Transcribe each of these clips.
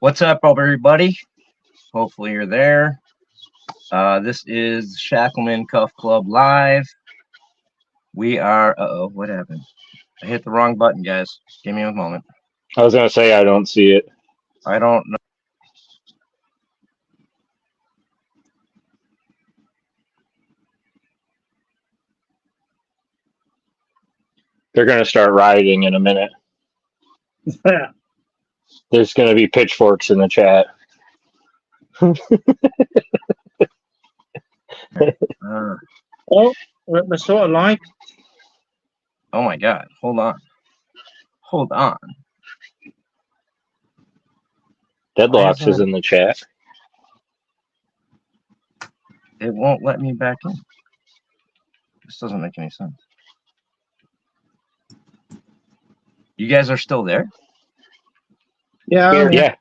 What's up, everybody? Hopefully you're there. This is Shacklemen Cuff Club Live. We are, what happened? I hit the wrong button, guys. Give me a moment. I was going to say I don't see it. I don't know. They're going to start rioting in a minute. There's going to be pitchforks in the chat. Oh, we're sort of like. Oh my God. Hold on. Deadlocks is in the chat. It won't let me back in. This doesn't make any sense. You guys are still there? Yeah.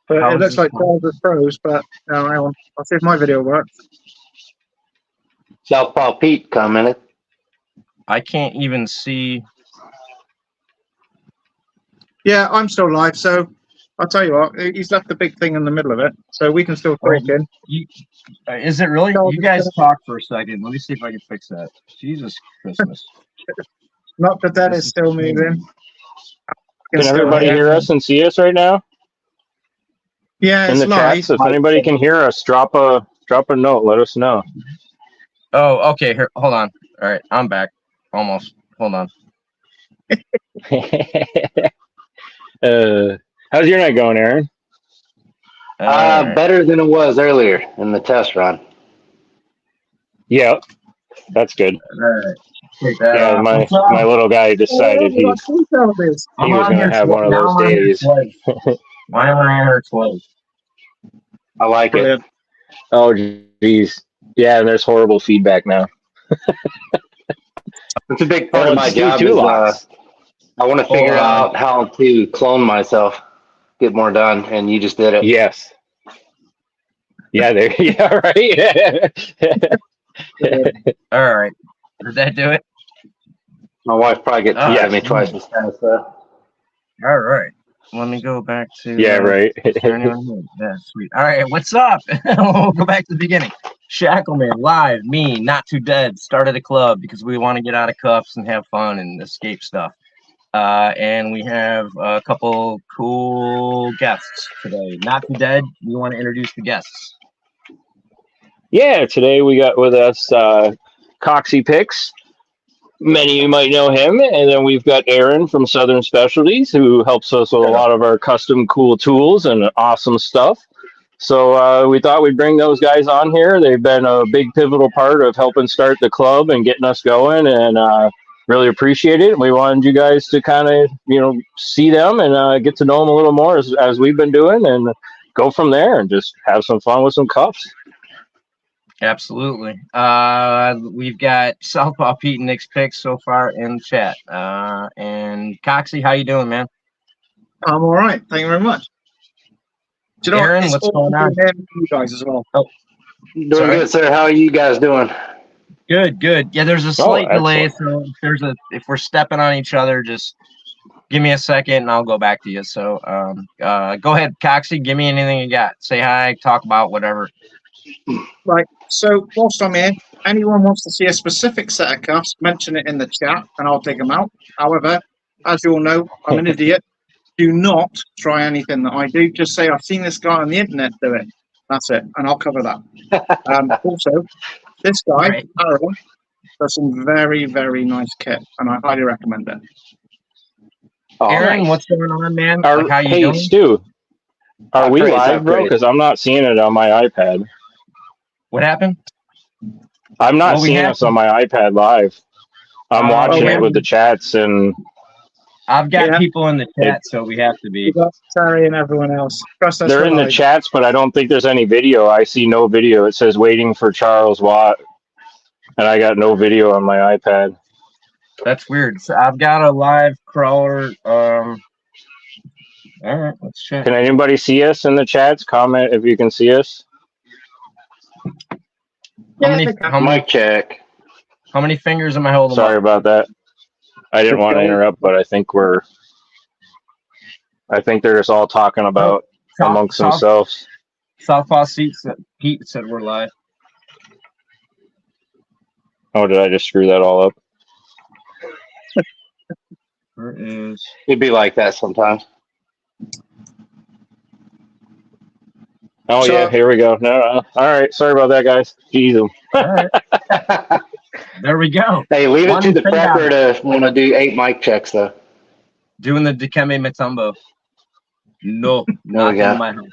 But How it is looks this like going? Charles is froze, but no, hang on. I'll see if my video works. Southpaw Pete commented. I can't even see. Yeah, I'm still live, so I'll tell you what, he's left the big thing in the middle of it, so we can still talk in. Is it really? You guys talk for a second. Let me see if I can fix that. Jesus Christmas. Not that that is still moving. Can everybody hear us and see us right now? Yeah, in it's the live. chats, if anybody can hear us, drop a note. Let us know. Oh, okay. Here, hold on. All right, I'm back. Almost. Hold on. How's your night going, Aaron? Better than it was earlier in the test run. Yeah, that's good. All right. Take that Yeah, off. my little guy decided he was going to have one of those days. Why am I here twice? I like it. Oh, geez. Yeah, and there's horrible feedback now. It's a big part of my job. I want to figure out how to clone myself, get more done, and you just did it. Yes. Yeah, there. Yeah, right. All right. Did that do it? My wife probably gets tired of me twice as fast. All right. Let me go back to. Yeah, right. Yeah, sweet. All right. What's up? We'll go back to the beginning. Shacklemen live. Me, not too dead. Started a club because we want to get out of cuffs and have fun and escape stuff. And we have a couple cool guests today. Not too dead. You want to introduce the guests? Yeah, today we got with us Coxie Picks. Many of you might know him. And then we've got Aaron from Southern Specialties, who helps us with a lot of our custom cool tools and awesome stuff. So we thought we'd bring those guys on here. They've been a big pivotal part of helping start the club and getting us going, and really appreciate it. We wanted you guys to kind of, see them and get to know them a little more as we've been doing, and go from there and just have some fun with some cuffs. Absolutely. We've got Southpaw Pete and Nick's picks so far in chat. And Coxie, how you doing, man? I'm all right. Thank you very much. Do you know Aaron, what's going on? You guys as well. Oh, doing good, sir. How are you guys doing? Good. Yeah, there's a slight delay, so if we're stepping on each other, just give me a second and I'll go back to you. So go ahead, Coxie, give me anything you got. Say hi, talk about whatever. Right. So whilst I'm here, anyone wants to see a specific set of cuffs, mention it in the chat and I'll take them out. However, as you all know, I'm an idiot. Do not try anything that I do. Just say, I've seen this guy on the internet do it. That's it. And I'll cover that. Also, this guy, Aaron, does some very, very nice kit. And I highly recommend it. Oh, Aaron, nice. What's going on, man? How you doing? Stu, are we live, bro? Because I'm not seeing it on my iPad. What happened? I'm not seeing us on my iPad live. I'm watching it with the chats, and I've got people in the chat, so we have to be. Sorry, and everyone else. They're in the chats, but I don't think there's any video. I see no video. It says waiting for Charles Watt, and I got no video on my iPad. That's weird. So I've got a live crawler. All right, let's check. Can anybody see us in the chats? Comment if you can see us. Mic check. How many fingers am I holding? Sorry about that. I didn't want to interrupt, but I think we're. I think they're just all talking about amongst themselves. Southpaw Seats. Pete said we're live. Oh, did I just screw that all up? Where is? It'd be like that sometimes. Oh So- yeah, here we go. No, all right. Sorry about that, guys. Jesus. All right. There we go. Hey, leave One it to the thing prepper to want to do 8 mic checks, though. Doing the Dikembe Mutombo. No, There we not go. in my house.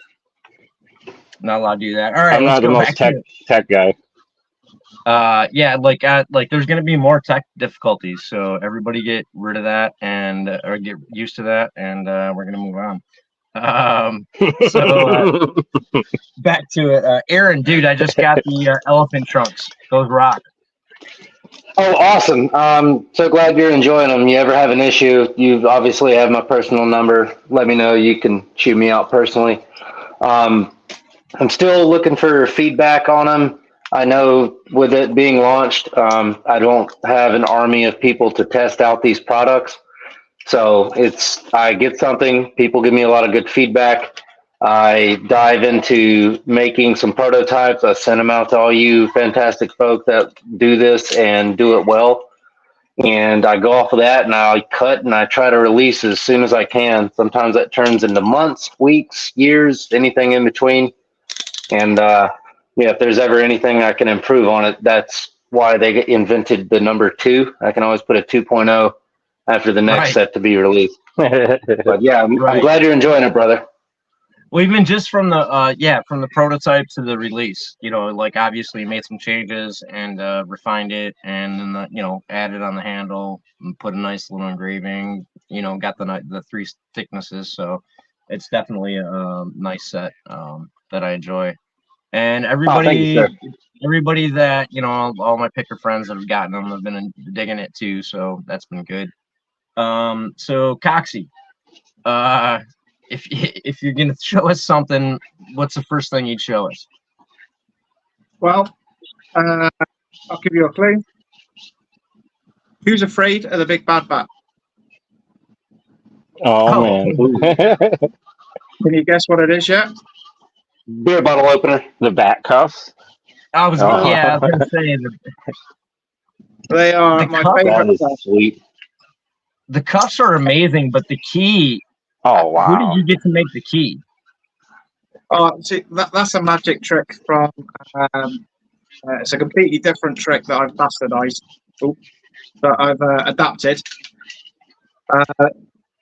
Not allowed to do that. All right, I'm let's not the go most back tech guy. yeah, like there's gonna be more tech difficulties, so everybody get rid of that and or get used to that, and we're gonna move on. So back to it. Aaron, dude, I just got the elephant trunks. Those rock. Oh, awesome. So glad you're enjoying them. You ever have an issue, you obviously have my personal number. Let me know. You can shoot me out personally. I'm still looking for feedback on them. I know with it being launched, I don't have an army of people to test out these products. So I get something, people give me a lot of good feedback. I dive into making some prototypes. I send them out to all you fantastic folk that do this and do it well. And I go off of that and I cut and I try to release as soon as I can. Sometimes that turns into months, weeks, years, anything in between. And yeah, if there's ever anything I can improve on it, that's why they invented the number 2. I can always put a 2.0 after the next set to be released. But yeah, I'm glad you're enjoying it, brother. Well, even just from the prototype to the release, like obviously made some changes and refined it, and then added on the handle and put a nice little engraving. Got the 3 thicknesses, so it's definitely a nice set that I enjoy. And everybody that all my picker friends that have gotten them have been digging it too, so that's been good. So Coxie, if you're gonna show us something, what's the first thing you'd show us? Well, I'll give you a clue. Who's afraid of the big bad bat? Oh man. Can you guess what it is yet? Beer bottle opener. The bat cuffs. I was gonna say They are my favorite. That is sweet. The cuffs are amazing, but the key. Oh wow! Who did you get to make the key? Oh, see, that's a magic trick from. It's a completely different trick that I've bastardized, that I've adapted,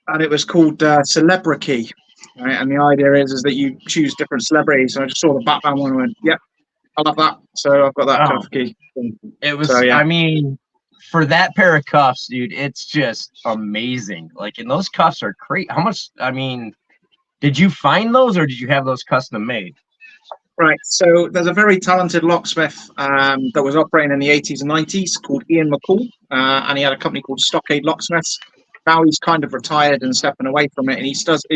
and it was called Celebrity. Right? And the idea is that you choose different celebrities. And I just saw the Batman one and went, "Yep, I love that." So I've got that cuff key. It was. So, yeah. I mean, for that pair of cuffs, dude, it's just amazing. Like, and those cuffs are great. How much? I mean, did you find those, or did you have those custom made? Right. So there's a very talented locksmith that was operating in the 80s and 90s called Ian McCall, and he had a company called Stockade Locksmiths. Now he's kind of retired and stepping away from it, and he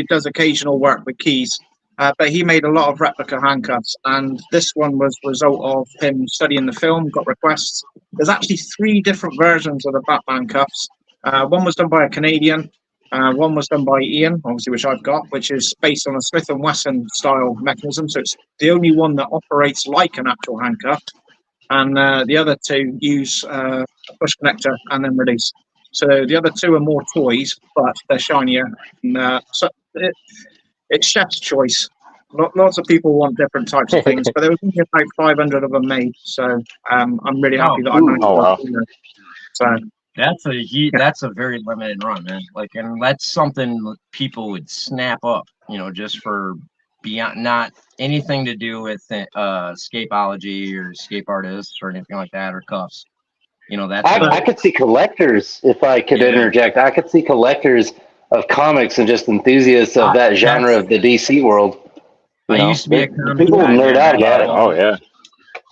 does occasional work with keys. But he made a lot of replica handcuffs, and this one was a result of him studying the film, got requests. There's actually 3 different versions of the Batman cuffs. One was done by a Canadian, one was done by Ian, obviously, which I've got, which is based on a Smith & Wesson style mechanism. So it's the only one that operates like an actual handcuff. And the other 2 use a push connector and then release. So the other 2 are more toys, but they're shinier. And, so it's chef's choice. Lots of people want different types of things, but there was only about 500 of them made. So I'm really happy that I managed to do that. So that's a very limited run, man. Like, and that's something people would snap up, just for beyond, not anything to do with scapeology or scape artists or anything like that, or cuffs. That's I could see collectors, if I could interject. I could see collectors of comics and just enthusiasts of that genre of the DC world. I used to be a comic people guy. Nerd out about it. Oh yeah.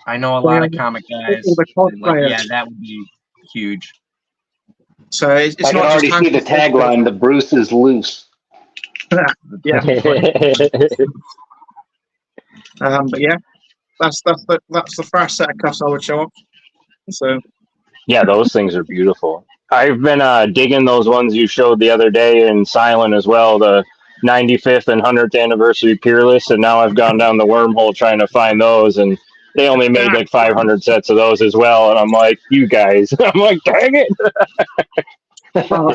I know a lot of comic guys. That would be huge. So it's I can not already just see the tagline: "The Bruce is loose." Yeah. But yeah, that's the first set of cuffs I would show off. So yeah, those things are beautiful. I've been digging those ones you showed the other day in silent as well. The 95th and 100th anniversary Peerless, and now I've gone down the wormhole trying to find those, and they only made like 500 sets of those as well. And I'm like, you guys, I'm like, dang it. Well,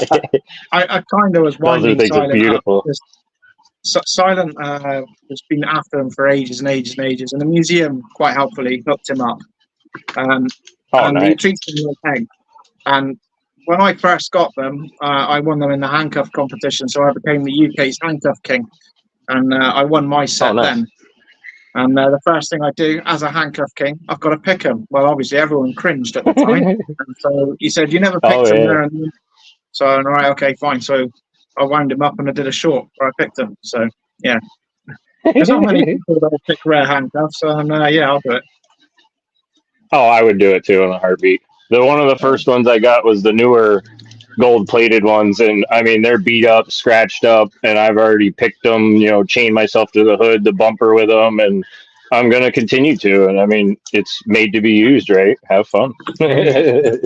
I kind of was Those are winding things are Silent up. beautiful. Because Silent has been after him for ages and ages and ages, and the museum quite helpfully hooked him up. Oh, And he nice. treats them like egg. And when I first got them, I won them in the handcuff competition, so I became the UK's handcuff king, and I won my set nice. then. And the first thing I do as a handcuff king, I've got to pick them. Well, obviously everyone cringed at the time, and so he said, "You never picked them there." And so, all right, okay, fine. So I wound him up and I did a short where I picked him. So yeah, there's not many people that will pick rare handcuffs, and yeah, I'll do it. Oh, I would do it too in a heartbeat. One of the first ones I got was the newer gold-plated ones, and I mean they're beat up, scratched up, and I've already picked them. You know, chained myself to the hood, the bumper with them, and I'm gonna continue to. And I mean, it's made to be used, right? Have fun. The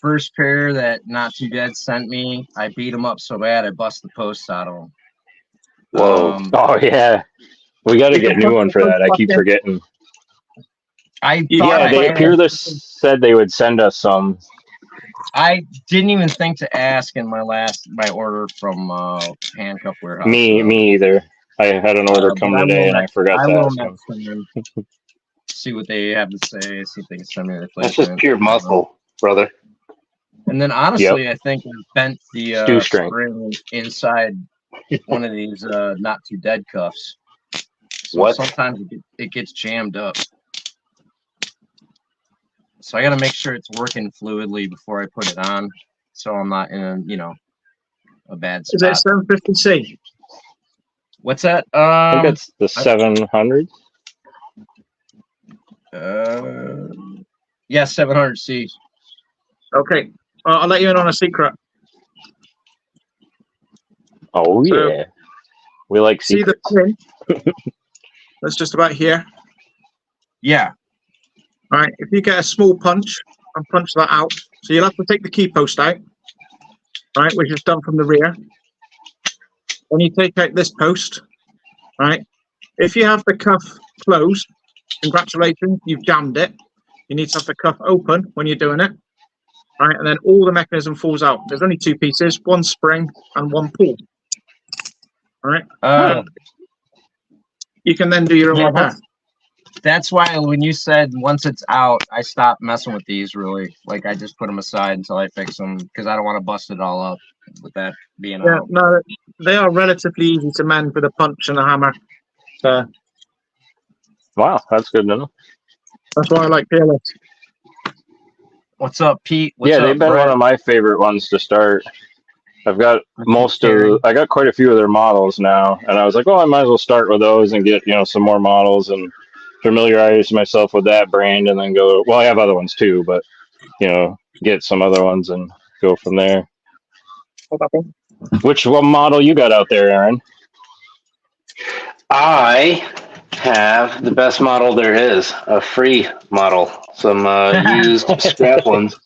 first pair that Not Too Dead sent me, I beat them up so bad I bust the posts out of them. Whoa! Oh yeah, we got to get a new one for that. I keep forgetting. Peerless said they would send us some. I didn't even think to ask in my order from Handcuff Warehouse. Me either. I had an order come today and I forgot to ask them. See what they have to say. See if they can send me a replacement. That's just pure muscle, brother. And then honestly, I think I bent the spring inside one of these Not Too Dead cuffs. So sometimes it gets jammed up. So I got to make sure it's working fluidly before I put it on, so I'm not in a bad spot. Is it 750C? What's that? I think it's the 700. Yeah, 700C. Okay, I'll let you in on a secret. Oh yeah, we like secrets. See the pin? That's just about here. Yeah. All right, if you get a small punch and punch that out, so you'll have to take the key post out, all right, which is done from the rear. When you take out this post, all right, if you have the cuff closed, congratulations, you've jammed it. You need to have the cuff open when you're doing it, all right, and then all the mechanism falls out. There's only two pieces, one spring and one pull. All right. You can then do your own repair. That's why when you said once it's out, I stopped messing with these really. Like I just put them aside until I fix them because I don't want to bust it all up with that being out. No, they are relatively easy to mend with a punch and a hammer. So, wow, that's good to know. That's why I like Peerless. What's up, Pete? They've been one of my favorite ones to start. I've got I got quite a few of their models now, and I was like, I might as well start with those and get some more models and familiarize myself with that brand, and then go. Well, I have other ones too, but get some other ones and go from there. Which one model you got out there, Aaron? I have the best model there is, a free model, some used scrap ones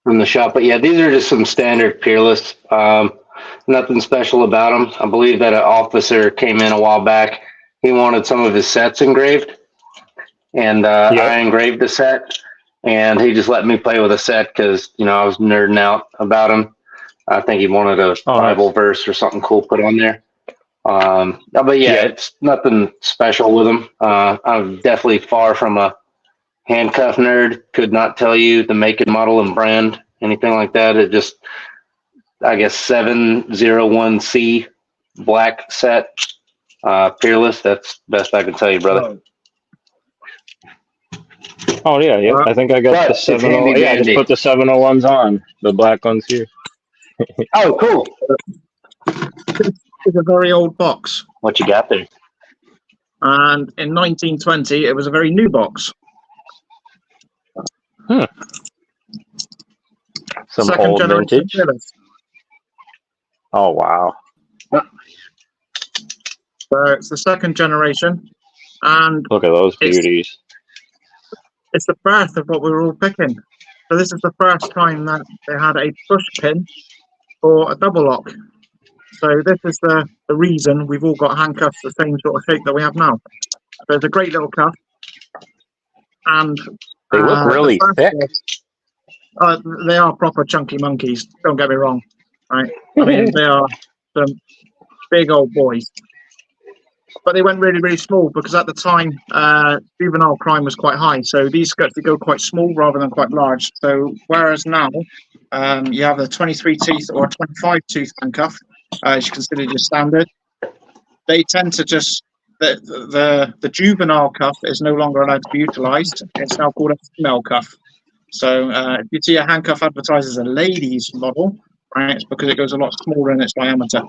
from the shop. But yeah, these are just some standard Peerless. Nothing special about them. I believe that an officer came in a while back. He wanted some of his sets engraved, and I engraved the set, and he just let me play with a set because I was nerding out about him. I think he wanted a Bible verse or something cool put on there. But yeah, it's nothing special with them. I'm definitely far from a handcuff nerd. Could not tell you the make and model and brand, anything like that. It just, I guess, 701C black set, Peerless. That's best I can tell you, brother. Oh yeah. I think I got the 701. Yeah, I just put the 701s on, the black ones here. Oh, cool. It's a very old box. What you got there? And in 1920, it was a very new box. Some second old vintage. Peerless. Oh wow. So it's the second generation, and look at those beauties. It's the birth of what we were all picking. So this is the first time that they had a push pin for a double lock. So this is the reason we've all got handcuffs the same sort of shape that we have now. So it's a great little cuff, and They look the really first thick. they are proper chunky monkeys. Don't get me wrong, right? I mean, they are some big old boys. But they went really, really small because at the time, juvenile crime was quite high. So these got to go quite small rather than quite large. So whereas now you have a 23 teeth or a 25 tooth handcuff, as you consider your standard, they tend to just the juvenile cuff is no longer allowed to be utilised. It's now called a female cuff. So if you see a handcuff advertised as a ladies model, right, it's because it goes a lot smaller in its diameter.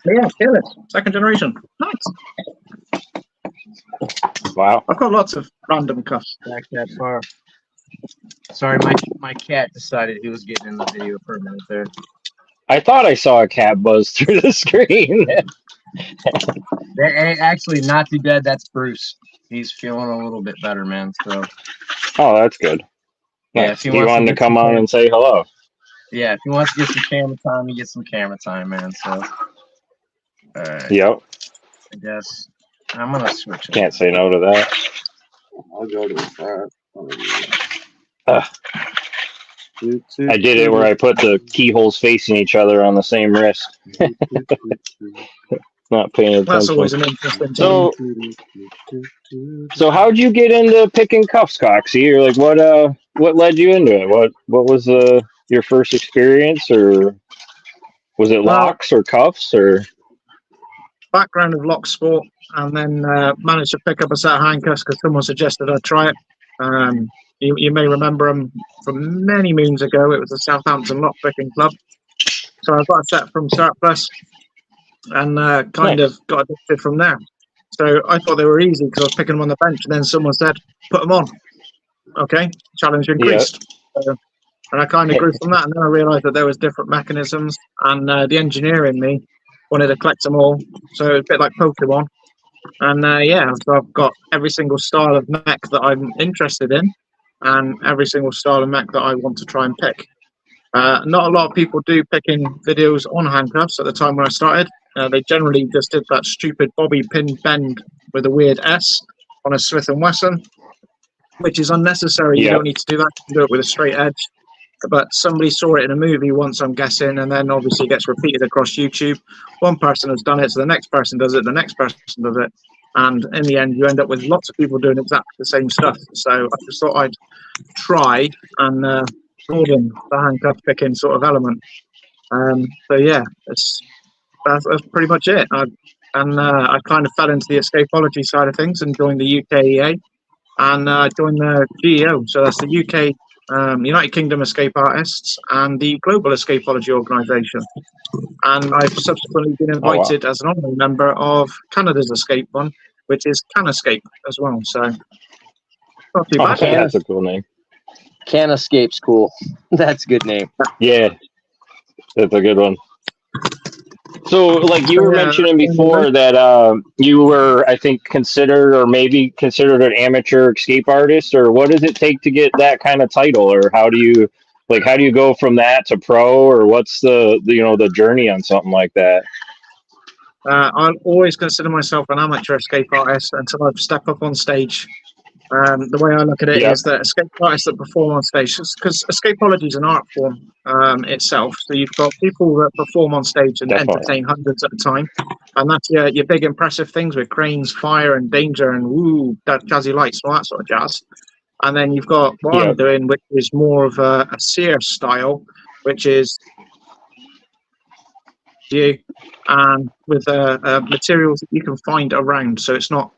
But yeah, fearless, second generation, nice. Wow. I've got lots of random cuffs. Back that far. Sorry, my cat decided he was getting in the video for a minute there. I thought I saw a cat buzz through the screen. Actually, not too dead. That's Bruce. He's feeling a little bit better, man. So Oh, that's good. yeah, Nice. if he He wants wanted to get come some on and say hello. yeah, if he wants to get some camera time, he gets some camera time, man. So all right, Yep. I guess I'm gonna switch it. Can't say no to that. I'll go to the front. I did it where I put the keyholes facing each other on the same wrist. Not paying That's always attention. an interesting thing. So how'd you get into picking cuffs, Coxie? Or like what led you into it? What was your first experience, or was it Well, locks or cuffs or? background of lock sport, and then managed to pick up a set of handcuffs because someone suggested I try it. You may remember them from many moons ago. It was the Southampton Lock Picking Club. So I got a set from Surplus and kind Nice. of got addicted from there. So I thought they were easy because I was picking them on the bench, and then someone said, "Put them on." Okay, challenge increased. So, and I kind of grew from that, and then I realised that there was different mechanisms, and the engineer in me wanted to collect them all. So it's a bit like Pokemon. And yeah, so I've got every single style of mech that I'm interested in, and every single style of mech that I want to try and pick. Not a lot of people do picking videos on handcuffs at the time when I started. They generally just did that stupid bobby pin bend with a weird S on a Smith & Wesson, which is unnecessary. You Yeah. don't need to do that. You can do it with a straight edge. But somebody saw it in a movie once, I'm guessing, and then obviously it gets repeated across YouTube. One person has done it, so the next person does it, the next person does it. And in the end, you end up with lots of people doing exactly the same stuff. So I just thought I'd try and broaden the handcuff picking sort of element. So yeah, that's pretty much it. I kind of fell into the escapology side of things and joined the UKEA, and joined the GEO. So that's the UK United Kingdom Escape Artists and the Global Escapology Organisation. And I've subsequently been invited as an honorary member of Canada's Escape one, which is CanEscape as well. So not too bad. That's a cool name. CanEscape's cool. That's a good name. Yeah, that's a good one. So, like you were mentioning before that you were, I think, considered or maybe considered an amateur escape artist, or what does it take to get that kind of title, or how do you go from that to pro, or what's the journey on something like that? I'll always consider myself an amateur escape artist until I've stepped up on stage. The way I look at it is that escape artists that perform on stage, because escapology is an art form itself. So you've got people that perform on stage and entertain hundreds at a time, and that's your big impressive things with cranes, fire, and danger, and woo, that jazzy lights, all that sort of jazz. And then you've got what I'm doing, which is more of a seer style, which is and with materials that you can find around. So it's not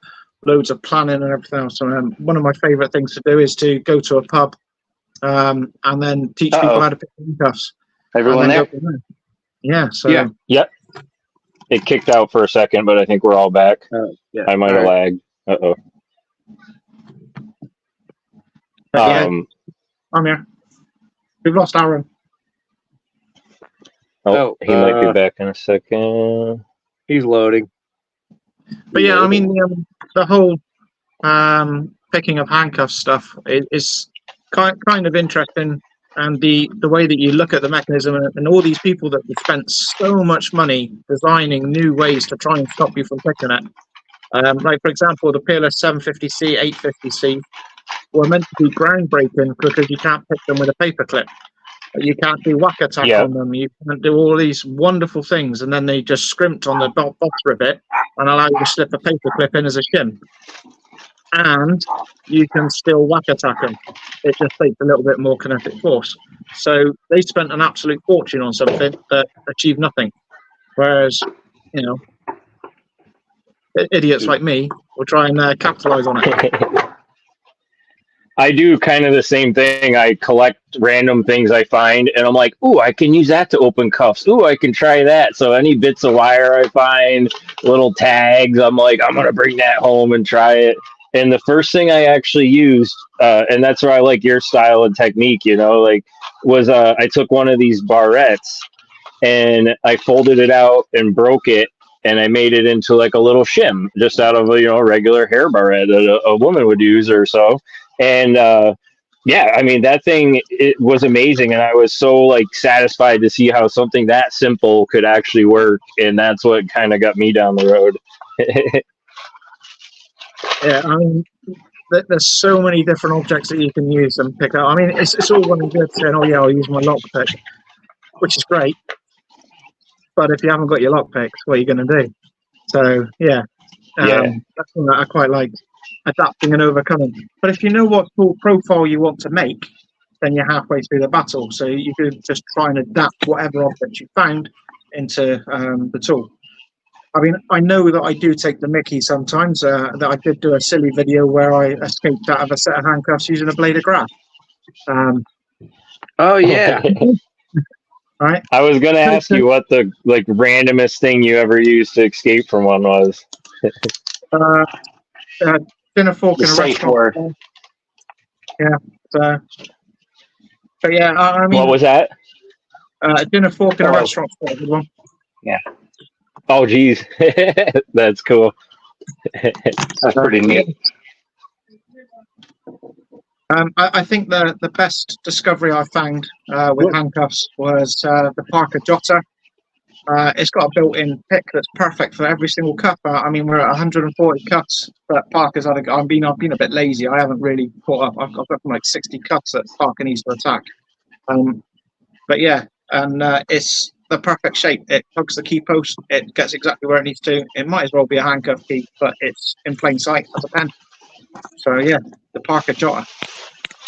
loads of planning and everything else. One of my favourite things to do is to go to a pub and then teach people how to pick handcuffs. Everyone there? Yeah. So Yep. It kicked out for a second, but I think we're all back. I might have lagged. Uh-oh. I'm here. We've lost Aaron. He might be back in a second. He's loading. But yeah, I mean, the whole picking of handcuff stuff is kind of interesting and the way that you look at the mechanism, and all these people that have spent so much money designing new ways to try and stop you from picking it. Like, for example, the Peerless 750C, 850C were meant to be groundbreaking because you can't pick them with a paperclip. You can't do whack attack Yep. on them. You can't do all these wonderful things, and then they just scrimped on the box rivet and allow you to slip a paperclip in as a shim. And you can still whack attack them. It just takes a little bit more kinetic force. So they spent an absolute fortune on something that achieved nothing. Whereas, you know, idiots like me will try and capitalize on it. I do kind of the same thing. I collect random things I find, and I'm like, ooh, I can use that to open cuffs. Ooh, I can try that. So any bits of wire I find, little tags, I'm like, I'm going to bring that home and try it. And the first thing I actually used, and that's where I like your style and technique, you know, like, was I took one of these barrettes and I folded it out and broke it, and I made it into like a little shim just out of a regular hair barrette that a woman would use or so. And yeah, I mean, that thing, it was amazing, and I was so like satisfied to see how something that simple could actually work, and that's what kind of got me down the road. Yeah, I mean, there's so many different objects that you can use and pick up. I mean, it's all well and good saying, "Oh yeah, I'll use my lockpick," which is great. But if you haven't got your lockpicks, what are you going to do? So yeah, that's something that I quite like, adapting and overcoming. But if you know what tool profile you want to make, then you're halfway through the battle. So you could just try and adapt whatever object you found into the tool. I mean, I know that I do take the mickey sometimes. That I did do a silly video where I escaped out of a set of handcuffs using a blade of grass. Oh yeah. Right. I was going to ask you what the like randomest thing you ever used to escape from one was. Dinner fork The in a safe restaurant. word. Yeah. But yeah, I mean, What was that? dinner fork in a Oh. restaurant. A good one. Oh, geez. That's cool. That's pretty neat. I think the best discovery I found with handcuffs was the Parker Jotter. It's got a built-in pick that's perfect for every single cuff. I mean, we're at 140 cuffs, but Parker's had I've been a bit lazy. I haven't really caught up. I've got like 60 cuffs that Parker needs to attack. But yeah, and it's the perfect shape. It hugs the key post. It gets exactly where it needs to. It might as well be a handcuff key, but it's in plain sight as a pen. So yeah, the Parker Jotter.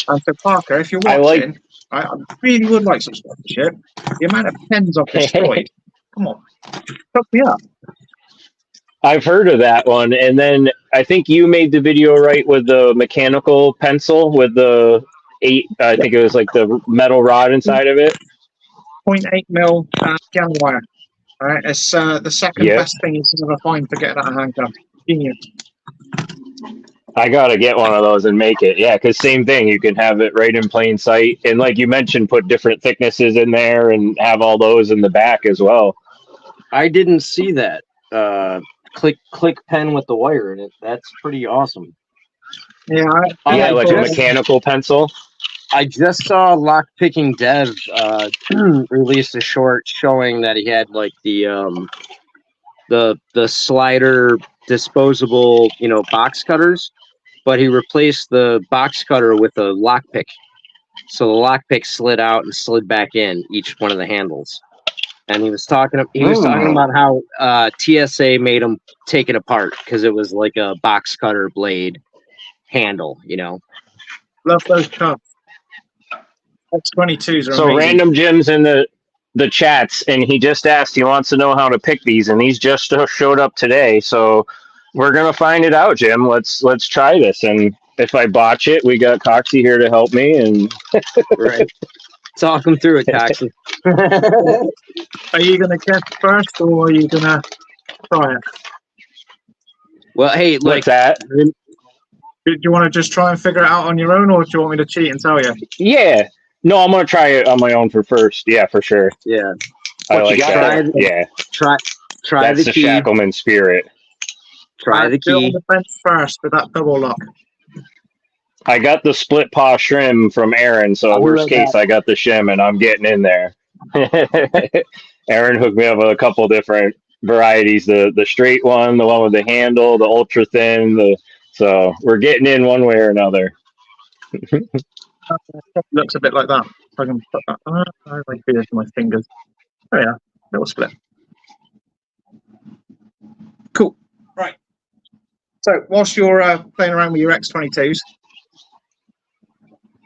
And so Parker, if you're watching, I really would like some sponsorship. The amount of pens I've destroyed. Come on, hook me up. I've heard of that one, and then I think you made the video right with the mechanical pencil with the 8. I think it was like the metal rod inside of it. 0.8 mil gal wire. All right, it's the second best thing you can ever find for getting out of handcuff. Genius. I gotta get one of those and make it. Yeah, because same thing. You can have it right in plain sight, and like you mentioned, put different thicknesses in there and have all those in the back as well. I didn't see that. Click pen with the wire in it. That's pretty awesome. Yeah, like a mechanical pencil. I just saw Lockpicking Dev release a short showing that he had like the slider disposable, box cutters, but he replaced the box cutter with a lockpick. So the lockpick slid out and slid back in each one of the handles. And he was talking about how TSA made him take it apart because it was like a box cutter blade handle, Love those cups. X22s are so amazing. Random Jim's in the chats, and he just asked, he wants to know how to pick these, and these just showed up today. So we're gonna find it out, Jim. Let's try this, and if I botch it, we got Coxie here to help me. And right, talk him through it, Coxie. Are you gonna guess first, or are you gonna try it? Well, hey, what's that? Do you want to just try and figure it out on your own, or do you want me to cheat and tell you? Yeah. No, I'm gonna try it on my own first. Yeah, for sure. Yeah. I like that. Try That's the Shacklemen spirit. Try the key. On the bench first with that double lock. I got the split paw shrimp from Aaron, so I'll worst be right case, I got the shim and I'm getting in there. Aaron hooked me up with a couple different varieties: the straight one, the one with the handle, the ultra thin. So we're getting in one way or another. Looks a bit like that. If I can put that. I like this with my fingers. Oh yeah, little split. Cool. Right. So whilst you're playing around with your X22s,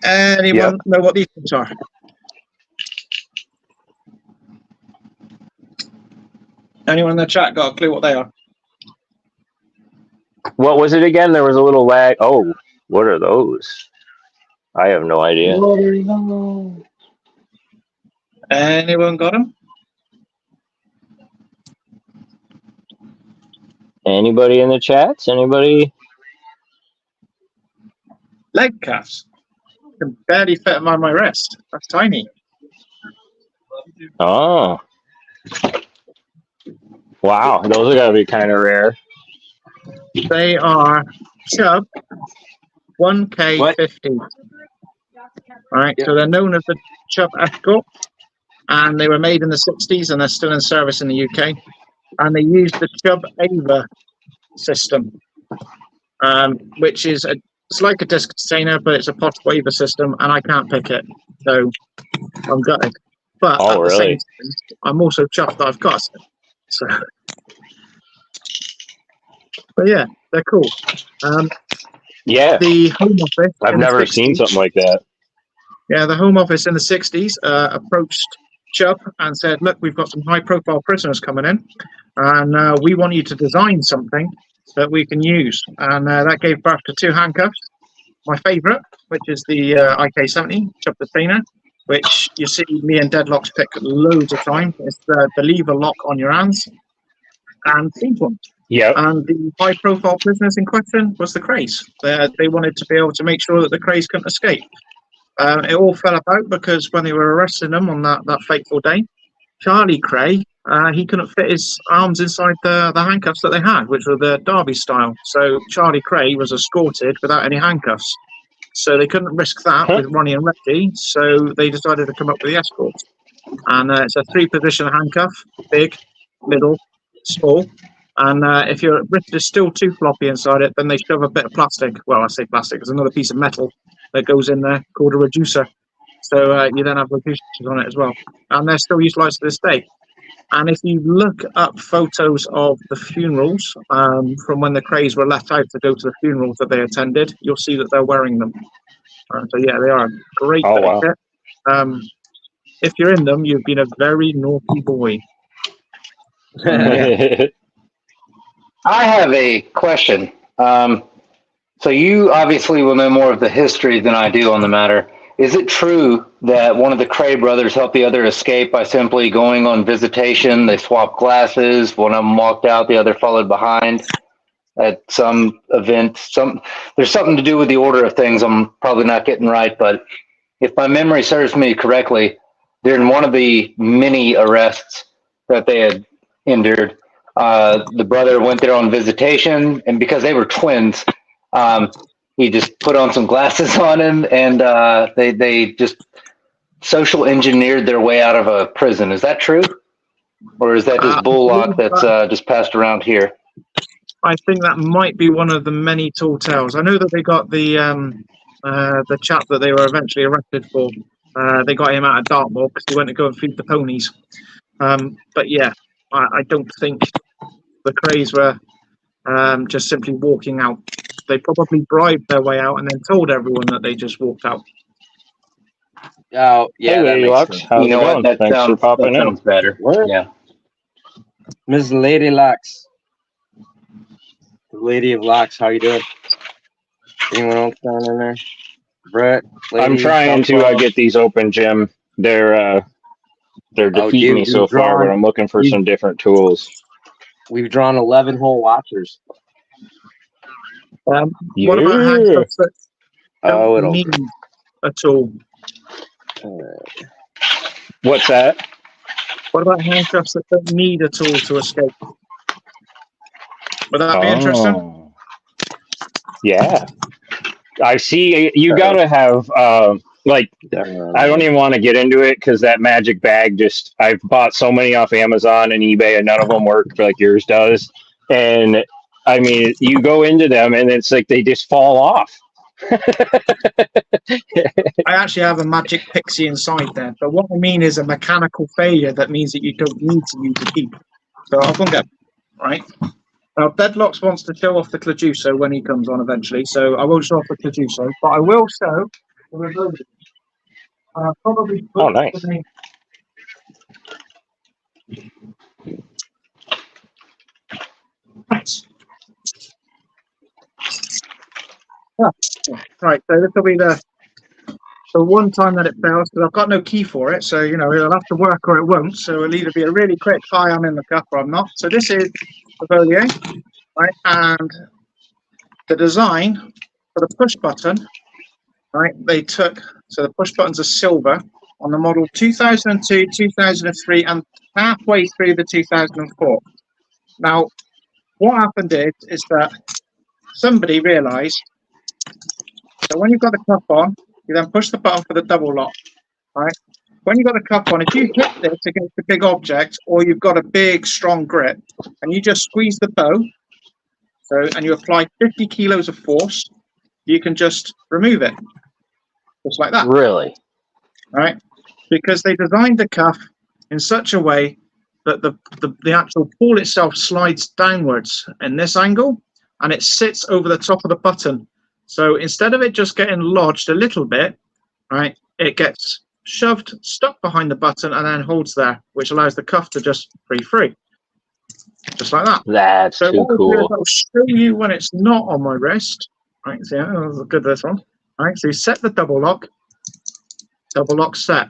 anyone know what these things are? Anyone in the chat got a clue what they are? What was it again? There was a little lag. Oh, what are those? I have no idea. Anyone got them? Anybody in the chats? Anybody? Leg cuffs. Can barely fit them on my wrist. That's tiny. Oh. Wow, those are gotta be kind of rare. They are Chubb 1K50. Right, so they're known as the Chubb Escort, and they were made in the 60s and they're still in service in the UK. And they use the Chubb Ava system, which is it's like a disc container, but it's a pot waiver system, and I can't pick it, so I'm gutted. But at the same time, I'm also chuffed that I've got it. So, but yeah, they're cool. Yeah, the Home Office. I've never seen something like that. Yeah, the Home Office in the 60s approached Chubb and said, "Look, we've got some high-profile prisoners coming in, and we want you to design something that we can use." And that gave birth to two handcuffs. My favourite, which is the IK70 Chubb the Trainer, which you see me and Deadlocks pick loads of times. It's the lever lock on your hands, and these ones. Yeah. And the high-profile prisoners in question was the Krays. They wanted to be able to make sure that the Krays couldn't escape. It all fell about because when they were arresting them on that fateful day, Charlie Kray, he couldn't fit his arms inside the handcuffs that they had, which were the Derby style. So Charlie Kray was escorted without any handcuffs. So they couldn't risk that with Ronnie and Reggie, so they decided to come up with the escorts. And it's a three-position handcuff: big, middle, small. And if your wrist is still too floppy inside it, then they shove a bit of plastic. Well, I say plastic, there's another piece of metal that goes in there called a reducer. So you then have reducers on it as well. And they're still utilised to this day. And if you look up photos of the funerals from when the Krays were let out to go to the funerals that they attended, you'll see that they're wearing them. So yeah, they are a great bit of kit. If you're in them, you've been a very naughty boy. I have a question. So you obviously will know more of the history than I do on the matter. Is it true that one of the Kray brothers helped the other escape by simply going on visitation? They swapped glasses. One of them walked out, the other followed behind at some event. There's something to do with the order of things I'm probably not getting right, but if my memory serves me correctly, during one of the many arrests that they had endured, the brother went there on visitation, and because they were twins, he just put on some glasses on him, and they just social engineered their way out of a prison. Is that true? Or is that just bullock that's just passed around here? I think that might be one of the many tall tales. I know that they got the chap that they were eventually arrested for. They got him out of Dartmoor because he went to go and feed the ponies. But yeah, I don't think the Krays were just simply walking out. They probably bribed their way out and then told everyone that they just walked out. Oh, yeah, hey, that makes Lux. sense. How's it going? That Thanks for popping sounds in. better. What? Yeah. Miss Lady Lux. The Lady of Lux, how you doing? Anyone else down in there? Brett? I'm trying to get these open, Jim. They're defeating me so far, but I'm looking for some different tools. We've drawn 11 hole watchers. What about handcuffs that don't need a tool? What's that? What about handcuffs that don't need a tool to escape? Would that be interesting? Yeah. I see you gotta have like I don't even want to get into it because that magic bag just I've bought so many off Amazon and eBay and none of them work like yours does. And I mean, you go into them and it's like they just fall off. I actually have a magic pixie inside there, but what I mean is a mechanical failure that means that you don't need to use the key. So I'll go and get right. Now, Deadlocks wants to show off the Clajuso when he comes on eventually, so I won't show off the Clajuso, but I will show the Revolver. Probably Oh, nice. Right, so this will be the one time that it fails, because I've got no key for it, so, you know, it'll have to work or it won't, so it'll either be a really quick, hi, I'm in the cup, or I'm not. So this is the Volier, right, and the design for the push button, right, they took, so the push buttons are silver on the model 2002, 2003, and halfway through the 2004. Now, what happened is that somebody realized that when you've got the cup on, you then push the button for the double lock, right? When you've got the cup on, if you hit this against a big object or you've got a big, strong grip, and you just squeeze the bow, and you apply 50 kilos of force, you can just remove it, just like that. Really? Right? Because they designed the cuff in such a way that the actual ball itself slides downwards in this angle, and it sits over the top of the button. So instead of it just getting lodged a little bit, right, it gets shoved, stuck behind the button, and then holds there, which allows the cuff to just free, just like that. That's so too cool. I'll show you when it's not on my wrist. Right, so that's good. This one. Right, so you set the double lock set.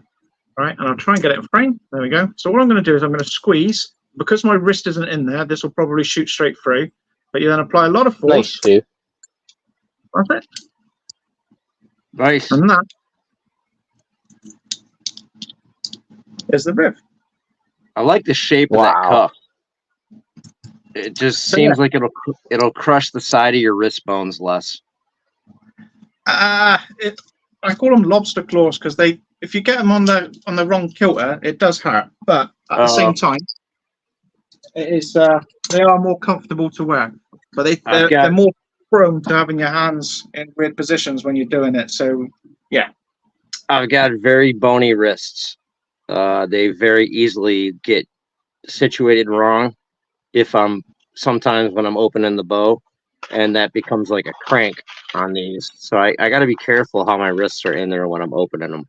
Right, and I'll try and get it in frame. There we go. So what I'm going to do is I'm going to squeeze. Because my wrist isn't in there, this will probably shoot straight through. But you then apply a lot of force. Nice, dude. That's it. Nice. And that is the riv. I like the shape of that cuff. It just seems like it'll crush the side of your wrist bones less. I call them lobster claws because if you get them on the wrong kilter, it does hurt. But at the same time, it is they are more comfortable to wear. But they're more prone to having your hands in weird positions when you're doing it. So yeah, I've got very bony wrists. They very easily get situated wrong if sometimes when I'm opening the bow, and that becomes like a crank on these. So I got to be careful how my wrists are in there when I'm opening them,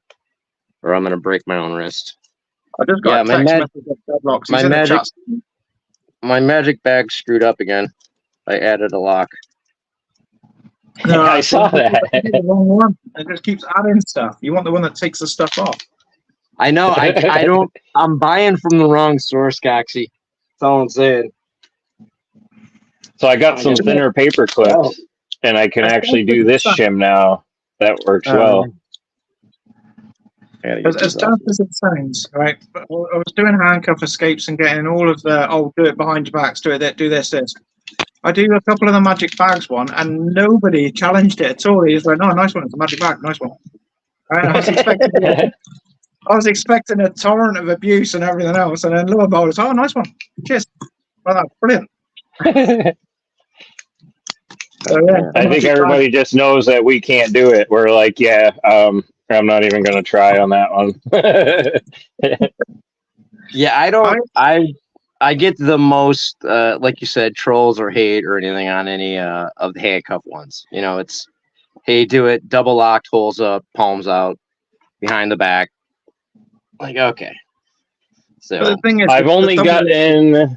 or I'm going to break my own wrist. I just got a text message of Deadlocks. My magic bag screwed up again. I added a lock. No, I saw that. The wrong one. It just keeps adding stuff. You want the one that takes the stuff off. I know. I don't. I'm buying from the wrong source, Coxie. That's all I'm saying. So I got some thinner paper clips, and I can actually do this shim now. That works well. As tough as it sounds, right? I was doing handcuff escapes and getting all of the do it behind your backs, do this. I do a couple of the magic bags one, and nobody challenged it at all. He was like, "No, nice one, it's a magic bag, nice one." Right? I was expecting a torrent of abuse and everything else, and then lo and behold, it's nice one, cheers, well, that's brilliant. So, yeah, I think everybody just knows that we can't do it. We're like, I'm not even going to try on that one. Yeah, I don't. I get the most, like you said, trolls or hate or anything on any of the handcuff ones. You know, it's, hey, do it, double locked, holes up, palms out, behind the back. Like, okay. So the thing is, I've only gotten.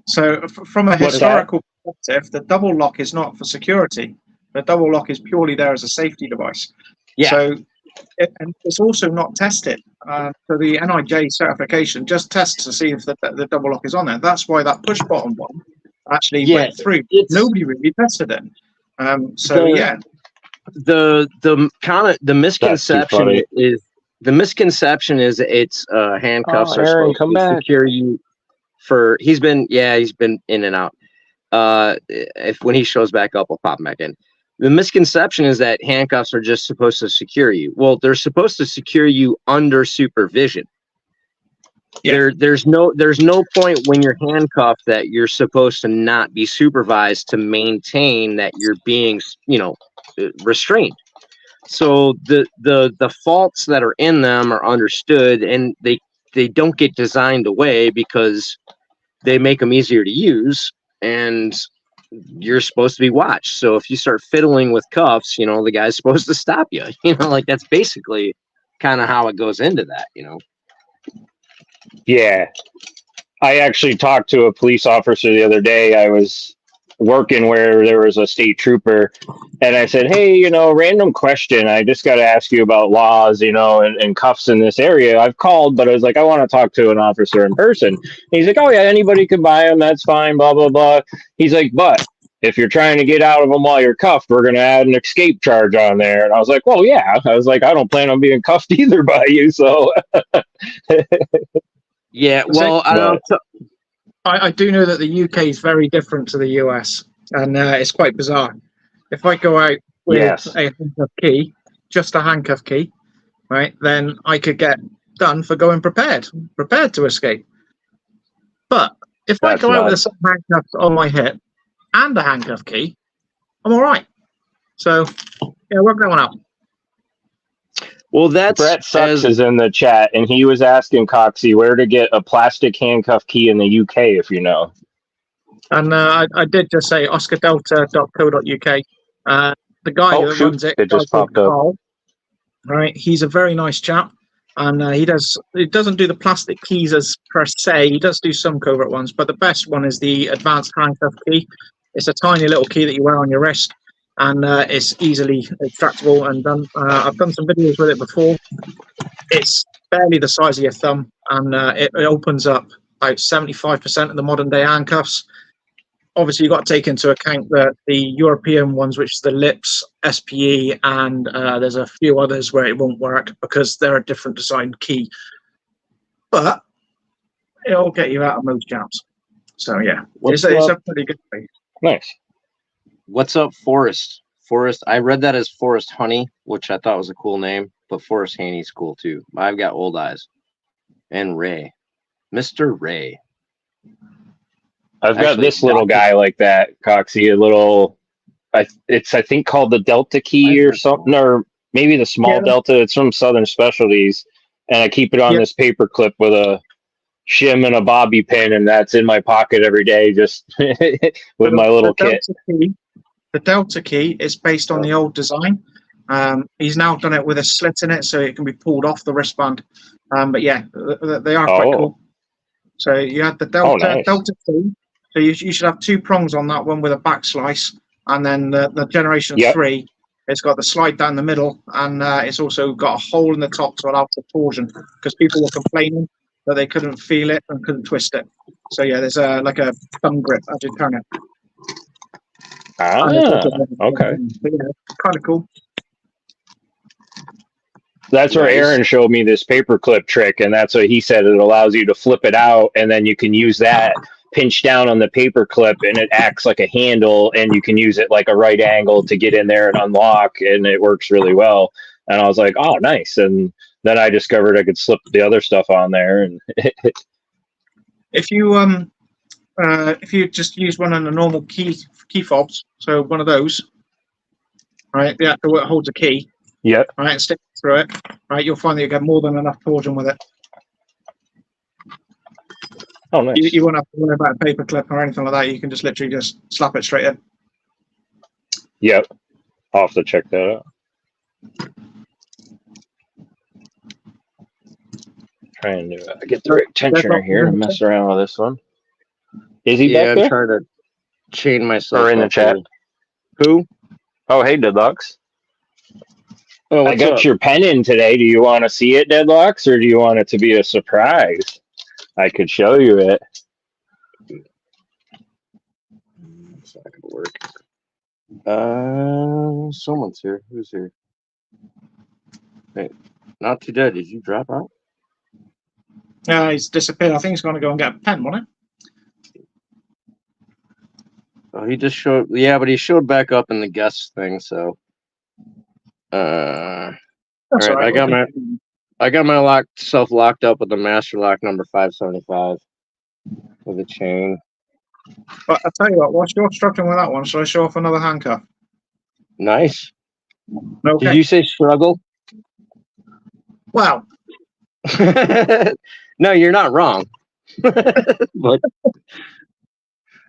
So from a historical perspective, the double lock is not for security. The double lock is purely there as a safety device. Yeah. So and it's also not tested. So the NIJ certification just tests to see if the double lock is on there. That's why that push button one actually went through. Nobody really tested it. The misconception is it's handcuffs are supposed to secure you for. He's been in and out. If when he shows back up, I'll pop him back in. The misconception is that handcuffs are just supposed to secure you. Well, they're supposed to secure you under supervision. Yeah. There's no point when you're handcuffed that you're supposed to not be supervised to maintain that you're being, restrained. So the faults that are in them are understood, and they don't get designed away because they make them easier to use, and you're supposed to be watched. So if you start fiddling with cuffs, the guy's supposed to stop you. Like that's basically kind of how it goes into that. Yeah. I actually talked to a police officer the other day. I was working where there was a state trooper, and I said, "Hey, random question. I just got to ask you about laws, and cuffs in this area. I've called, but I was like, I want to talk to an officer in person." And he's like, "Oh yeah, anybody can buy them. That's fine. Blah blah blah." He's like, "But if you're trying to get out of them while you're cuffed, we're gonna add an escape charge on there." And I was like, "Well, yeah." I was like, "I don't plan on being cuffed either by you, so." Yeah, well, I don't know. I do know that the UK is very different to the US, and it's quite bizarre. If I go out with Yes. a handcuff key, just a handcuff key, right, then I could get done for going prepared to escape. But if I That's go out with nuts. a handcuff on my hip and a handcuff key, I'm all right. So, yeah, work that one out. Well, that's Brett Sucks is in the chat, and he was asking Coxie where to get a plastic handcuff key in the UK, if you know. And I did just say oscardelta.co.uk. The guy that runs it just popped up. Carl, right? He's a very nice chap, and he doesn't do the plastic keys as per se. He does do some covert ones, but the best one is the advanced handcuff key. It's a tiny little key that you wear on your wrist, and it's easily extractable and done. I've done some videos with it before. It's barely the size of your thumb, and it opens up about 75% of the modern day handcuffs. Obviously, you've got to take into account that the European ones, which is the LIPS, SPE, and there's a few others where it won't work because they're a different design key. But it'll get you out of most jams. So, yeah, it's a pretty good thing. Nice. What's up, Forrest? Forrest, I read that as Forrest Honey, which I thought was a cool name, but Forrest Haney's cool too. I've got old eyes. And Ray. Mr. Ray. I've got this little guy like that, Coxie, a little, it's I think called the Delta key or something, or maybe the small Delta. It's from Southern Specialties, and I keep it on this paper clip with a shim and a bobby pin, and that's in my pocket every day, just with my little kit. The Delta key is based on the old design. He's now done it with a slit in it, so it can be pulled off the wristband. But yeah, they are quite cool. So you had the Delta key. So you should have two prongs on that one with a back slice, and then the Generation 3, it's got the slide down the middle, and it's also got a hole in the top to allow for torsion, because people were complaining that they couldn't feel it and couldn't twist it. So yeah, there's like a thumb grip as you turn it. Okay. But yeah, kind of cool. That's where Aaron showed me this paperclip trick, and that's what he said. It allows you to flip it out, and then you can use that, pinch down on the paperclip, and it acts like a handle, and you can use it like a right angle to get in there and unlock, and it works really well. And I was like, oh, nice. And then I discovered I could slip the other stuff on there. And if you just use one of the normal key fobs, so one of those, right, the actual it holds a key. Yep. Right, and stick through it. Right, you'll find that you get more than enough torsion with it. Oh, nice. You won't have to worry about a paper clip or anything like that. You can just literally just slap it straight in. Yep. I'll have to check that out. Trying to get the right tensioner here to mess around with this one. Is he back there? I'm trying to chain myself. Or in the chat. Who? Oh, hey, Deadlocks. Oh, I got your pen in today. Do you want to see it, Deadlocks, or do you want it to be a surprise? I could show you it. It's not gonna work. Someone's here. Who's here? Hey, Not Too Dead. Did you drop out? He's disappeared. I think he's going to go and get a pen, wasn't Oh, he just showed. Yeah, but he showed back up in the guest thing. So, all That's all right. right. I got my self locked up with the master lock number 575 with a chain. But I'll tell you what, whilst you're struggling with that one, shall I show off another handcuff? Nice. Okay. Did you say struggle? Well, No, you're not wrong. But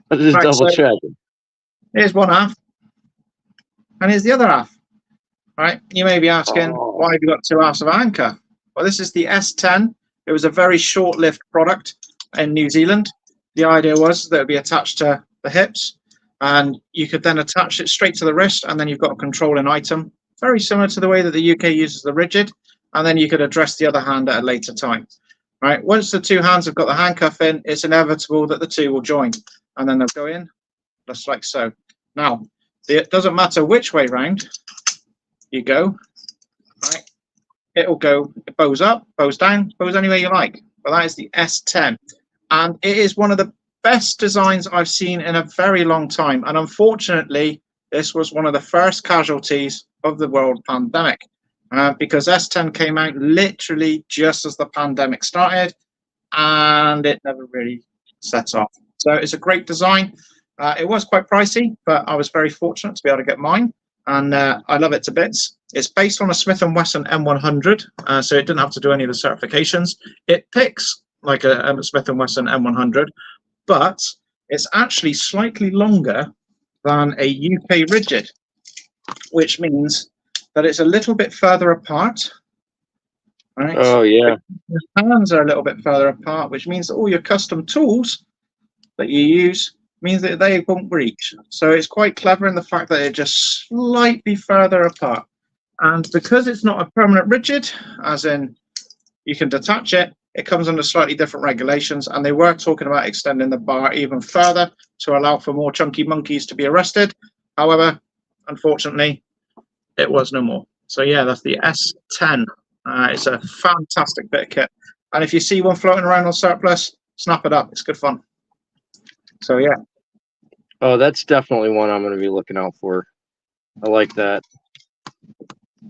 I'm just right, double so checking. here's one half, and here's the other half. Right? You may be asking, Oh. why have you got two halves of a handcuff? Well, this is the S10. It was a very short-lived product in New Zealand. The idea was that it would be attached to the hips, and you could then attach it straight to the wrist, and then you've got a controlling item, very similar to the way that the UK uses the rigid, and then you could address the other hand at a later time. Right? Once the two hands have got the handcuff in, it's inevitable that the two will join, and then they'll go in, just like so. Now, it doesn't matter which way round you go, right? It'll go, it bows up, bows down, bows anywhere you like. But that is the S10. And it is one of the best designs I've seen in a very long time. And unfortunately, this was one of the first casualties of the world pandemic because S10 came out literally just as the pandemic started and it never really set off. So it's a great design. It was quite pricey, but I was very fortunate to be able to get mine. And I love it to bits. It's based on a Smith & Wesson M100, so it didn't have to do any of the certifications. It picks like a Smith & Wesson M100, but it's actually slightly longer than a UK rigid, which means that it's a little bit further apart. Right? Oh, yeah. Your hands are a little bit further apart, which means that all your custom tools that you use means that they won't reach. So it's quite clever in the fact that it's just slightly further apart. And because it's not a permanent rigid, as in you can detach it, it comes under slightly different regulations. And they were talking about extending the bar even further to allow for more chunky monkeys to be arrested. However, unfortunately, it was no more. So yeah, that's the S10. It's a fantastic bit of kit. And if you see one floating around on surplus, snap it up. It's good fun. So yeah. Oh, that's definitely one I'm going to be looking out for. I like that.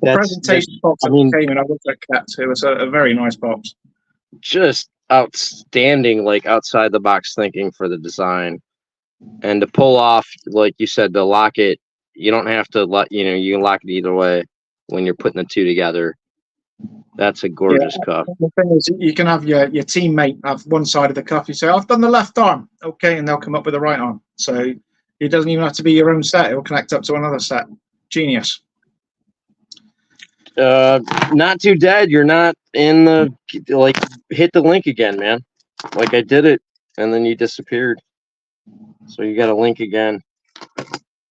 The presentation box that came in, I looked at Cat. It was a very nice box. Just outstanding, like outside the box thinking for the design, and to pull off, like you said, to lock it. You don't have to you can lock it either way when you're putting the two together. That's a gorgeous cuff. The thing is, you can have your teammate have one side of the cuff. You say, I've done the left arm. Okay, and they'll come up with the right arm. So it doesn't even have to be your own set. It will connect up to another set. Genius. Not too dead. You're not in the, like, hit the link again, man. Like I did it, and then you disappeared. So you got a link again.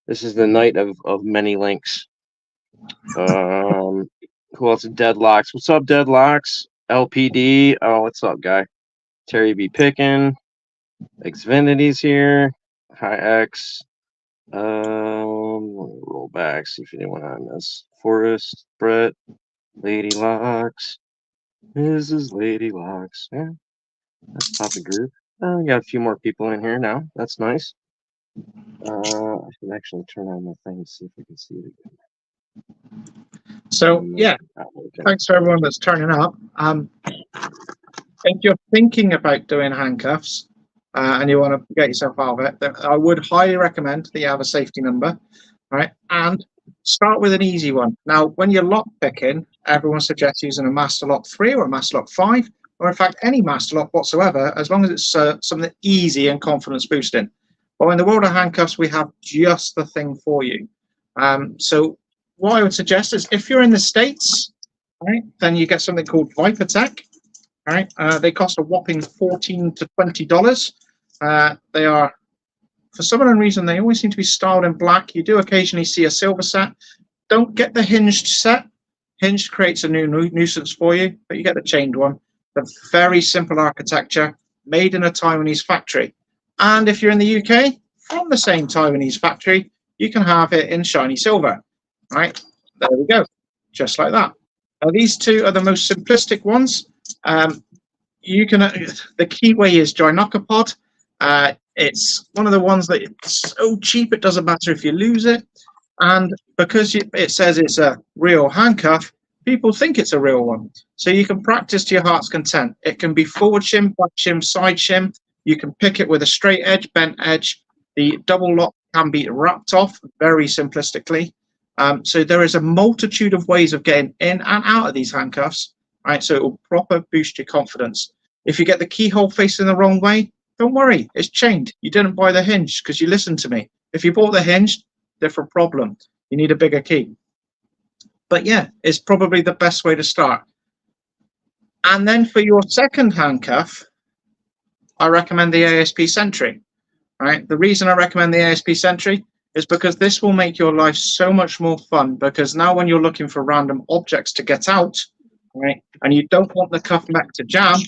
This is the night of many links. Who else? Deadlocks. What's up, Deadlocks? LPD. Oh, what's up, guy? Terry B. Pickin. Xvinity's here. Hi, X. Roll back, see if anyone on this. Forrest, Brett, Lady Locks. Mrs. Lady Locks. Yeah, that's Papa Group. We got a few more people in here now. That's nice. I should actually turn on my thing to see if I can see it again. So yeah, thanks for everyone that's turning up. If you're thinking about doing handcuffs and you want to get yourself out of it, I would highly recommend that you have a safety number, right? And start with an easy one. Now, when you're lock picking, everyone suggests using a Master Lock 3 or a Master Lock 5, or in fact any Master Lock whatsoever, as long as it's something easy and confidence boosting. But in the world of handcuffs, we have just the thing for you. So what I would suggest is if you're in the States, right, then you get something called ViperTech. Right, they cost a whopping $14 to $20. They are, for some unknown reason, they always seem to be styled in black. You do occasionally see a silver set. Don't get the hinged set. Hinged creates a new nuisance for you, but you get the chained one. The very simple architecture, made in a Taiwanese factory. And if you're in the UK, from the same Taiwanese factory, you can have it in shiny silver. Right, there we go, just like that. Now, these two are the most simplistic ones. You can the keyway is Gynocopod. It's one of the ones that it's so cheap it doesn't matter if you lose it. And because it says it's a real handcuff, people think it's a real one. So you can practice to your heart's content. It can be forward shim, back shim, side shim. You can pick it with a straight edge, bent edge. The double lock can be wrapped off very simplistically. So there is a multitude of ways of getting in and out of these handcuffs, right? So it will proper boost your confidence. If you get the keyhole facing the wrong way, don't worry, it's chained. You didn't buy the hinge because you listened to me. If you bought the hinge, different problem. You need a bigger key. But yeah, it's probably the best way to start. And then for your second handcuff, I recommend the ASP Sentry. Right? The reason I recommend the ASP Sentry is because this will make your life so much more fun, because now when you're looking for random objects to get out, right, and you don't want the cuff mech to jam,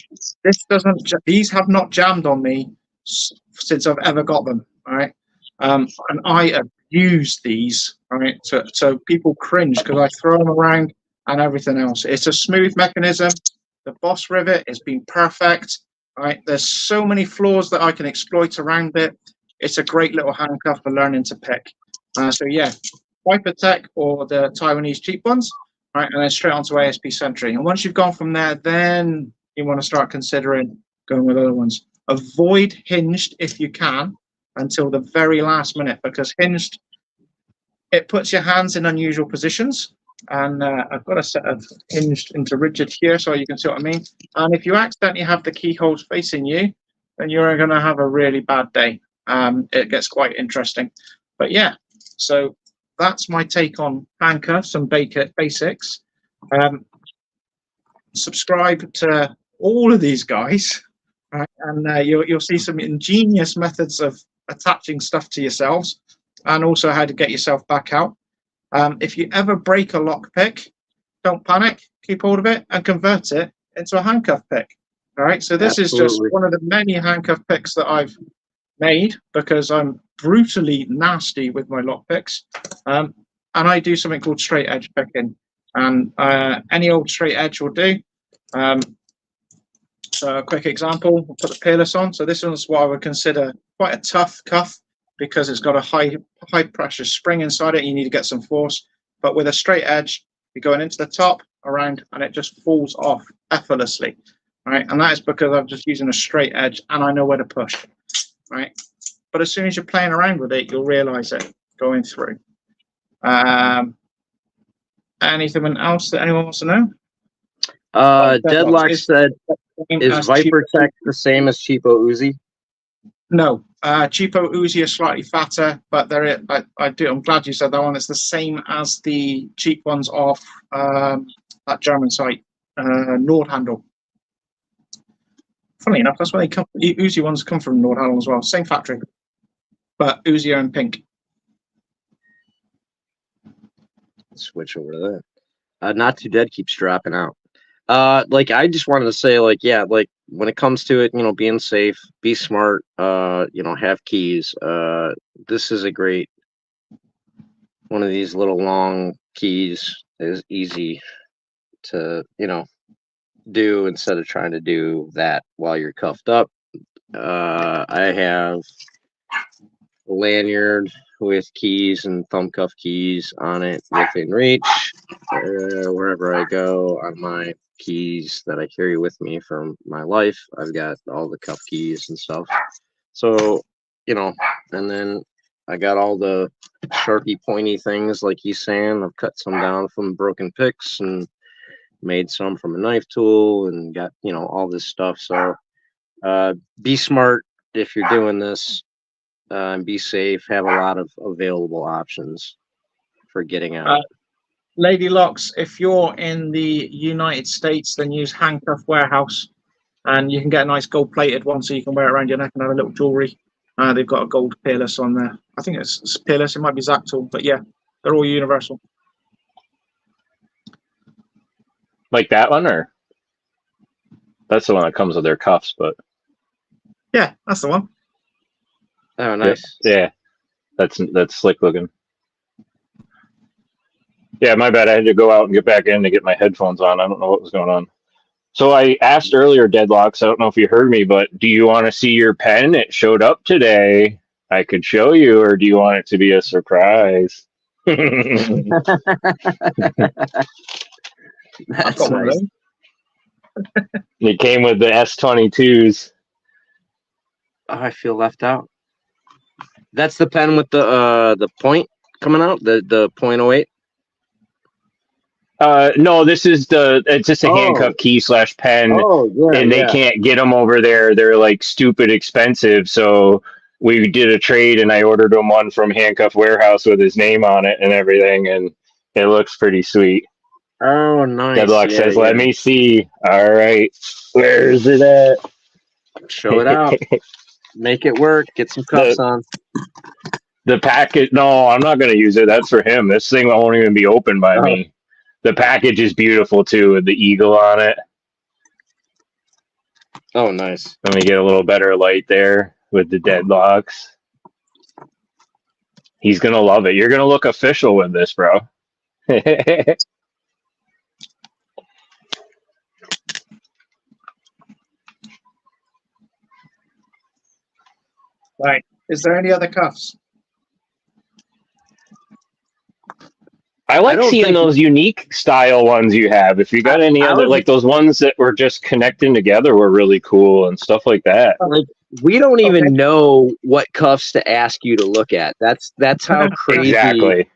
these have not jammed on me since I've ever got them, all right? And I abuse these, all right? So people cringe because I throw them around and everything else. It's a smooth mechanism. The boss rivet has been perfect. Right, there's so many flaws that I can exploit around it. It's a great little handcuff for learning to pick. So yeah, Viper Tech or the Taiwanese cheap ones, right, and then straight onto ASP Sentry. And once you've gone from there, then you want to start considering going with other ones. Avoid hinged if you can until the very last minute, because hinged, it puts your hands in unusual positions. And I've got a set of hinged into rigid here so you can see what I mean. And if you accidentally have the keyholes facing you, then you're going to have a really bad day. It gets quite interesting. But yeah, so that's my take on handcuffs and basics. Subscribe to all of these guys, right? And you'll see some ingenious methods of attaching stuff to yourselves, and also how to get yourself back out. If you ever break a lock pick, don't panic, keep hold of it and convert it into a handcuff pick. All right, so this is just one of the many handcuff picks that I've made because I'm brutally nasty with my lock picks. And I do something called straight edge picking, and any old straight edge will do. So a quick example, we'll put the peerless on. So this one's what I would consider quite a tough cuff, because it's got a high pressure spring inside it. You need to get some force, but with a straight edge, you're going into the top, around, and it just falls off effortlessly, right? And that is because I'm just using a straight edge and I know where to push, right? But as soon as you're playing around with it, you'll realize it going through. Anything else that anyone wants to know? Deadlock said, is Viper Tech the same as Cheapo Uzi? No, Cheapo Uzi is slightly fatter, but I'm glad you said that one. It's the same as the cheap ones off that German site, Nordhandel. Funny enough, that's where they come. Uzi ones come from Nordhandel as well. Same factory, but Uzi are in pink. Switch over to that. Not Too Dead keeps dropping out. Like I just wanted to say, like, yeah, like when it comes to it, being safe, be smart, have keys. This is a great one of these little long keys is easy to, do instead of trying to do that while you're cuffed up. I have a lanyard with keys and thumb cuff keys on it within reach. Wherever I go on my keys that I carry with me from my life, I've got all the cuff keys and stuff. So, and then I got all the Sharpie pointy things like he's saying. I've cut some down from broken picks and made some from a knife tool and got, all this stuff. So be smart if you're doing this. And be safe. Have a lot of available options for getting out. Lady Locks, if you're in the United States, then use Handcuff Warehouse, and you can get a nice gold-plated one so you can wear it around your neck and have a little jewelry. They've got a gold peerless on there. I think it's peerless. It might be Zactal, but yeah, they're all universal. Like that one, or that's the one that comes with their cuffs, but yeah, that's the one. Oh, nice. Yeah, that's slick looking. Yeah, my bad. I had to go out and get back in to get my headphones on. I don't know what was going on. So I asked earlier, Deadlocks, I don't know if you heard me, but do you want to see your pen? It showed up today. I could show you, or do you want it to be a surprise? It I've That's got one of nice. those. came with the S22s. Oh, I feel left out. That's the pen with the point coming out, the .08. No, it's just a handcuff Oh, key / pen, oh, yeah, and they yeah. can't get them over there. They're like stupid expensive. So we did a trade, and I ordered him one from Handcuff Warehouse with his name on it and everything, and it looks pretty sweet. Oh, nice. Deadlock Yeah, says, "Let yeah. me see." All right, where is it at? Show it out. Make it work. Get some cuffs the on. the package. No, I'm not gonna use it. That's for him. This thing won't even be opened by Oh, me. The package is beautiful too, with the eagle on it. oh, nice. Let me get a little better light there with the deadlocks. He's gonna love it. You're gonna look official with this, bro. Right. Is there any other cuffs? I I like don't seeing think those unique style ones you have. If you got any I other, was like those ones that were just connecting together, were really cool and stuff like that. like, we don't Okay. even know what cuffs to ask you to look at. That's how crazy. Exactly.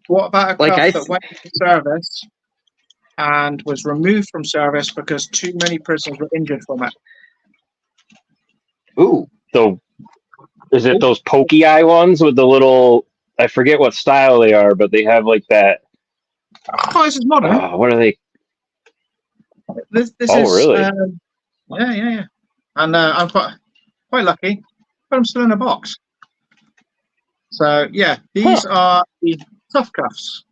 What about a Like cuff I, that went into service and was removed from service because too many prisoners were injured from it? ooh, So, is it those pokey eye ones with the little? I forget what style they are, but they have like that. Oh, this is modern. What are they? This Oh, is really? yeah. And I'm quite lucky, but I'm still in a box. So yeah, these are the tough cuffs.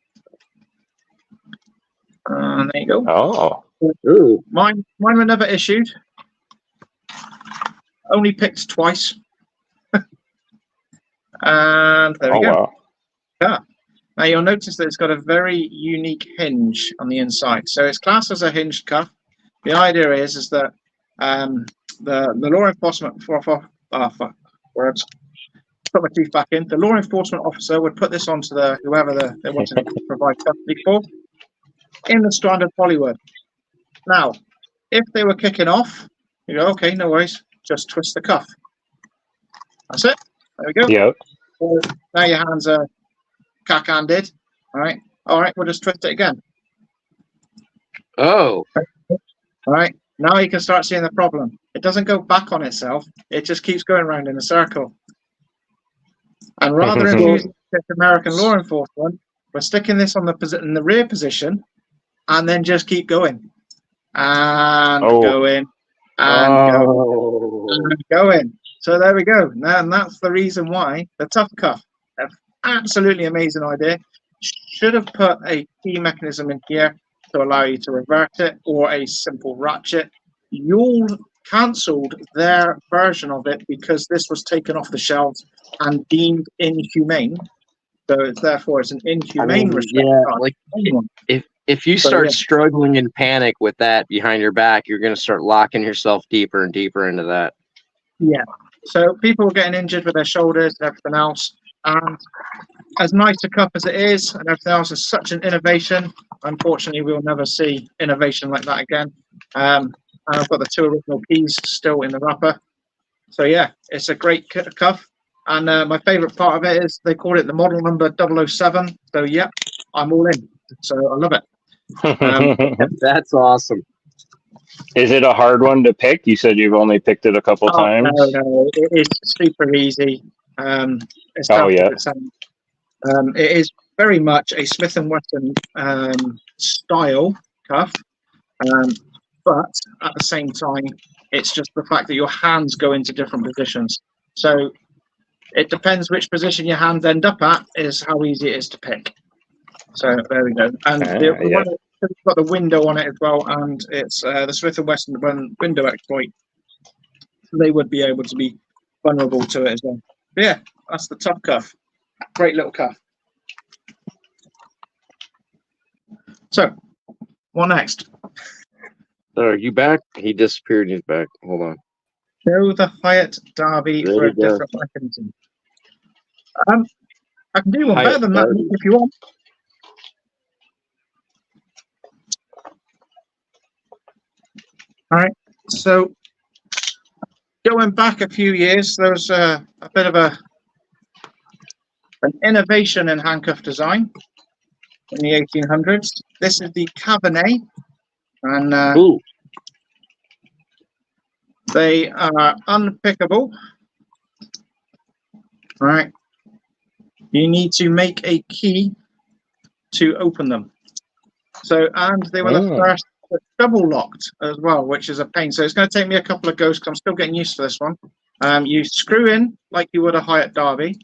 There you go. Oh, ooh. Mine were never issued. Only picked twice. And there we go. wow. Yeah. Now you'll notice that it's got a very unique hinge on the inside. So it's classed as a hinged cuff. The idea is that the law enforcement words. Put my teeth back in. The law enforcement officer would put this onto whoever they wanted to provide custody for in the Strand of Hollywood. Now, if they were kicking off, you go, okay, no worries, just twist the cuff. That's it. There we go. Yep. So now your hands are cack-handed. All right, we'll just twist it again. Oh, All right, now you can start seeing the problem. It doesn't go back on itself. It just keeps going around in a circle. And rather than using American law enforcement, we're sticking this on in the rear position and then just keep going. And going. And going. And going. So there we go. And that's the reason why the tough cuff. Absolutely amazing idea. Should have put a key mechanism in here to allow you to revert it, or a simple ratchet. You'll cancelled their version of it because this was taken off the shelves and deemed inhumane. So therefore it's an inhumane restraint. yeah, like if you start struggling in panic with that behind your back, you're going to start locking yourself deeper and deeper into that. Yeah. So people are getting injured with their shoulders and everything else. And as nice a cup as it is, and everything else is such an innovation. Unfortunately, we'll never see innovation like that again. And I've got the 2 original keys still in the wrapper. So yeah, it's a great cuff. And my favourite part of it is they call it the model number 007. So yeah, I'm all in. So I love it. That's awesome. Is it a hard one to pick? You said you've only picked it a couple times. No, it is super easy. It's it is very much a Smith & Wesson style cuff, but at the same time, it's just the fact that your hands go into different positions. So it depends which position your hands end up at is how easy it is to pick. So there we go. And the one that's got the window on it as well, and it's the Smith & Wesson window exploit. So they would be able to be vulnerable to it as well. But yeah, that's the tough cuff. Great little cuff. So What next? Are you back? He disappeared. He's back. Hold on. Show the Hyatt Derby There for a you go. different mechanism. I can do one Hyatt better than that Derby. if you want. All right. So going back a few years, there was a bit of an innovation in handcuff design in the 1800s. This is the cabinet, and Ooh. they are unpickable. All right. You need to make a key to open them. So, and they were the Oh. first double locked as well, which is a pain. So it's going to take me a couple of goes because I'm still getting used to this one. You screw in like you would a Hyatt Derby.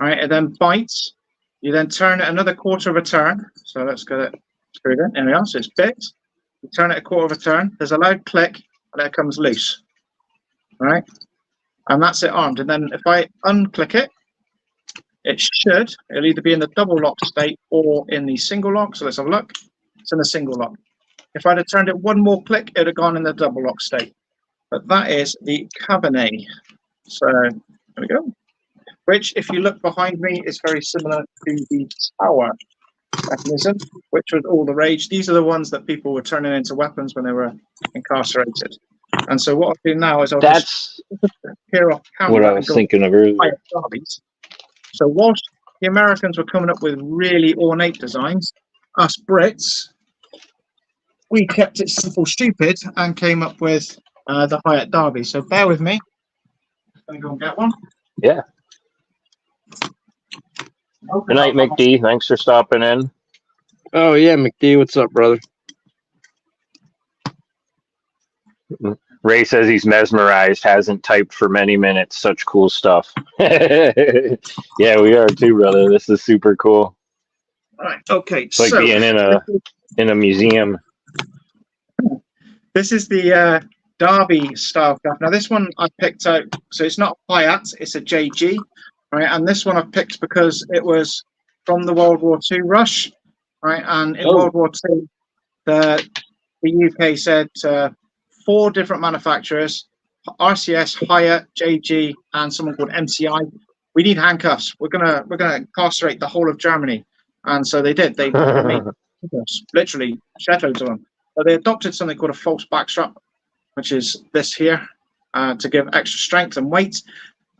All right, it then bites. You then turn it another quarter of a turn. So let's get it screwed in. There we are. So it's bit. You turn it a quarter of a turn. There's a loud click, and it comes loose. All right, and that's it armed. And then if I unclick it, it'll either be in the double lock state or in the single lock. So let's have a look. It's in the single lock. If I'd have turned it one more click, it would have gone in the double lock state. But that is the cabinet. So there we go. Which, if you look behind me, is very similar to the tower mechanism, which was all the rage. These are the ones that people were turning into weapons when they were incarcerated. And so what I'll do now is I'll just appear off camera What I and was go thinking of earlier. Hyatt Derbies. So whilst the Americans were coming up with really ornate designs, us Brits, we kept it simple, stupid, and came up with the Hyatt Derby. So bear with me. I'm going to go and get one. Yeah. Good night, McD. Thanks for stopping in. Oh yeah, McD. What's up, brother? Ray says he's mesmerized, hasn't typed for many minutes. Such cool stuff. Yeah, we are too, brother. This is super cool. All right. Okay. It's like so being in a museum. this is the Derby style cuff. Now this one I picked out. So it's not a Hyatt, it's a JG. Right, and this one I picked because it was from the World War II rush. Right, and in World War II, the UK said 4 different manufacturers: RCS, Hyatt, JG, and someone called MCI. We need handcuffs. We're gonna incarcerate the whole of Germany, and so they did. They made handcuffs, literally shed loads of them. But they adopted something called a false backstrap, which is this here, to give extra strength and weight.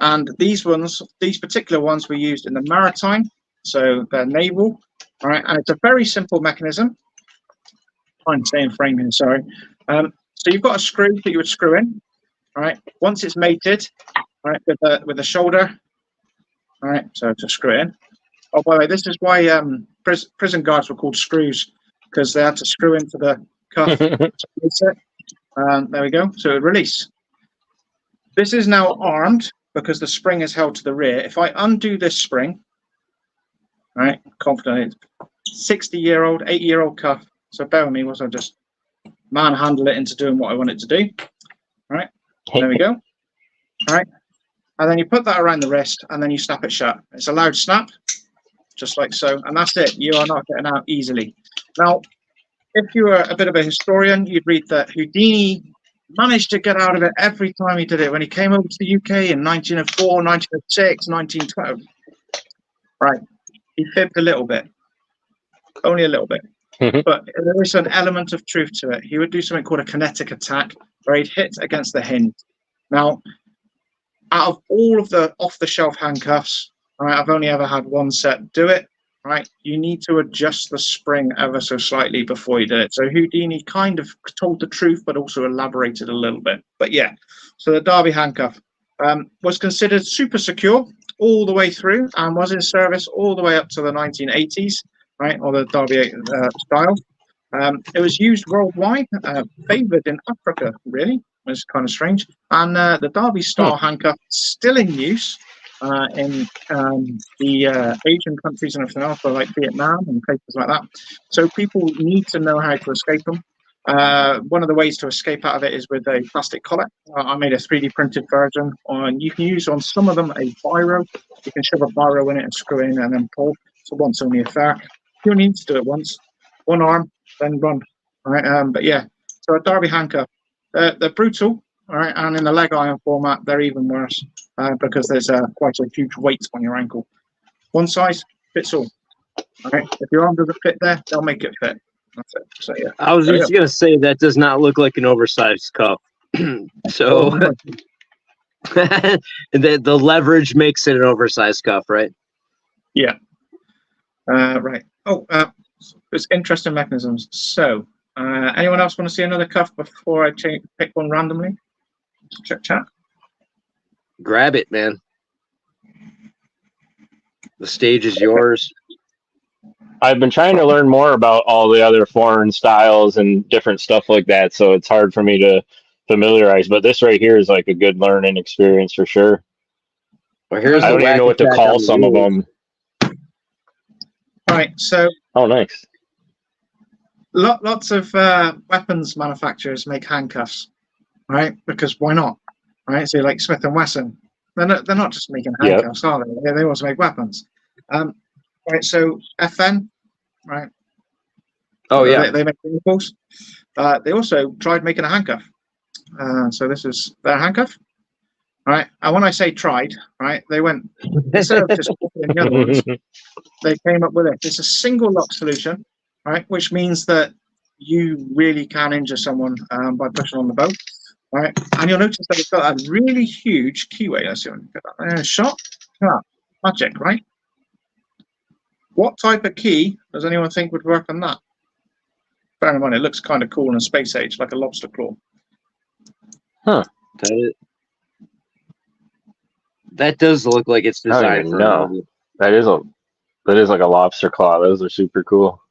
And these particular ones were used in the maritime, so they're naval. All right, and it's a very simple mechanism. Trying to stay in frame here, sorry. So you've got a screw that you would screw in. All right, once it's mated, all right, with the shoulder. All right, so to screw it in. Oh, by the way, this is why prison guards were called screws, because they had to screw into the cuff. There we go. So it release. This is now armed because the spring is held to the rear. If I undo this spring, all right, confident, it's 60-year-old, 80-year-old cuff. So bear with me whilst I just manhandle it into doing what I want it to do. All right, there we go. All right, and then you put that around the wrist and then you snap it shut. It's a loud snap, just like so, and that's it. You are not getting out easily. Now, if you were a bit of a historian, you'd read that Houdini managed to get out of it every time he did it. When he came over to the UK in 1904, 1906, 1912. Right, he fibbed a little bit, only a little bit. But there is an element of truth to it. He would do something called a kinetic attack, where he'd hit against the hinge. Now, out of all of the off-the-shelf handcuffs, right, I've only ever had one set do it. Right, you need to adjust the spring ever so slightly before you do it. So Houdini kind of told the truth, but also elaborated a little bit. But yeah, so the Derby handcuff was considered super secure all the way through and was in service all the way up to the 1980s, right, or the Derby style. It was used worldwide, favoured in Africa, really. It's kind of strange. And the Derby style handcuff is still in use in the Asian countries and everything else, like Vietnam and places like that. So people need to know how to escape them. One of the ways to escape out of it is with a plastic collar. I made a 3D printed version, and you can use on some of them a biro. You can shove a biro in it and screw in and then pull. So once only affair. You only need to do it once. One arm, then run. All right, but yeah, so a Derby handcuff, they're brutal. All right, and in the leg iron format, they're even worse because there's quite a huge weight on your ankle. One size fits all. All right, if your arm doesn't fit there, they'll make it fit. That's it. So yeah. I was There you just gonna say that does not look like an oversized cup. So go. the leverage makes it an oversized cup, right? Yeah. Right. Oh, there's interesting mechanisms. So, anyone else want to see another cuff before I pick one randomly? Chat. Grab it, man. The stage is yours. I've been trying to learn more about all the other foreign styles and different stuff like that, so it's hard for me to familiarize. But this right here is like a good learning experience for sure. Well, here's I the don't even know whack what to attack call on the some of rules. them. Right. So, Oh, nice. lots of weapons manufacturers make handcuffs, right? Because why not? Right. So, like Smith and Wesson, they're not just making Yep. handcuffs, are they? They also make weapons. Right. So, FN, right? Oh yeah. They make rifles. They also tried making a handcuff. So this is their handcuff, right? And when I say tried, right, they went instead of just copying the other ones, they came up with it. It's a single lock solution, right? Which means that you really can injure someone by pushing on the bow, right? And you'll notice that it's got a really huge keyway. Let's see if I can get that there. Shot, yeah, magic, right? What type of key does anyone think would work on that? Bear in mind, it looks kind of cool in a space age, like a lobster claw. That does look like it's I don't designed even for a know. movie. That is like a lobster claw. Those are super cool.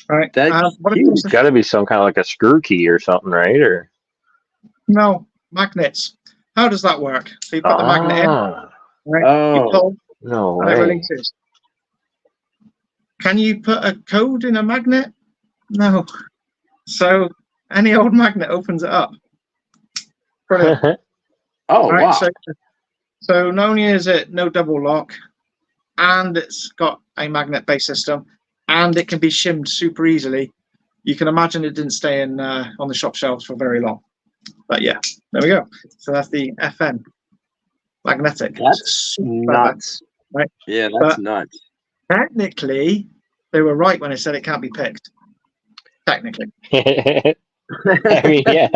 Right. That's What huge. is It's got to be some kind of like a screw key or something, right? Or No, magnets. How does that work? So you put the magnet in, right? You Oh. pull, no and it way. releases. Can you put a code in a magnet? No. So any old magnet opens it up. Brilliant. Oh Right. wow. So not only is it no double lock, and it's got a magnet-based system, and it can be shimmed super easily. You can imagine it didn't stay in on the shop shelves for very long. But yeah, there we go. So that's the FN magnetic. That's Super nuts. right? Yeah, that's But- nuts. Technically, they were right when they said it can't be picked. Technically. I mean, yeah.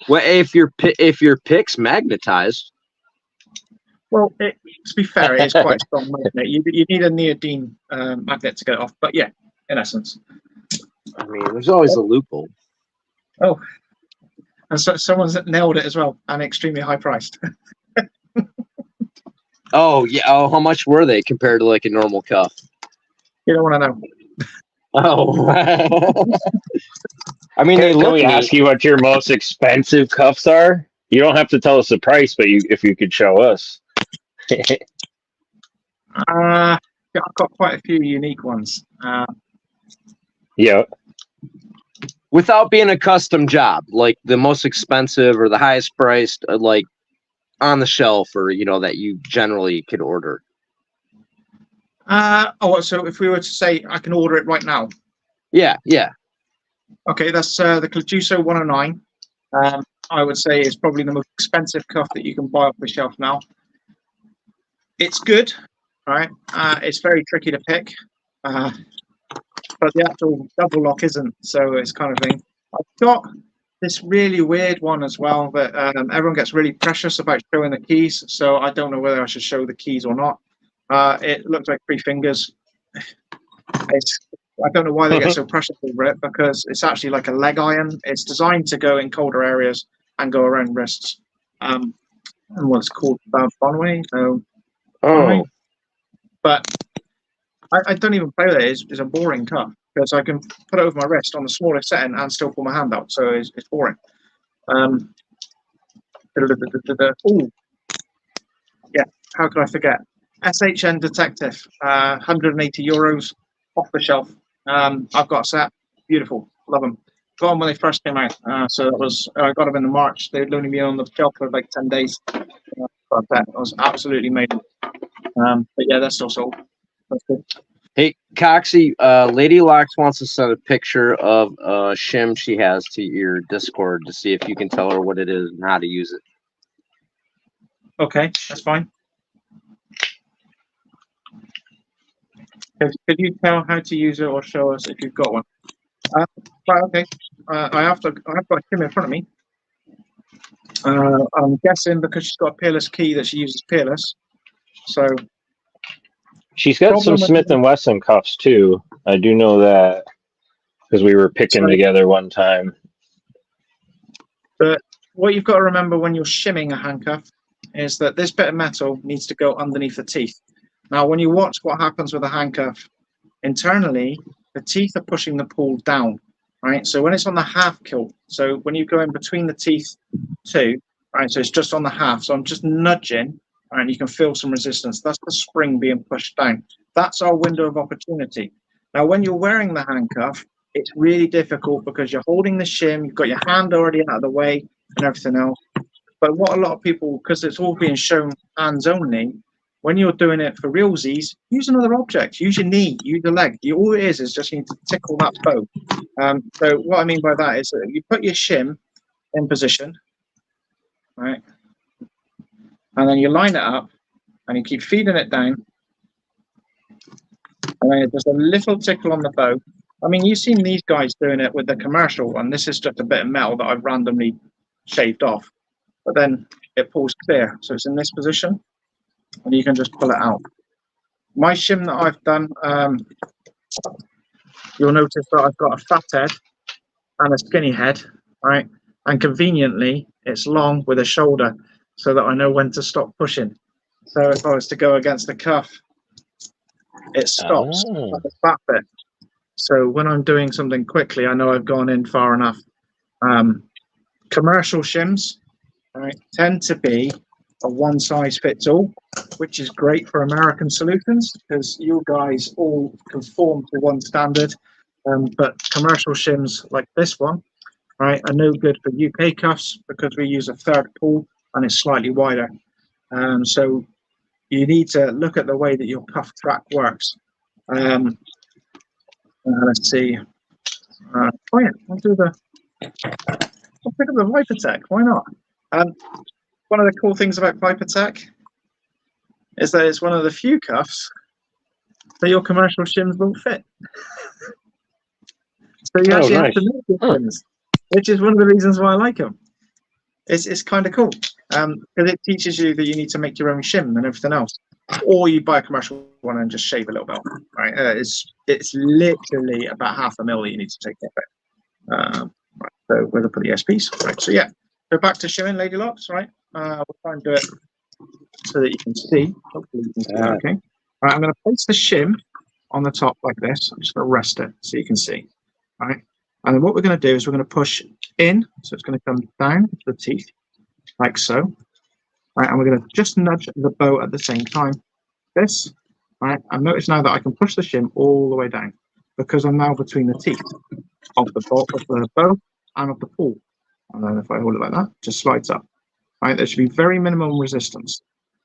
Well, if your pick's magnetized, Well, to be fair, it is quite a strong magnet. You need a neodyne magnet to get it off. But yeah, in essence. I mean, there's always a loophole. Oh, and so someone's nailed it as well, and extremely high priced. Oh yeah. Oh, how much were they compared to like a normal cuff? You don't want to know. Oh. I mean, they Can look we neat. ask you what your most expensive cuffs are? You don't have to tell us the price, but if you could show us. Yeah, I've got quite a few unique ones. Yeah. Without being a custom job, like the most expensive or the highest priced, like on the shelf, or that you generally could order. So if we were to say I can order it right now, Yeah. okay, that's the Clajuso 109. I would say is probably the most expensive cuff that you can buy off the shelf now. It's good, right? It's very tricky to pick, but the actual double lock isn't. So it's kind of thing. I've got this really weird one as well that everyone gets really precious about showing the keys. So I don't know whether I should show the keys or not. It looks like 3 fingers. I don't know why they get so precious over it, because it's actually like a leg iron. It's designed to go in colder areas and go around wrists. And what's called Bonway. So, Oh. but I don't even play with it. It's a boring cuff because I can put it over my wrist on the smallest setting and still pull my hand out. So it's boring. Oh, yeah. How could I forget? SHN Detective, €180 off the shelf. I've got a set. Beautiful. Love them. Got them when they first came out. So that was I got them in the March. They'd only been on the shelf for like 10 days. But that was absolutely amazing. But yeah, they're still sold. That's good. Hey, Coxie, Lady Locks wants to send a picture of a shim she has to your Discord to see if you can tell her what it is and how to use it. Okay, that's fine. Could you tell how to use it or show us if you've got one? Right, okay. I've got a shim in front of me. I'm guessing because she's got a Peerless key that she uses Peerless. So She's got some problem with Smith and Wesson cuffs too. I do know that because we were picking So- together one time. what you've got to remember when you're shimming a handcuff is that this bit of metal needs to go underneath the teeth. Now, when you watch what happens with a handcuff, internally, the teeth are pushing the pull down, right? So when it's on the half kilt, so when you go in between the teeth two, right, so it's just on the half, so I'm just nudging, and you can feel some resistance. That's the spring being pushed down. That's our window of opportunity. Now, when you're wearing the handcuff, it's really difficult because you're holding the shim, you've got your hand already out of the way and everything else. But what a lot of people, because it's all being shown hands only, when you're doing it for realsies, use another object. Use your knee, use your leg. All it is just you need to tickle that bow. So what I mean by that is that you put your shim in position, right? And then you line it up and you keep feeding it down. And then there's a little tickle on the bow. I mean, you've seen these guys doing it with the commercial one. This is just a bit of metal that I've randomly shaved off. But then it pulls clear. So it's in this position. And you can just pull it out. My shim that I've done, you'll notice that I've got a fat head and a skinny head, right? And conveniently, it's long with a shoulder so that I know when to stop pushing. So if I was to go against the cuff, it stops at the fat bit. So when I'm doing something quickly, I know I've gone in far enough. Commercial shims, right, tend to be a one size fits all, which is great for American solutions because you guys all conform to one standard. But commercial shims like this one, right, are no good for UK cuffs because we use a third pull and it's slightly wider. So you need to look at the way that your cuff track works. Let's see. Oh yeah, I'll pick up the Vipertech. Why not? One of the cool things about Vipertech is that it's one of the few cuffs that your commercial shims won't fit. So you actually have to make your shims, which is one of the reasons why I like them. It's kind of cool because it teaches you that you need to make your own shim and everything else, or you buy a commercial one and just shave a little bit, right? It's literally about half a mil that you need to take off it. Right, so we're going to put the SPs, right? So yeah, go back to shimming, Lady Locks, right? We'll try and do it so that you can see. Hopefully you can see. Okay. All right, I'm going to place the shim on the top like this. I'm just going to rest it so you can see. All right. And then what we're going to do is we're going to push in, so it's going to come down to the teeth, like so. All right, and we're going to just nudge the bow at the same time. This, all right, and notice now that I can push the shim all the way down because I'm now between the teeth of the bow and of the pull. And then if I hold it like that, it just slides up. All right, there should be very minimum resistance.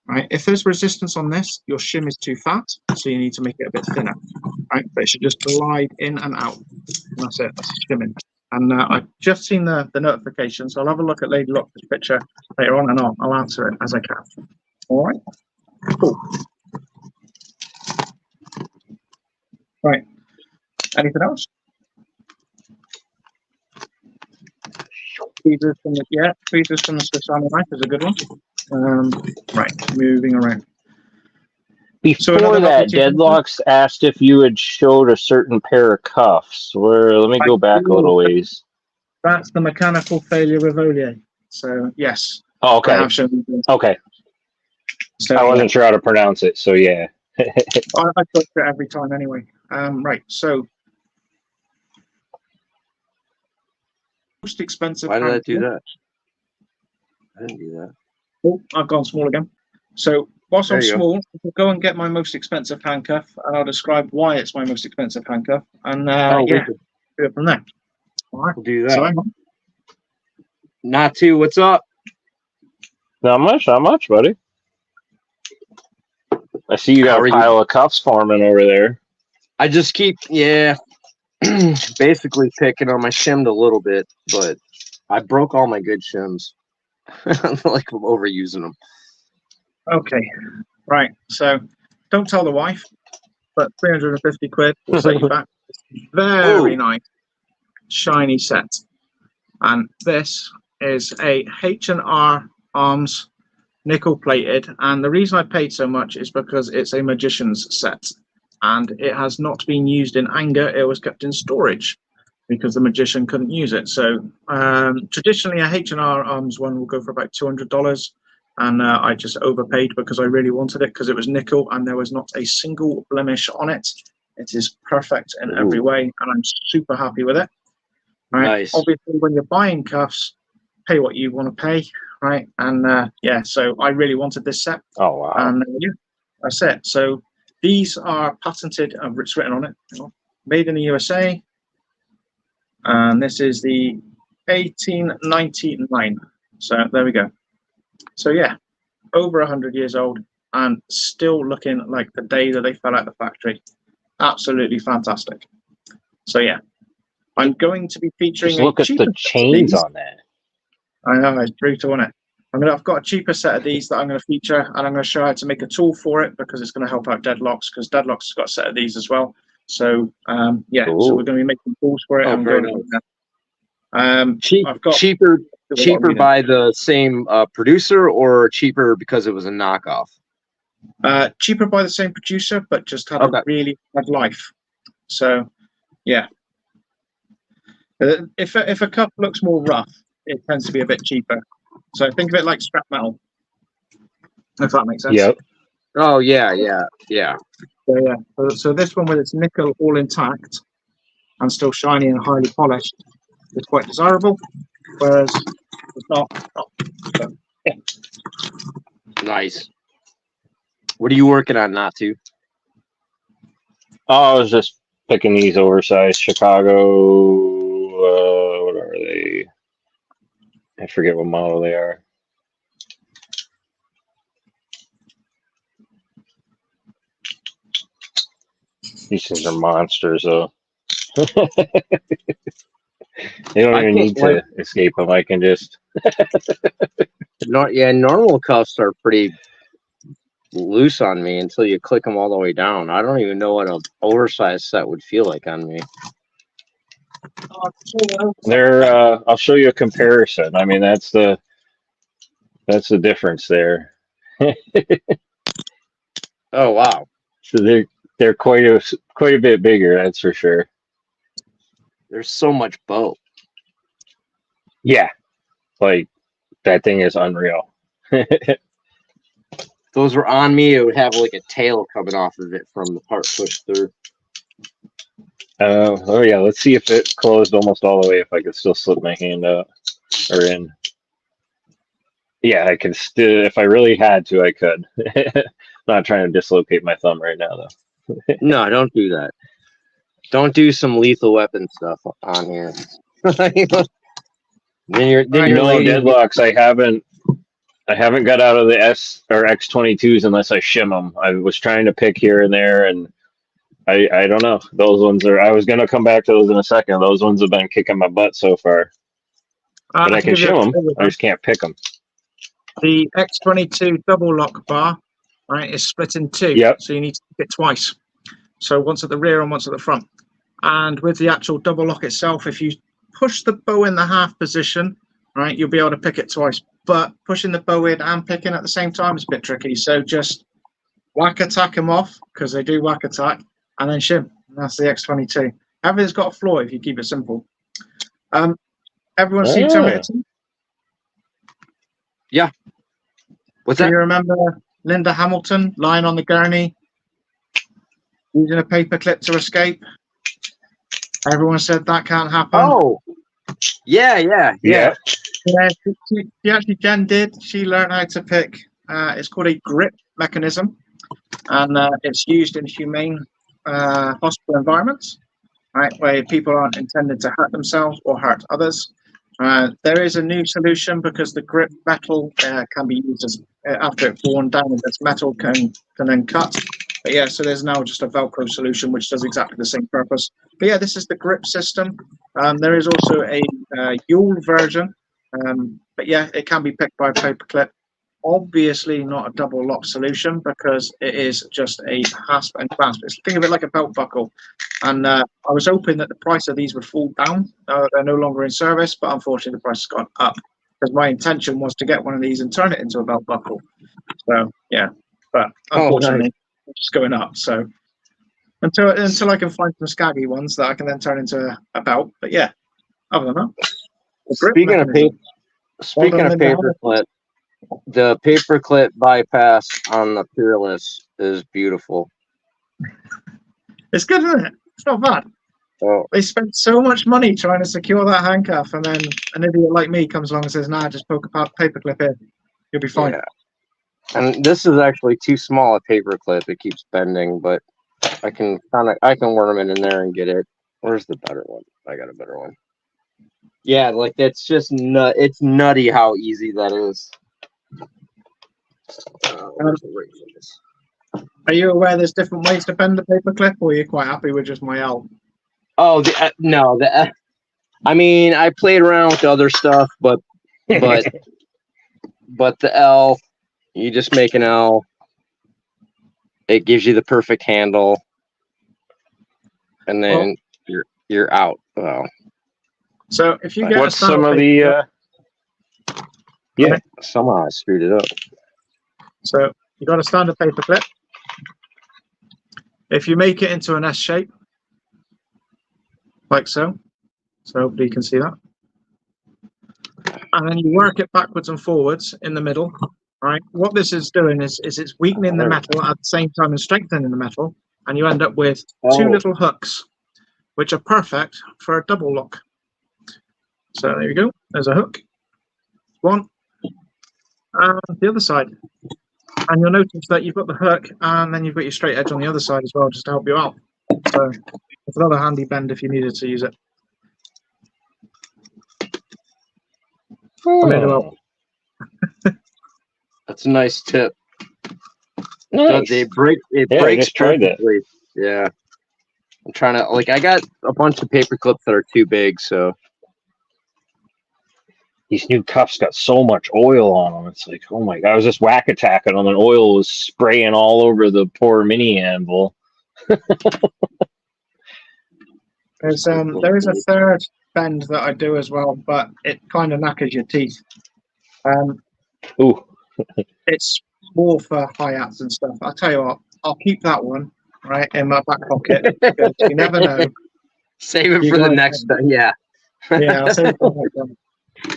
Right, if there's resistance on this, your shim is too fat, so you need to make it a bit thinner. Right, but it should just glide in and out. And that's it. That's shimming. And I've just seen the notification, so I'll have a look at Lady Lock's picture later on, and I'll answer it as I can. All right. Cool. Right. Anything else? Tweezers from the Swiss Army knife is a good one. Right, moving around. Before that, Deadlocks asked if you had showed a certain pair of cuffs. Let me go back a little ways. That's the mechanical failure Rivolier. So yes. Oh, okay. Okay. So I wasn't sure how to pronounce it, so yeah. I talk it every time anyway. Right, so most expensive. Why did I do that? I didn't do that. Oh, I've gone small again. So whilst I'm small, I'll go and get my most expensive handcuff, and I'll describe why it's my most expensive handcuff, and do it from there. All right, we'll do that. So, not too. What's up? Not much, buddy. I see you got a pile of cuffs forming over there. I just keep, basically picking on my shimmed a little bit, but I broke all my good shims. Like I'm overusing them. Okay, right. So don't tell the wife, but 350 quid will set you back. Very Ooh. nice, shiny set. And this is a H&R Arms nickel plated. And the reason I paid so much is because it's a magician's set. And it has not been used in anger. It was kept in storage because the magician couldn't use it. So traditionally, a H&R Arms one will go for about $200. And I just overpaid because I really wanted it because it was nickel and there was not a single blemish on it. It is perfect in every way, and I'm super happy with it. Right. Nice. Obviously, when you're buying cuffs, pay what you want to pay, right? And so I really wanted this set. Oh wow! And that's it. So these are patented. It's written on it. Made in the USA. And this is the 1899. So there we go. So yeah, over 100 years old and still looking like the day that they fell out of the factory. Absolutely fantastic. So yeah, I'm going to be featuring. Just look at the chains on that. I know, it's brutal, isn't it? I've got a cheaper set of these that I'm going to feature, and I'm going to show how to make a tool for it because it's going to help out Deadlocks, because Deadlocks has got a set of these as well. So so we're going to be making tools for it. Oh, very nice. Cheaper by the same producer, or cheaper because it was a knockoff? Cheaper by the same producer, but just had a really bad life. So yeah, if a cup looks more rough, it tends to be a bit cheaper. So think of it like scrap metal, if that makes sense. Yep. Oh yeah. So this one with its nickel all intact and still shiny and highly polished is quite desirable, whereas it's not. So, yeah. Nice. What are you working on, Natu? Oh, I was just picking these oversized Chicago. What are they? I forget what model they are. These things are monsters, though. They don't even need to escape them. I can just. Normal cuffs are pretty loose on me until you click them all the way down. I don't even know what an oversized set would feel like on me. They're. I'll show you a comparison. I mean, that's the difference there. Oh wow! So they're quite a bit bigger. That's for sure. There's so much bow. Yeah, like that thing is unreal. Those were on me. It would have like a tail coming off of it from the part pushed through. Oh yeah, let's see if it closed almost all the way. If I could still slip my hand out or in. Yeah, I can still. If I really had to, I could. Not trying to dislocate my thumb right now, though. No, don't do that. Don't do some lethal weapon stuff on here. then you're Deadlocks. I haven't got out of the S or X22s unless I shim them. I was trying to pick here and there, and I don't know. Those ones are. I was gonna come back to those in a second. Those ones have been kicking my butt so far. But I can shim them. I just can't pick them. The X22 double lock bar, right, is split in two. Yep. So you need to pick it twice. So once at the rear and once at the front. And with the actual double lock itself, if you push the bow in the half position, right, you'll be able to pick it twice. But pushing the bow in and picking at the same time is a bit tricky. So just whack attack them off, because they do whack attack, and then shim. And that's the X22. Everything's got a flaw if you keep it simple. Everyone seen Terminator 2? Yeah. What's that? Do you remember Linda Hamilton lying on the gurney, using a paperclip to escape? Everyone said that can't happen. Oh, yeah. Yeah, she actually, Jen did. She learned how to pick. It's called a grip mechanism, and it's used in humane hospital environments, right, where people aren't intended to hurt themselves or hurt others. There is a new solution because the grip metal can be used as after it's worn down, and this metal can then cut. But yeah, so there's now just a Velcro solution which does exactly the same purpose. But yeah, this is the grip system. There is also a Yule version, but yeah, it can be picked by a paperclip. Obviously not a double lock solution because it is just a hasp and clasp. Think of it like a belt buckle. And I was hoping that the price of these would fall down. They're no longer in service, but unfortunately the price has gone up because my intention was to get one of these and turn it into a belt buckle. So yeah, but unfortunately it's going up. So until I can find some scaggy ones that I can then turn into a belt. But yeah, other than that, Speaking of paperclip, the paperclip bypass on the Peerless is beautiful. It's good, isn't it? It's not bad. Oh, They spent so much money trying to secure that handcuff, and then an idiot like me comes along and says, "Nah, just poke a paperclip in. You'll be fine." yeah. And this is actually too small a paperclip. It keeps bending, but I can worm it in there and get it. Where's the better one? I got a better one. Yeah, like that's just it's nutty how easy that is. Are you aware there's different ways to bend the paperclip, or are you quite happy with just my L? Oh, no. I mean, I played around with other stuff, but the L, you just make an L. It gives you the perfect handle, and then you're out. Well, so if you get what's some of the somehow I screwed it up. So you got a standard paperclip. If you make it into an S shape, like so hopefully you can see that, and then you work it backwards and forwards in the middle. Right, what this is doing is it's weakening the metal at the same time as strengthening the metal, and you end up with two little hooks, which are perfect for a double lock. So there you go. There's a hook. One, and the other side. And you'll notice that you've got the hook, and then you've got your straight edge on the other side as well, just to help you out. So it's another handy bend if you needed to use it. That's a nice tip. nice. It breaks perfectly. Yeah. I'm trying to I got a bunch of paper clips that are too big, so These new cuffs got so much oil on them. It's like, oh my god! I was just whack attacking them, and oil was spraying all over the poor mini anvil. There is a third bend that I do as well, but it kind of knackers your teeth. Ooh. It's more for hi-hats and stuff. I'll tell you what, I'll keep that one right in my back pocket because you never know. Save it for the next time. Yeah. Yeah, I'll save it for the next one.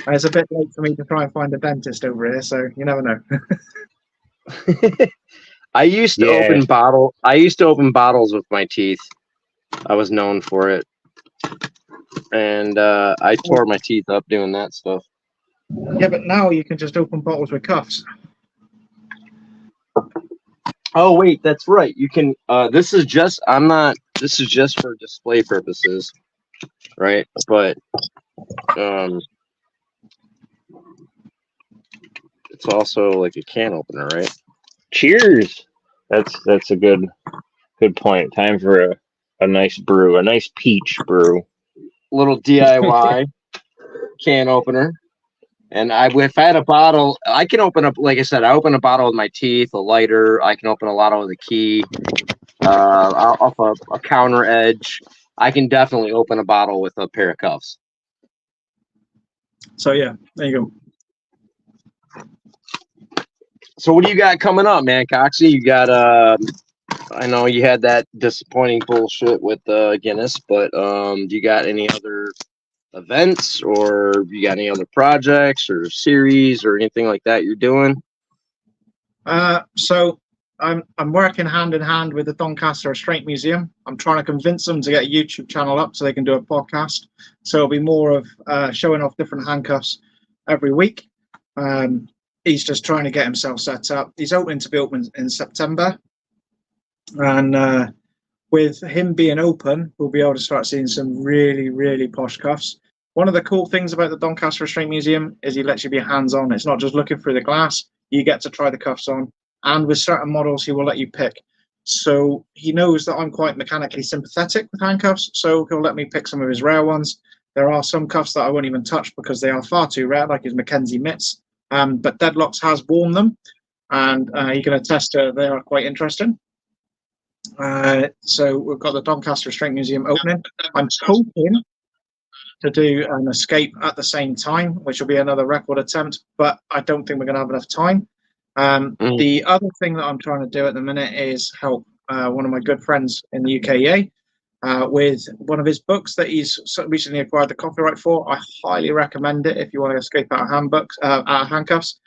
It's a bit late for me to try and find a dentist over here, so you never know. I used to open bottles with my teeth. I was known for it. And I tore my teeth up doing that stuff. Yeah, but now you can just open bottles with cuffs. Oh wait, that's right. You can this is just for display purposes. Right? But it's also like a can opener, right? Cheers. That's a good point. Time for a nice brew, a nice peach brew. Little DIY can opener. And if I had a bottle, I can open up, like I said, I open a bottle with my teeth, a lighter. I can open a bottle with a key, off a counter edge. I can definitely open a bottle with a pair of cuffs. So yeah, there you go. So what do you got coming up, man, Coxie? You got I know you had that disappointing bullshit with Guinness, but do you got any other events, or you got any other projects or series or anything like that you're doing? So I'm working hand in hand with the Doncaster Restraint Museum. I'm trying to convince them to get a YouTube channel up so they can do a podcast. So it'll be more of showing off different handcuffs every week. He's just trying to get himself set up. He's hoping to be open in September, and with him being open, we'll be able to start seeing some really, really posh cuffs. One of the cool things about the Doncaster Restraint Museum is he lets you be hands-on. It's not just looking through the glass. You get to try the cuffs on. And with certain models, he will let you pick. So he knows that I'm quite mechanically sympathetic with handcuffs, so he'll let me pick some of his rare ones. There are some cuffs that I won't even touch because they are far too rare, like his Mackenzie mitts. But Deadlocks has worn them, and he can attest to they are quite interesting. So we've got the Doncaster Strength Museum opening. I'm hoping to do an escape at the same time, which will be another record attempt, but I don't think we're going to have enough time. The other thing that I'm trying to do at the minute is help one of my good friends in the UKEA with one of his books that he's recently acquired the copyright for. I highly recommend it if you want to escape out of handcuffs.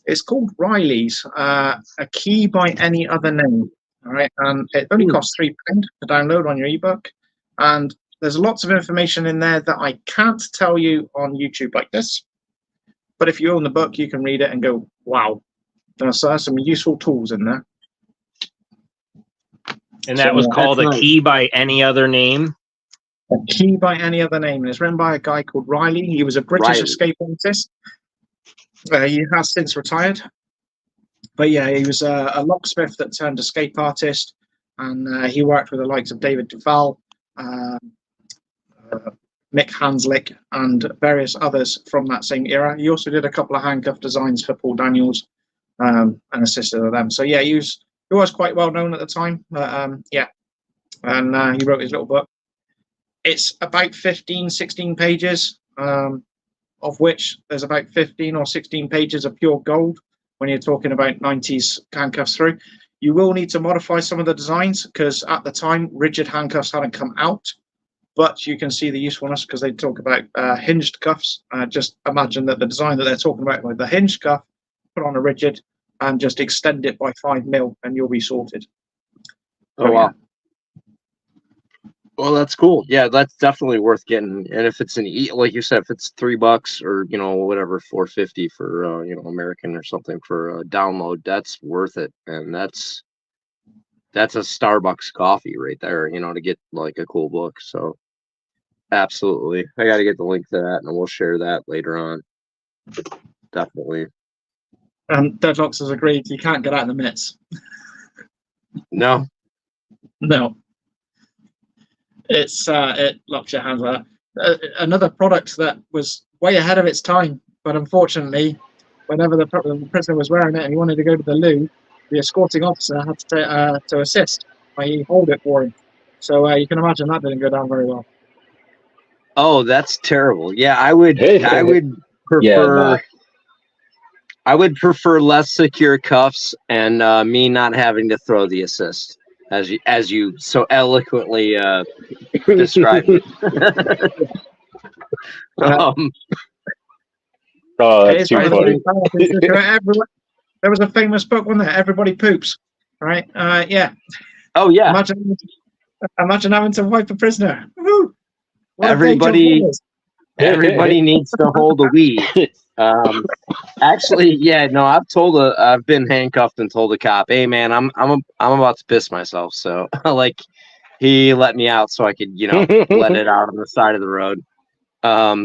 It's called Riley's, A Key by Any Other Name. All right, and it only costs £3 to download on your ebook, and there's lots of information in there that I can't tell you on YouTube like this. But if you own the book, you can read it and go, "Wow!" So there's some useful tools in there. And that was called A Key by Any Other Name. A Key by Any Other Name, and it's written by a guy called Riley. He was a British escape artist. He has since retired. But yeah, he was a locksmith that turned escape artist, and he worked with the likes of David Duval, Mick Hanslick, and various others from that same era. He also did a couple of handcuff designs for Paul Daniels and assisted with them. So yeah, he was quite well known at the time. Yeah, and he wrote his little book. It's about 15, 16 pages, of which there's about 15 or 16 pages of pure gold when you're talking about 90s handcuffs through. You will need to modify some of the designs because at the time, rigid handcuffs hadn't come out, but you can see the usefulness because they talk about hinged cuffs. Just imagine that the design that they're talking about with the hinged cuff, put on a rigid and just extend it by 5 mil and you'll be sorted. Oh, wow. Well, that's cool. Yeah, that's definitely worth getting. And if it's like you said, if it's $3 or whatever, $4.50 for American or something for a download, that's worth it. And that's a Starbucks coffee right there. To get like a cool book. So absolutely, I got to get the link to that, and we'll share that later on. Definitely. And Deadlocks has agreed you can't get out in the mitts. No. It locks your hands out. Another product that was way ahead of its time, but unfortunately, whenever the prisoner was wearing it and he wanted to go to the loo, the escorting officer had to assist, i.e. hold it for him. So you can imagine that didn't go down very well. Oh, that's terrible. Yeah, I would prefer. Yeah, I would prefer less secure cuffs and me not having to throw the assist, as you so eloquently described it. Oh, that's too funny. There was a famous book, wasn't there? Everybody Poops, right? Yeah. Oh yeah. Imagine having to wipe a prisoner. Woo! Everybody needs to hold a weed. Actually, yeah, no, I've been handcuffed and told a cop, "Hey, man, I'm about to piss myself." So, like, he let me out so I could, let it out on the side of the road.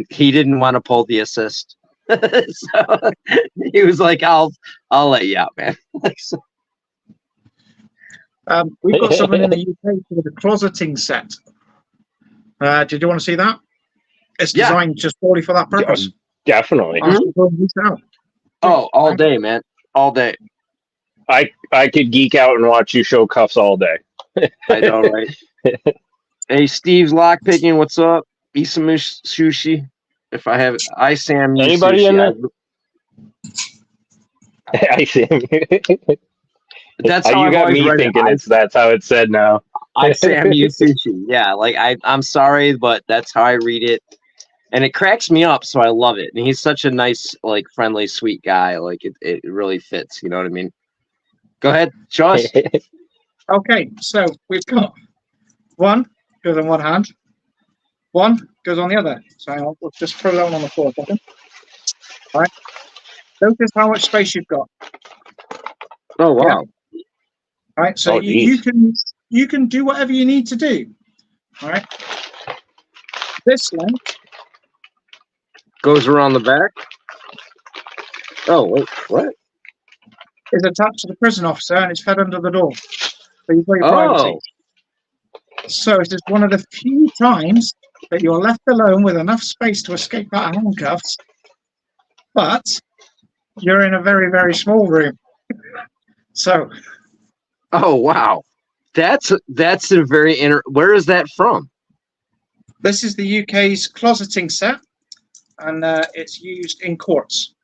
He didn't want to pull the assist, so he was like, "I'll let you out, man." We've got something in the UK called the closeting set. Did you want to see that? It's designed just purely for that purpose. Definitely. Oh, all day, man. All day. I could geek out and watch you show cuffs all day. I know, right? Hey, Steve's lockpicking. What's up? Eat some sushi. If I have it, I Sam. Anybody sushi. in there? I Sam. That's how you got me thinking that's how it's said now. I Sam you sushi. Yeah, like I'm sorry, but that's how I read it. And it cracks me up, so I love it. And he's such a nice, like, friendly, sweet guy. Like, it really fits. You know what I mean? Go ahead, show us. Okay, so we've got one goes on one hand, one goes on the other. So I'll just throw that one on the floor a second. All right. Notice how much space you've got. Oh, wow. Yeah. All right, so you can do whatever you need to do. All right. This length goes around the back. Oh, wait, what? Is attached to the prison officer and it's fed under the door. So you've got your privacy. So it is one of the few times that you're left alone with enough space to escape out of handcuffs, but you're in a very, very small room. So Oh wow, that's a very Where is that from? this is the UK's closeting set, and it's used in courts.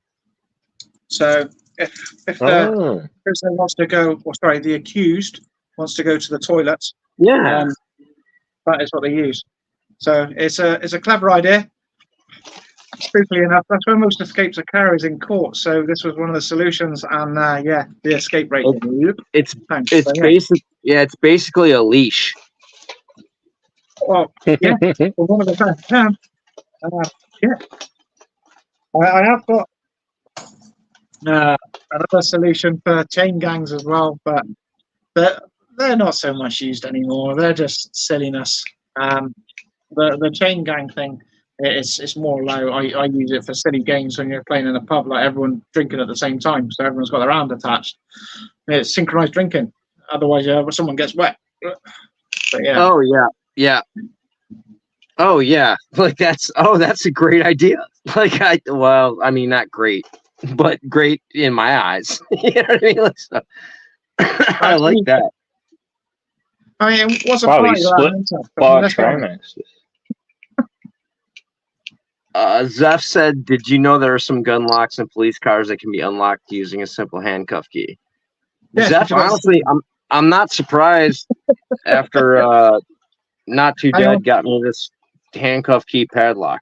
So if the prisoner wants to go, or sorry, the accused wants to go to the toilet, Yeah. that is what they use. So it's a clever idea. Spookily enough, that's where most escapes occur, is in court. So this was one of the solutions, and the escape rate. It's basically a leash. Well, yeah, for one of the best. Yeah, I have got another solution for chain gangs as well, but they're not so much used anymore. They're just silliness. The chain gang thing, it's more low. I use it for silly games when you're playing in a pub, like everyone drinking at the same time, so everyone's got their hand attached. It's synchronized drinking. Otherwise, someone gets wet. But yeah. Oh yeah. Oh yeah. Like that's a great idea. Like I mean not great, but great in my eyes. You know what I mean? So, I like that. I mean, what's a Wow, party he like split that? Ball Trimax. Zeph said, "Did you know there are some gun locks in police cars that can be unlocked using a simple handcuff key?" Yeah, Zeph, honestly, I'm not surprised after Not Too Dead got me this handcuff key padlock.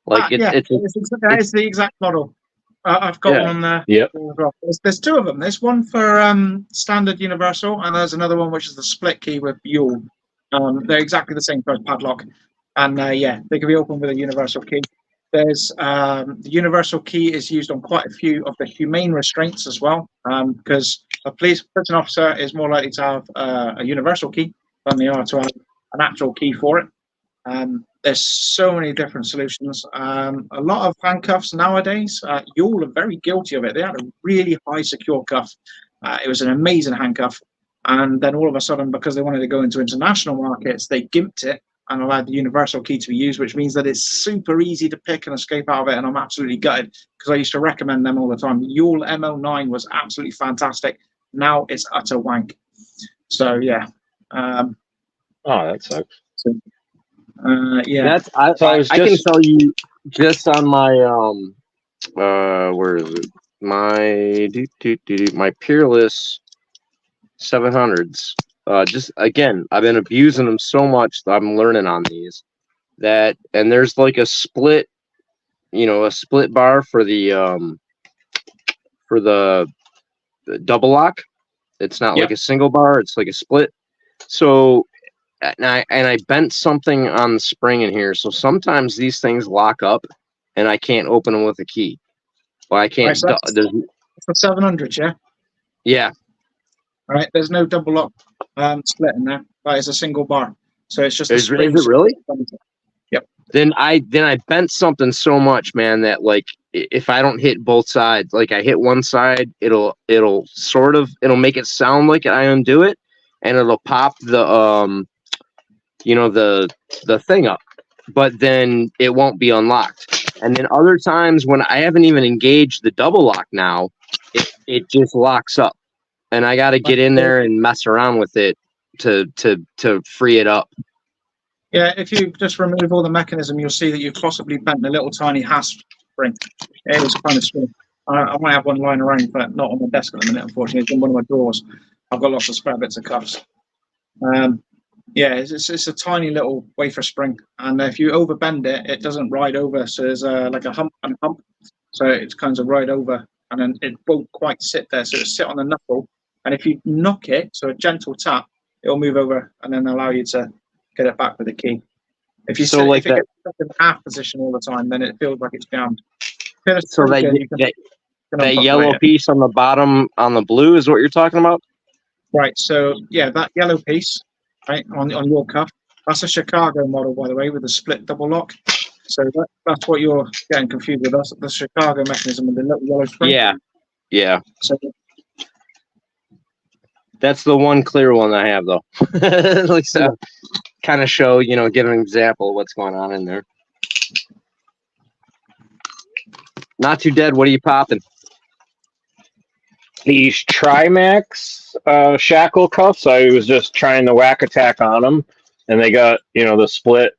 Like that is the exact model. I've got one on there. Yep. There's two of them. There's one for standard universal, and there's another one which is the split key with Yule. They're exactly the same for padlock, and they can be opened with a universal key. There's the universal key is used on quite a few of the humane restraints as well, because a prison officer is more likely to have a universal key than they are to have an actual key for it. There's so many different solutions. A lot of handcuffs nowadays, Yule are very guilty of it. They had a really high secure cuff. It was an amazing handcuff. And then all of a sudden, because they wanted to go into international markets, they gimped it and allowed the universal key to be used, which means that it's super easy to pick and escape out of it. And I'm absolutely gutted because I used to recommend them all the time. Yule ML9 was absolutely fantastic. Now it's utter wank. So, yeah. Oh, that sucks. Yeah. I can tell you just on my where is it? My Peerless 700s. Just again, I've been abusing them so much that I'm learning on these. And there's like a split bar for the double lock. It's not like a single bar, it's like a split. So and I bent something on the spring in here, so sometimes these things lock up and I can't open them with a key. Well, I can't. Right, so for 700, yeah? Yeah. All right, there's no double lock split in there. That is a single bar. So it's just a spring. Is it really? Yep. Then I bent something so much, man, that like if I don't hit both sides, like I hit one side, it'll make it sound like I undo it, and it'll pop the the thing up, but then it won't be unlocked. And then other times when I haven't even engaged the double lock now, it just locks up, and I got to get in there and mess around with it to free it up. Yeah, if you just remove all the mechanism, you'll see that you've possibly bent a little tiny hasp spring. It is kind of small. I might have one lying around, but not on my desk at the minute, unfortunately. It's in one of my drawers. I've got lots of spare bits of cuffs. Yeah, it's a tiny little wafer spring, and if you overbend it, it doesn't ride over. So there's like a hump and a hump, so it's kind of ride over, and then it won't quite sit there. So it'll sit on the knuckle, and if you knock it, so a gentle tap, it'll move over and then allow you to get it back with the key. If you if it gets stuck in half position all the time, then it feels like it's jammed. So that yellow piece on the bottom on the blue is what you're talking about, right? So yeah, that yellow piece. Right, on your cuff. That's a Chicago model, by the way, with a split double lock. So that's what you're getting confused with. That's the Chicago mechanism with the little yellow spring. Yeah. So That's the one clear one I have, though. Like, so, kind of show, give an example of what's going on in there. Not Too Dead. What are you popping? These Trimax shackle cuffs. I was just trying the whack attack on them, and they got the split,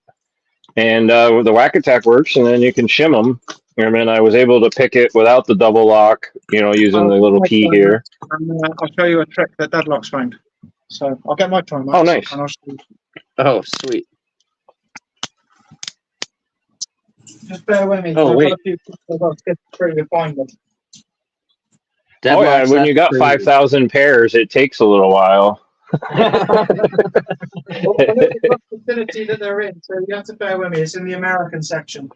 and the whack attack works, and then you can shim them. And then I was able to pick it without the double lock, using the little key here. I'll show you a trick that Deadlock's found. So I'll get my Trimax. Oh, nice. And I'll show you. Oh, sweet. Just bear with me. Oh, I've wait. got a few people I've got to get through to find them. Oh yeah, when you got crazy. 5,000 pairs, it takes a little while. Well, I know the facility that they're in, so you have to bear with me. It's in the American section.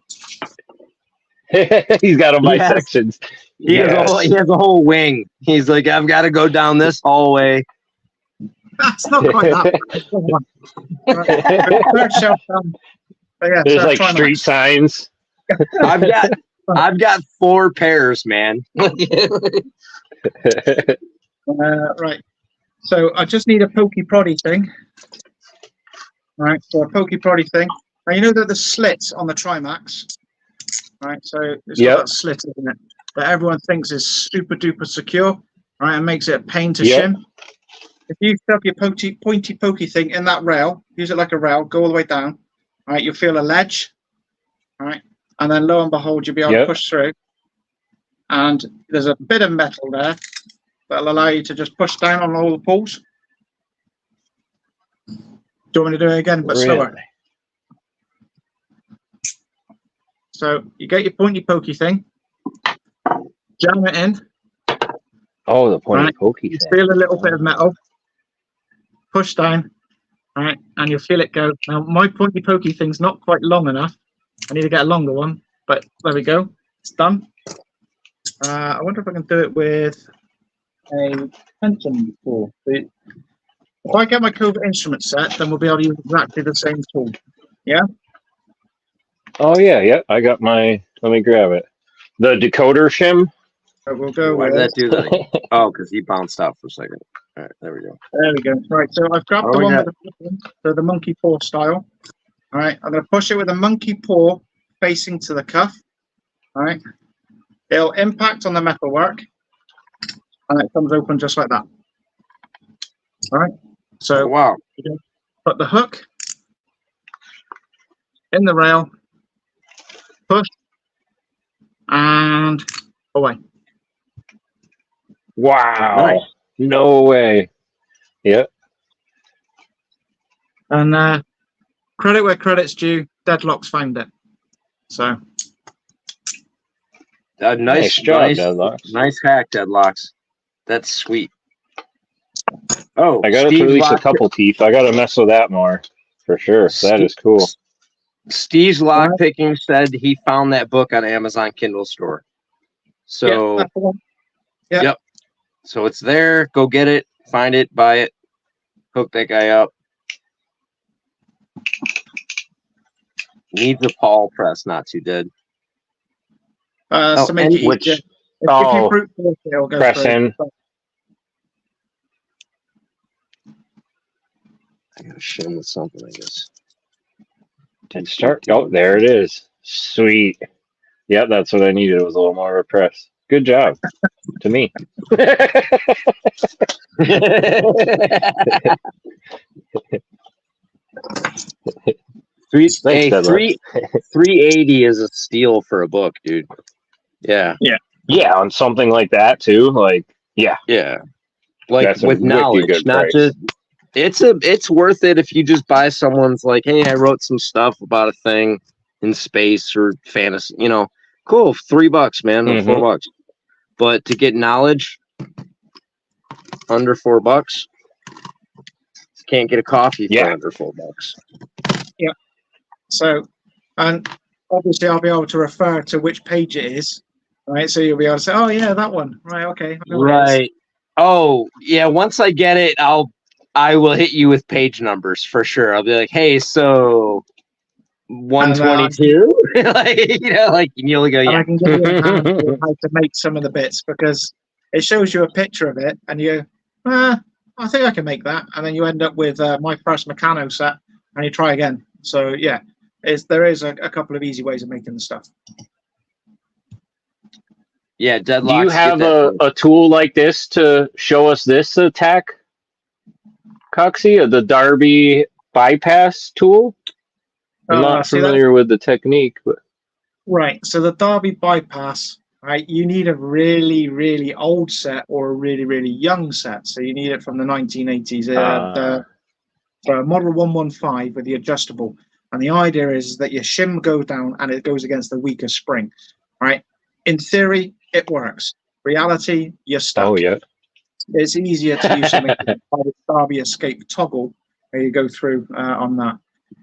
He's got them by Yes. sections. He has a whole wing. He's like, I've got to go down this hallway. That's not quite that. Third shelf down. But yeah, There's so like Trimax. street signs. I've got 4 pairs, man. Right. So I just need a pokey proddy thing. Right. So a pokey proddy thing. Now you know that the slits on the Trimax. Right. So it's got that slit in it that everyone thinks is super duper secure. Right, and makes it a pain to shim. If you shove your pointy pokey thing in that rail, use it like a rail, go all the way down. Right, you'll feel a ledge. Right, and then lo and behold, you'll be able to push through. And there's a bit of metal there that'll allow you to just push down on all the pulls. Do you want me to do it again, but slower? So you get your pointy pokey thing, jam it in. Oh, the pointy pokey You thing. feel a little bit of metal. Push down, right, and you'll feel it go. Now my pointy pokey thing's not quite long enough. I need to get a longer one, but there we go. It's done. I wonder if I can do it with a tension tool. If I get my covert instrument set, then we'll be able to use exactly the same tool. Yeah? Oh yeah. I got my. Let me grab it. The decoder shim. So we'll go Why with. did that do that? Oh, because he bounced out for a second. All right, there we go. There we go. Right, so I've grabbed the one with the monkey paw style. All right, I'm going to push it with a monkey paw facing to the cuff. All right, it'll impact on the metalwork, and it comes open just like that. All right, so Wow. put the hook in the rail, push, and away. Wow. Nice. No way. Yep. And credit where credit's due, Deadlock's found it. So Nice job, Deadlocks. Nice hack, Deadlocks. That's sweet. Oh, I got to release a couple teeth. I got to mess with that more, for sure. That is cool. Steve's lockpicking said he found that book on Amazon Kindle store. So, that's the one. Yeah. Yep. So it's there. Go get it. Find it. Buy it. Hook that guy up. Needs a Paul press, not too dead. To make it which- easier. If oh, you brute force it, it'll go press through. in. I gotta shim with something, I guess. Did start. Oh, there it is. Sweet. Yep, that's what I needed. It was a little more of a press. Good job. To me. Thanks, Deadlock. 380 is a steal for a book, dude. Yeah. Yeah, on something like that too. Like, yeah. Yeah. Like That's a with wicked knowledge, good not price. just it's worth it if you just buy someone's like, hey, I wrote some stuff about a thing in space or fantasy, cool, $3, man, or Mhm. $4. But to get knowledge under $4, can't get a coffee for under $4. So, and obviously I'll be able to refer to which page it is, right? So you'll be able to say, oh yeah, that one. Right, okay. I know what it is. Right. Oh, yeah, once I get it, I will hit you with page numbers for sure. I'll be like, hey, so 122? And you'll go, And yeah. I can give you a hand with how to make some of the bits because it shows you a picture of it and you go, I think I can make that. And then you end up with my first Meccano set, and you try again. So yeah, there is a couple of easy ways of making the stuff. Yeah, Do Deadlock. you have a tool like this to show us this attack, Coxie? The Darby bypass tool? I'm not See that? familiar with the technique, but Right. So the Derby bypass, right? You need a really, really old set or a really, really young set. So you need it from the 1980s. The Model 115 with the adjustable. And the idea is that your shim goes down and it goes against the weaker spring, right? In theory, it works. Reality, you're stuck. oh yeah. It's easier to use something like Derby Escape toggle where you go through on that.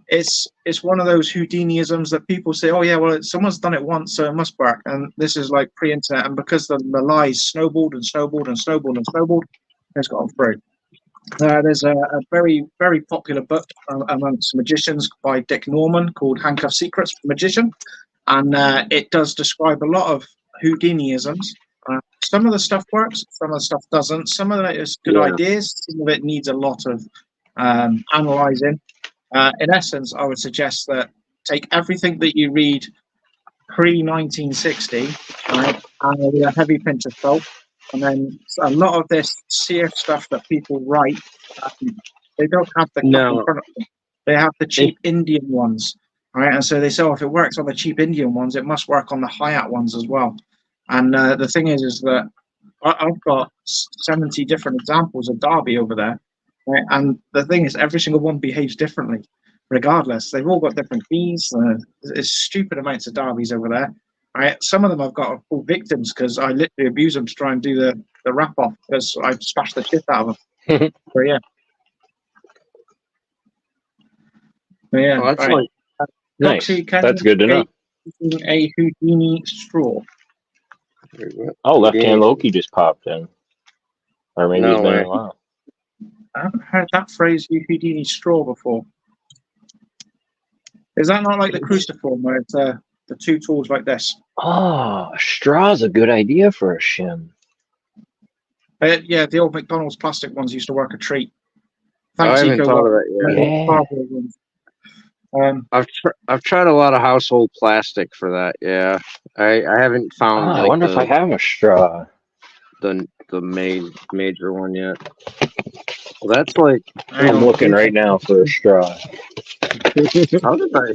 It's one of those Houdiniisms that people say, oh yeah, well someone's done it once, so it must work. And this is like pre-internet, and because the lies snowballed and snowballed and snowballed and snowballed, it's gone through. There's a very, very popular book amongst magicians by Dick Norman called Handcuff Secrets for Magician, and it does describe a lot of Houdiniisms. Some of the stuff works, some of the stuff doesn't. Some of it is good ideas, some of it needs a lot of analysing. In essence, I would suggest that take everything that you read pre-1960, right, and with a heavy pinch of salt, and then a lot of this seer stuff that people write, they don't have the cup in front of them. They have the cheap Indian ones, right? And so they say, oh, if it works on the cheap Indian ones, it must work on the Hayat ones as well. And the thing is that I've got 70 different examples of Derby over there. Right? And the thing is, every single one behaves differently, regardless. They've all got different keys. There's stupid amounts of Derbies over there. Right? Some of them I've got to call victims because I literally abuse them to try and do the wrap off because I smash the shit out of them. So yeah. But, yeah. Oh, that's right. Nice. Roxy, That's good to know. A Houdini straw. Oh, Left Hand Loki just popped in. Or maybe No it's been way. a while. I haven't heard that phrase Houdini straw before. Is that not like the cruciform where it's the two tools like this? Oh, a straw's a good idea for a shim. Yeah, the old McDonald's plastic ones used to work a treat. I Thanks, haven't Eco. thought of that yet. I've tried a lot of household plastic for that. Yeah, I haven't found I wonder if I have a straw. the major one yet. Well, that's like I'm looking right now for a straw. how did I?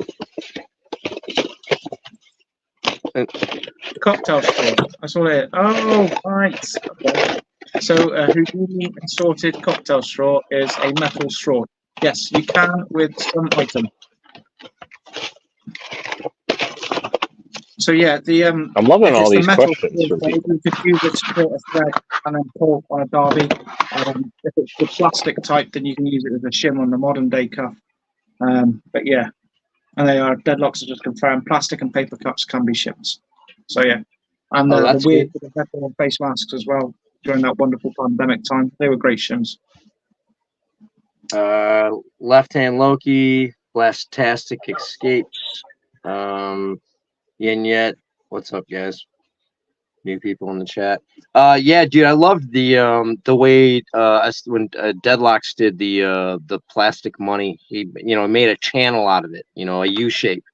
Cocktail straw. That's all it is. Oh, right. Okay. So Houdini assorted cocktail straw is a metal straw. Yes, you can with some item. So yeah, I'm loving all these metal questions straw, from people. you could use it to support a thread and then pull on a Derby. If it's the plastic type, then you can use it as a shim on the modern day cuff. But yeah, and they are deadlocks are just confirmed. Plastic and paper cups can be shims. So yeah, and the weird metal face masks as well during that wonderful pandemic time. They were great shims. Left Hand Loki, Blastastic Escapes, Yin Yet. What's up, guys? New people in the chat. Yeah, dude, I loved the way when Deadlocks did the plastic money. He made a channel out of it. A U shape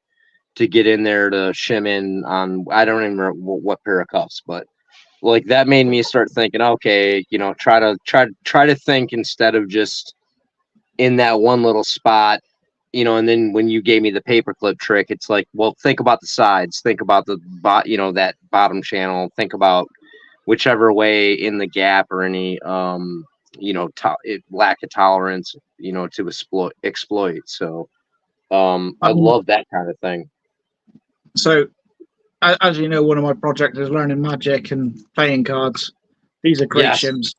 to get in there to shim in on. I don't even remember what pair of cuffs, but like that made me start thinking. Okay, try to think instead of just in that one little spot. And then when you gave me the paperclip trick, it's like, well, think about the sides, think about the that bottom channel, think about whichever way in the gap or any lack of tolerance, to exploit. So I love that kind of thing. So as you know, one of my projects is learning magic and playing cards. These are great shims,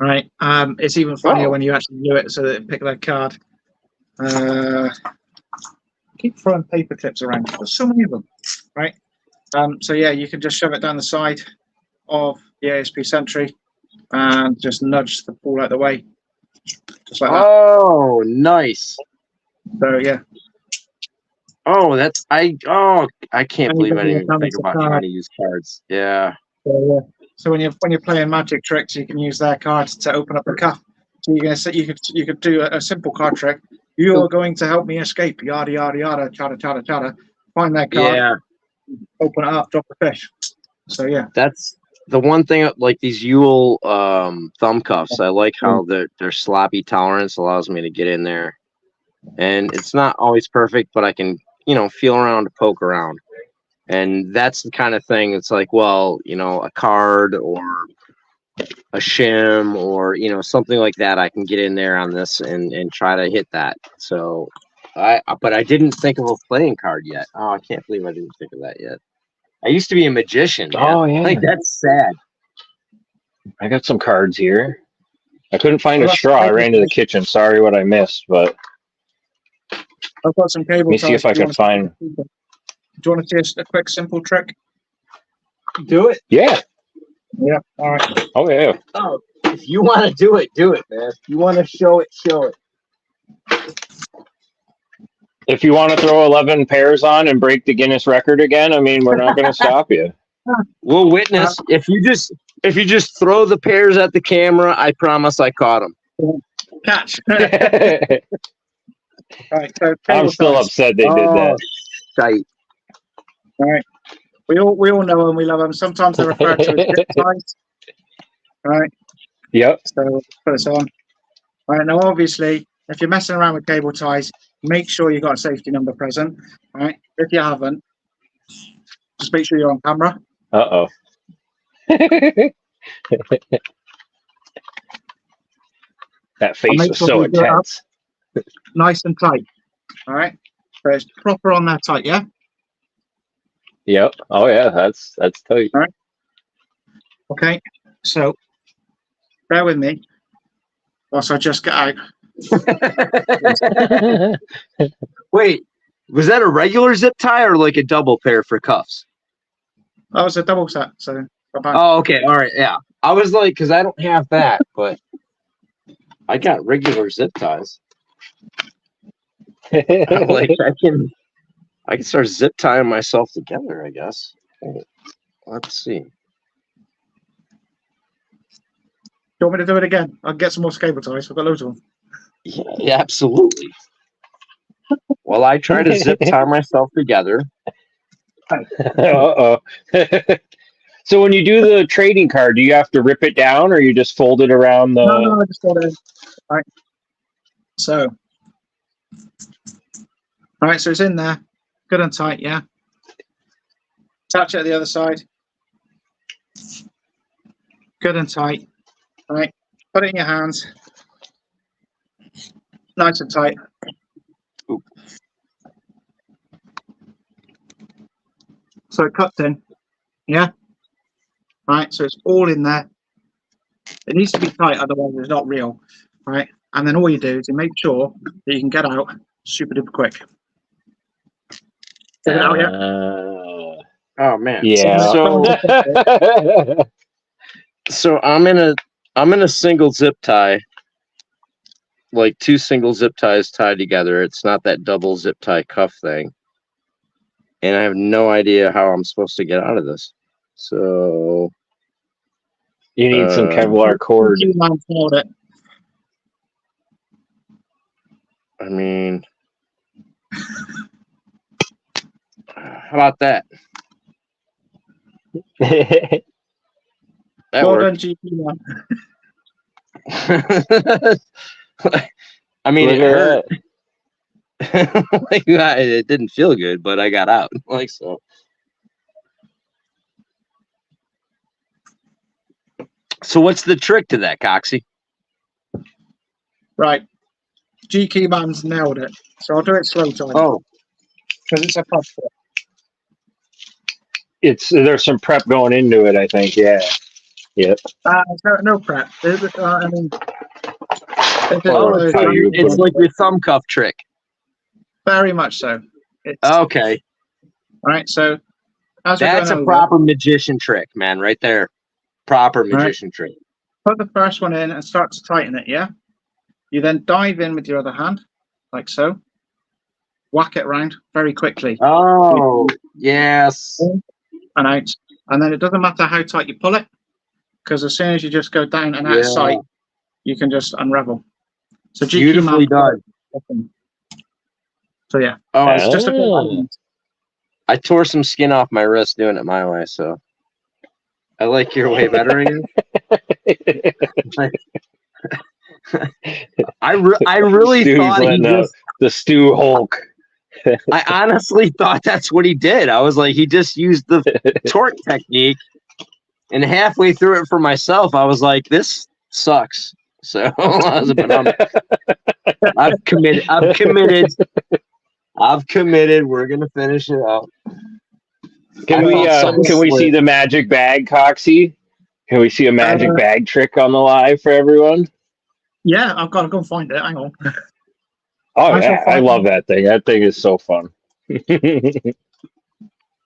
right? It's even funnier when you actually do it so that it pick that card. Keep throwing paper clips around. There's so many of them, right? So yeah, you can just shove it down the side of the ASP Sentry and just nudge the ball out the way, just like that. Oh, nice. So yeah. Oh, I can't believe I didn't even think about trying to use cards. Yeah. So when you're playing magic tricks, you can use their cards to open up the cuff. So you're gonna say you could do a simple card trick. You are going to help me escape. Yada yada yada. Chatter chatter chatter. Find that card. Yeah, Open it up. Drop the fish. So yeah. that's the one thing. Like these Yule thumb cuffs, I like how their sloppy tolerance allows me to get in there, and it's not always perfect, but I can feel around to poke around, and that's the kind of thing. It's like, well, a card or a shim or something like that, I can get in there on this and try to hit that. So but I didn't think of a playing card yet. Oh, I can't believe I didn't think of that yet. I used to be a magician, man. Oh, yeah. Like, that's sad. I got some cards here. I couldn't find a Well, straw. I ran to the kitchen. Sorry what I missed, but I've got some cable let me see ties. if I can find. Do you want to see a quick simple trick? Do it. Yeah. Yeah. All right. Oh, yeah. Oh, if you want to do it, man. If you want to show it, show it. If you want to throw 11 pairs on and break the Guinness record again, I mean, we're not going to stop you. We'll witness. If you just throw the pairs at the camera, I promise I caught them. Catch. All right. So I'm cable still ties. upset they did that. Tight. All right. We all know them. We love them. Sometimes they're referred to as zip ties. All right. Yep. So put this on. All right. Now, obviously, if you're messing around with cable ties, make sure you got a safety number present. All right. If you haven't, just make sure you're on camera. Uh-oh. That face make was sure so you do it up. intense. Nice and tight. All right. So it's proper on there tight. Yeah. Yep. Oh, yeah. That's tight. All right. Okay. So bear with me whilst I just get out. Wait, was that a regular zip tie or like a double pair for cuffs? That was a double set. So bye-bye. Oh, okay. All right. Yeah. I was like, because I don't have that, but I got regular zip ties. Like I can start zip tying myself together, I guess. Let's see. Do you want me to do it again? I'll get some more cable ties. I've got loads of them. Yeah, absolutely. Well, I try to zip tie myself together. Uh-oh. So when you do the trading card, do you have to rip it down or you just fold it around the... No, I just got it. All right. So, all right, so it's in there. Good and tight, yeah. Touch it at the other side. Good and tight. All right. Put it in your hands. Nice and tight. Ooh. So it cuts in. Yeah. Right. So it's all in there. It needs to be tight, otherwise it's not real. Right. And then all you do is you make sure that you can get out super duper quick. Get it out yet? Oh man. Yeah. So I'm in a single zip tie, like two single zip ties tied together. It's not that double zip tie cuff thing. And I have no idea how I'm supposed to get out of this. So You need some Kevlar cord. I mean, how about that? That Well done, worked. GP man. I mean, Look it at hurt. Like, it didn't feel good, but I got out. Like so. So what's the trick to that, Coxie? Right. GK man's nailed it. So I'll do it slow time. Oh, Because it's a pub. There's some prep going into it, I think. Yeah. Yep. No prep. I mean, it's like your thumb cuff trick. very much so. It's, Okay, all right. So as we're that's going a over, proper magician trick, man, right there. Proper magician trick. put the first one in and start to tighten it. Yeah. You then dive in with your other hand, like so. Whack it around very quickly. Oh, yes. And out. And then it doesn't matter how tight you pull it, because as soon as you just go down and out of sight, you can just unravel. So GQ Beautifully mount- done. So yeah, Oh, it's just a bit Ah. I tore some skin off my wrist doing it my way, so I like your way better. Ian. I really Stu's thought he letting out just. the Stu Hulk. I honestly thought that's what he did. I was like, he just used the torque technique, and halfway through it for myself, I was like, this sucks. So I was I've committed. We're gonna finish it out. Can we see the magic bag, Coxie? Can we see a magic bag trick on the live for everyone? yeah, I've got to go and find it. Hang on. Oh yeah, I love that thing. That thing is so fun.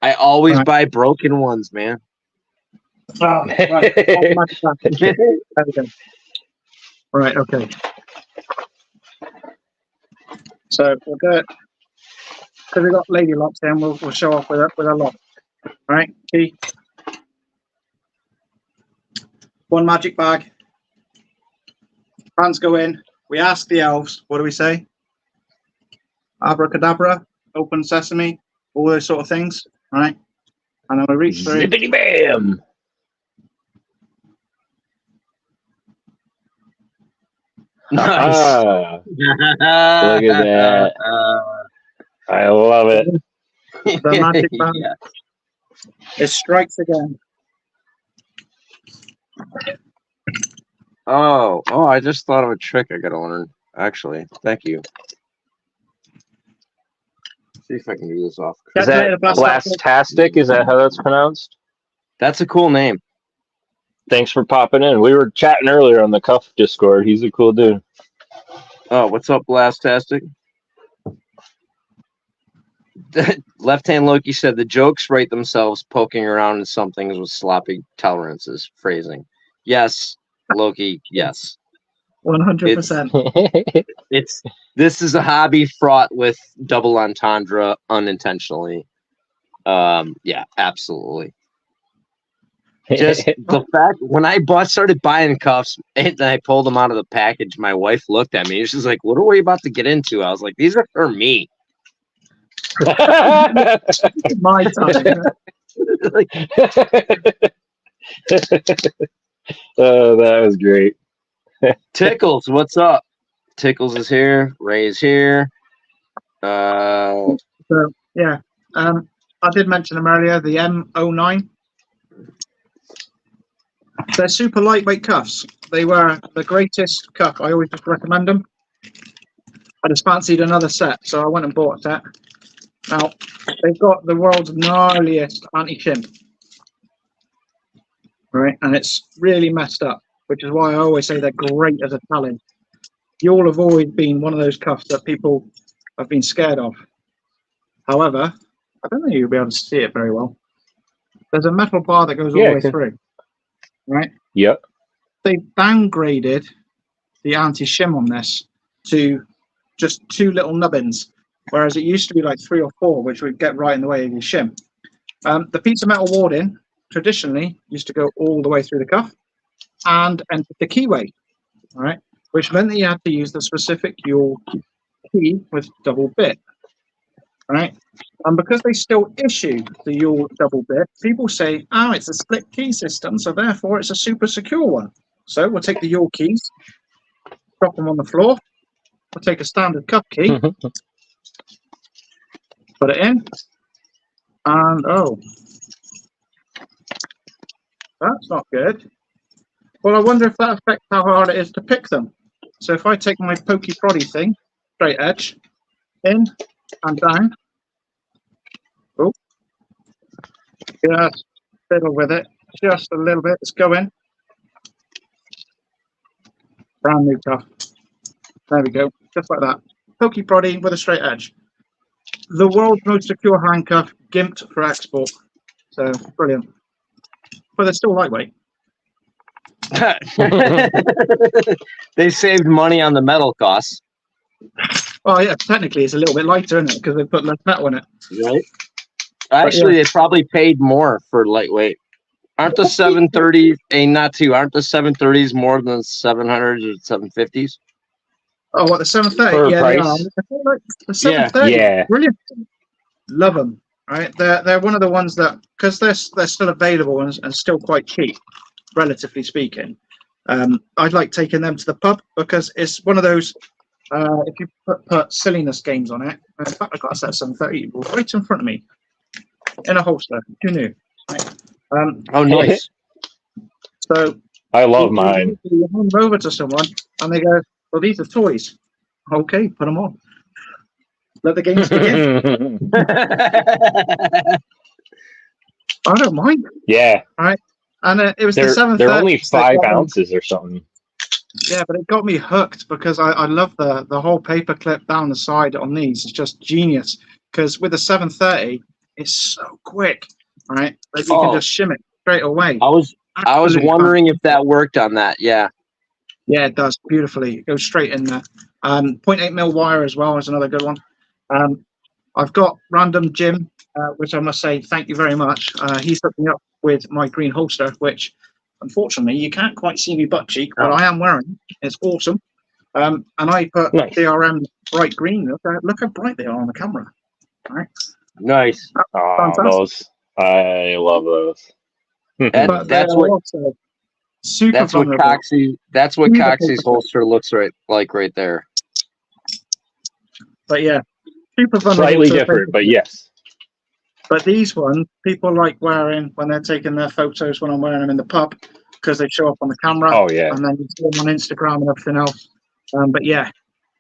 I always Right. buy broken ones, man. Oh, right. There we go. Right, okay. So we'll do it because we've got lady locks then. We'll show off with a lock. All right, key. One magic bag. Hands go in. We ask the elves. What do we say? Abracadabra, open sesame, all those sort of things. All right, and then we reach through. Zippity bam! Nice. Ah, look at that. I love it. The magic bag. Yeah. It strikes again. Oh, I just thought of a trick I gotta learn. Actually, thank you. See if I can do this off. Is that Blastastic? Is that how that's pronounced? That's a cool name. Thanks for popping in. We were chatting earlier on the Cuff Discord. He's a cool dude. Oh, what's up, Blastastic? Left Hand Loki said the jokes write themselves poking around in some things with sloppy tolerances. Phrasing. Yes, Loki, yes. 100%. This is a hobby fraught with double entendre unintentionally. Yeah, absolutely. Just the fact when I started buying cuffs and I pulled them out of the package, my wife looked at me. She's like, "What are we about to get into?" I was like, "These are for me." My time. Oh, that was great. Tickles, what's up? Tickles is here. Ray's here. So yeah, I did mention them earlier. The M09. They're super lightweight cuffs. They were the greatest cuff. I always just recommend them. I just fancied another set, so I went and bought a set. Now, they've got the world's gnarliest anti-shim. Right? And it's really messed up, which is why I always say they're great as a challenge. You'll have always been one of those cuffs that people have been scared of. However, I don't think you'll be able to see it very well. There's a metal bar that goes all the way through. Right? Yep. They downgraded the anti-shim on this to just 2 little nubbins, whereas it used to be like 3 or 4, which would get right in the way of your shim. The pizza metal warding traditionally used to go all the way through the cuff and enter the keyway, all right, which meant that you had to use the specific Yule key with double bit, right? And because they still issue the Yule double bit, people say, oh, it's a split key system, so therefore it's a super secure one. So we'll take the Yule keys, drop them on the floor, we'll take a standard cuff key, put it in, and oh, that's not good. Well, I wonder if that affects how hard it is to pick them. So if I take my pokey proddy thing, straight edge, in and down, oh, just fiddle with it, just a little bit, let's go in. Brand new cuff. There we go, just like that. Pokey proddy with a straight edge. The world's most secure handcuff, gimped for export. So, brilliant. But they're still lightweight. They saved money on the metal costs. Well, yeah, technically it's a little bit lighter, isn't it? Because they put less metal in it. Right. Actually, they probably paid more for lightweight. Aren't the 730s not two? Aren't the 730s more than 700s or 750s? Oh, what, the 730? Per Yeah, they are. price? I feel like the 730, Yeah. brilliant. Love them. Right, they're one of the ones that, because they're still available and still quite cheap, relatively speaking. I'd like taking them to the pub because it's one of those. If you put silliness games on it, in fact, I've got a set of 730 right in front of me in a holster. Who knew? Right. Oh, nice. So I love mine. you hand them over to someone and they go, "Well, these are toys." Okay, put them on. Let the games begin. I don't mind. Yeah. Right. And it was the They're 730. only 5 ounces or something. Yeah, but it got me hooked because I love the whole paper clip down the side on these. It's just genius because with the 730, it's so quick, right? That you can just shim it straight away. I was Absolutely wondering if that worked on that. Yeah. Yeah, it does beautifully. It goes straight in there. 0.8 mil wire as well is another good one. I've got Random Jim, which I must say thank you very much. He's hooked me up with my green holster, which unfortunately you can't quite see me butt cheek, but I am wearing. It's awesome. And I put Nice. DRM bright green. Look how bright they are on the camera. All right. Nice. Oh, Fantastic. those. I love those. But That's they are what also super that's what vulnerable. Coxie's holster looks like right there. But yeah, super vulnerable. Slightly to different, but yes. But these ones, people like wearing when they're taking their photos when I'm wearing them in the pub because they show up on the camera. Oh, yeah. And then you see them on Instagram and everything else. But yeah,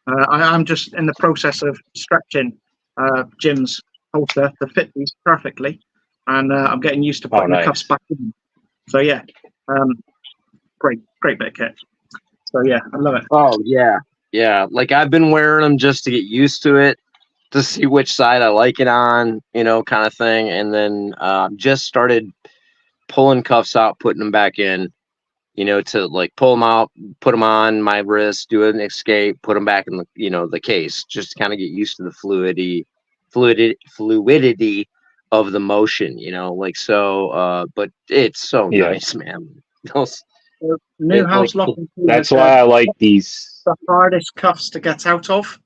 I'm just in the process of stretching Jim's holster to fit these perfectly. And I'm getting used to putting the cuffs back in. So yeah, great bit of kit. So yeah, I love it. Oh yeah, yeah. Like I've been wearing them just to get used to it, to see which side I like it on, kind of thing. And then just started pulling cuffs out, putting them back in, to like pull them out, put them on my wrist, do an escape, put them back in the, the case, just to kind of get used to the fluidity of the motion, like so. But it's so nice, man. New house locking. That's why I like these. The hardest cuffs to get out of,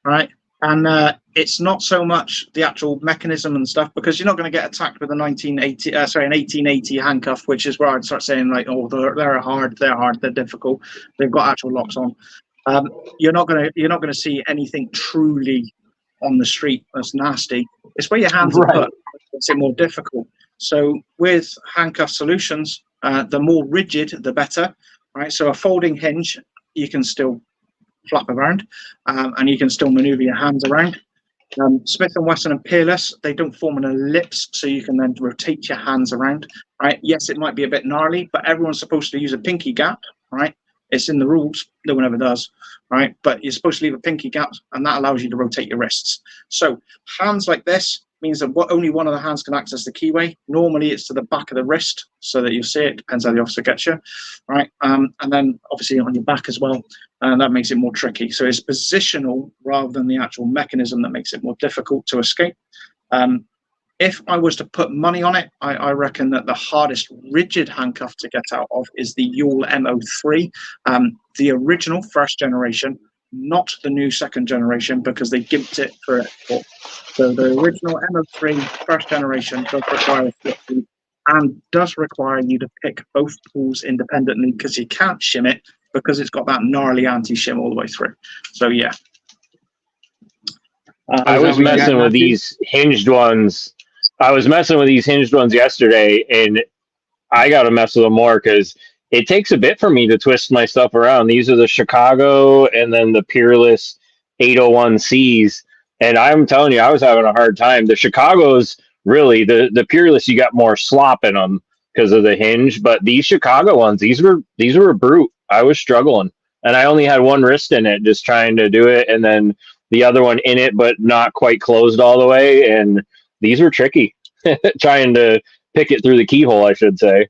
right? And it's not so much the actual mechanism and stuff because you're not going to get attacked with an 1880 handcuff, which is where I'd start saying like, oh, they're hard, they're difficult, they've got actual locks on. You're not going to see anything truly on the street that's nasty. It's where your hands are put. It's more difficult. So with handcuff solutions, the more rigid, the better, right? So a folding hinge, you can still flap around, and you can still maneuver your hands around. Smith & Wesson and Peerless, they don't form an ellipse, so you can then rotate your hands around, right? Yes, it might be a bit gnarly, but everyone's supposed to use a pinky gap, right? It's in the rules, no one ever does, right? But you're supposed to leave a pinky gap, and that allows you to rotate your wrists. So hands like this means that only one of the hands can access the keyway. Normally it's to the back of the wrist so that you see it. Depends how the officer gets you, right? And then obviously on your back as well, and that makes it more tricky. So it's positional rather than the actual mechanism that makes it more difficult to escape. If I was to put money on it, I reckon that the hardest rigid handcuff to get out of is the Yule MO3, the original first generation, not the new second generation because they gimped it for export. So the original MO3 first generation does require a flip feed and does require you to pick both pulls independently because you can't shim it because it's got that gnarly anti-shim all the way through. So yeah. I was messing with these hinged ones. I was messing with these hinged ones yesterday, and I got to mess with them more because it takes a bit for me to twist my stuff around. These are the Chicago and then the Peerless 801Cs. And I'm telling you, I was having a hard time. The Chicago's really, the Peerless, you got more slop in them because of the hinge. But these Chicago ones, these were a brute. I was struggling. And I only had one wrist in it, just trying to do it. And then the other one in it, but not quite closed all the way. And these were tricky, trying to pick it through the keyhole, I should say.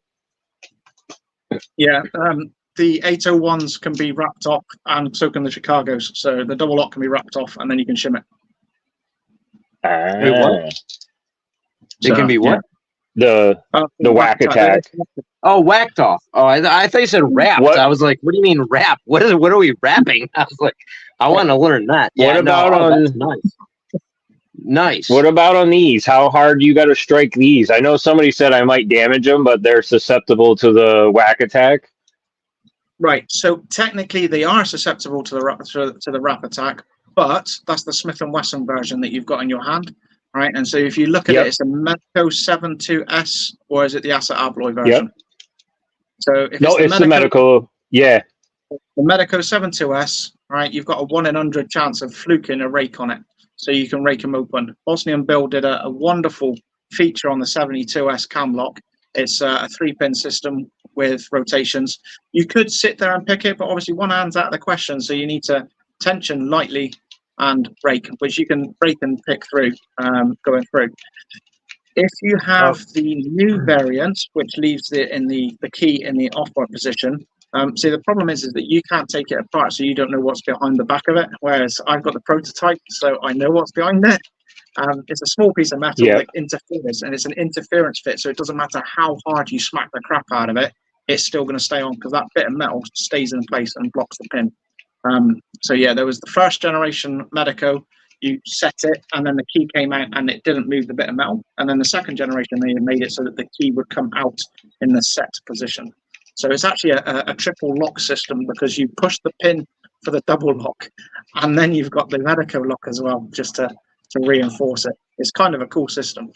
Yeah, the 801s can be wrapped off, and so can the Chicagos. So the double lock can be wrapped off, and then you can shim it. Wait, what? It can be what? The whack attack. Oh, whacked off. Oh, I thought you said wrapped. What? I was like, what do you mean wrap? What are we wrapping? I was like, I want to learn that. Yeah, What about that's nice. Nice. What about on these? How hard you got to strike these? I know somebody said I might damage them, but they're susceptible to the whack attack. Right. So technically, they are susceptible to the wrap attack, but that's the Smith and Wesson version that you've got in your hand, right? And so if you look at Yep. it, it's a Medico 72S, or is it the Assa Abloy version? Yep. So if No, it's the medical. Yeah. The Medico 72S, right? You've got a 1 in 100 chance of fluking a rake on it, so you can rake them open. Bosnian Bill did a wonderful feature on the 72S cam lock. It's a 3-pin system with rotations. You could sit there and pick it, but obviously one hand's out of the question, so you need to tension lightly and rake, which you can break and pick through going through. If you have the new variant, which leaves it in the key in the off-point position, see, the problem is that you can't take it apart, so you don't know what's behind the back of it, whereas I've got the prototype, so I know what's behind it. It's a small piece of metal that interferes, and it's an interference fit, so it doesn't matter how hard you smack the crap out of it, it's still going to stay on, because that bit of metal stays in place and blocks the pin. So yeah, there was the first generation Medico, you set it, and then the key came out, and it didn't move the bit of metal. And then the second generation, they made it so that the key would come out in the set position. So it's actually a triple lock system, because you push the pin for the double lock, and then you've got the Medico lock as well, just to reinforce it. It's kind of a cool system.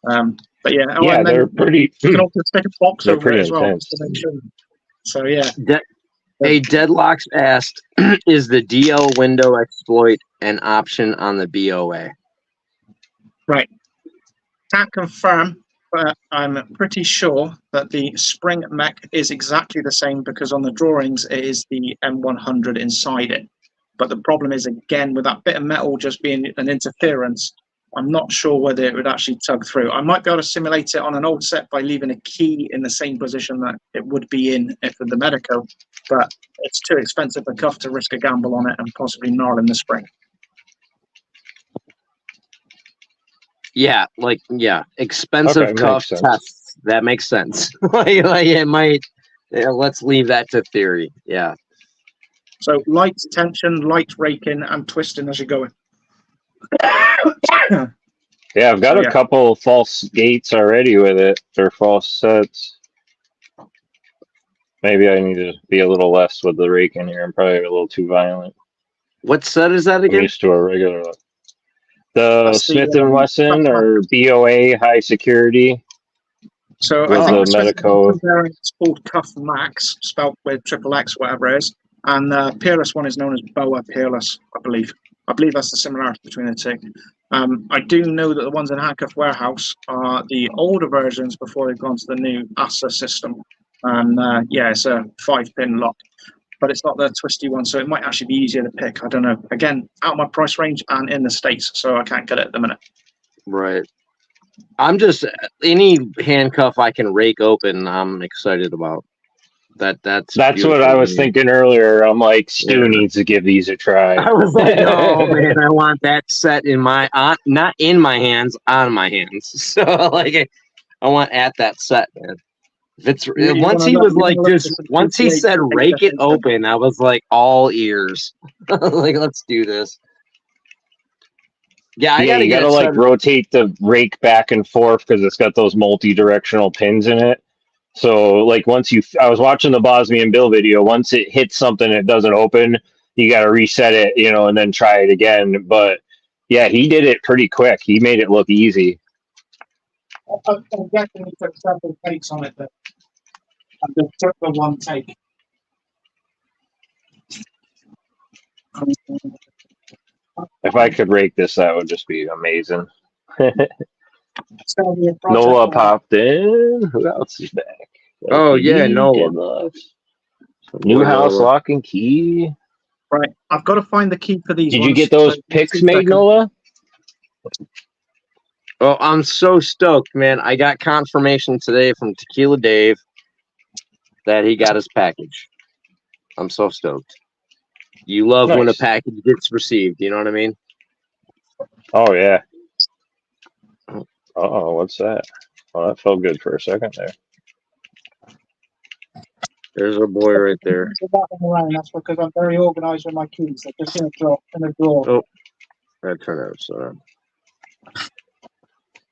But yeah, Yeah, they're pretty. You can also stick a box They're over it as well. intense. To make sure. So yeah. Hey, Deadlocks asked, is the DL window exploit an option on the BOA? Right. Can't confirm, but I'm pretty sure that the spring mech is exactly the same, because on the drawings it is the M100 inside it. But the problem is, again, with that bit of metal just being an interference, I'm not sure whether it would actually tug through. I might be able to simulate it on an old set by leaving a key in the same position that it would be in for the Medico, but it's too expensive a cuff to risk a gamble on it and possibly gnarl in the spring. Yeah, expensive cuff tests. That makes sense. like it might. Yeah, let's leave that to theory. Yeah. So light tension, light raking, and twisting as you're going. Yeah, I've got a couple false gates already with it, or false sets. Maybe I need to be a little less with the rake in here. I'm probably a little too violent. What set is that again? I'm used to a regular. The Smith and Wesson or BOA high security. So with I think the Medico. It's called Cuff Max, spelled with triple X, whatever it is, and the Peerless one is known as Boa Peerless, I believe. I believe that's the similarity between the two. I do know that the ones in Handcuff Warehouse are the older versions before they've gone to the new ASA system. And yeah, it's a 5-pin lock, but it's not the twisty one, so it might actually be easier to pick. I don't know. Again, out of my price range and in the States, so I can't get it at the minute. Right. I'm just, any handcuff I can rake open, I'm excited about. That's what I was thinking earlier. I'm like, Stu needs to give these a try. I was like, oh man, I want that set in my not in my hands, on my hands. So like, I want at that set, man. If it's once he was like, just once he said rake it open, I was like all ears. Like, let's do this. Yeah, you gotta like rotate the rake back and forth because it's got those multi-directional pins in it. So like I was watching the Bosnian Bill video. Once it hits something, it doesn't open. You got to reset it, and then try it again. But yeah, he did it pretty quick. He made it look easy. I'm guessing he took several takes on it, but I just took the one take. If I could rake this, that would just be amazing. Nola popped in. Who else is back? Oh yeah, Nola. New house lock and key. Right, I've got to find the key for these. Did you get those picks made, Nola? Oh, I'm so stoked, man. I got confirmation today from Tequila Dave that he got his package. I'm so stoked. You love when a package gets received, you know what I mean? Oh, yeah. Uh-oh, what's that? Oh, that felt good for a second there. There's a boy right there. That's because I'm very organised with my keys. They're just in a drawer. Oh, that turned out so.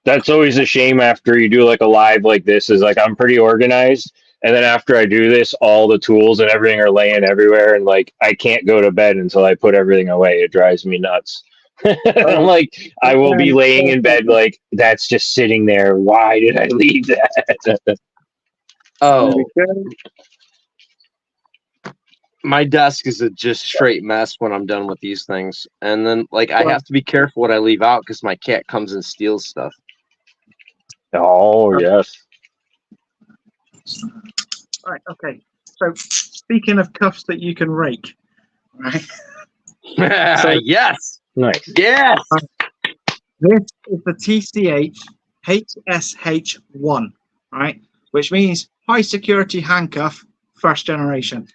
That's always a shame after you do like a live like this. Is like I'm pretty organized, and then after I do this, all the tools and everything are laying everywhere, and like I can't go to bed until I put everything away. It drives me nuts. I'm like, I will be laying in bed like that's just sitting there. Why did I leave that? Oh, my desk is a just straight mess when I'm done with these things, and then like I have to be careful what I leave out because my cat comes and steals stuff. Oh yes. Right, okay. So, speaking of cuffs that you can rake, right? Yes. Nice. Yes. This is the TCH HSH1, right? Which means high security handcuff, first generation.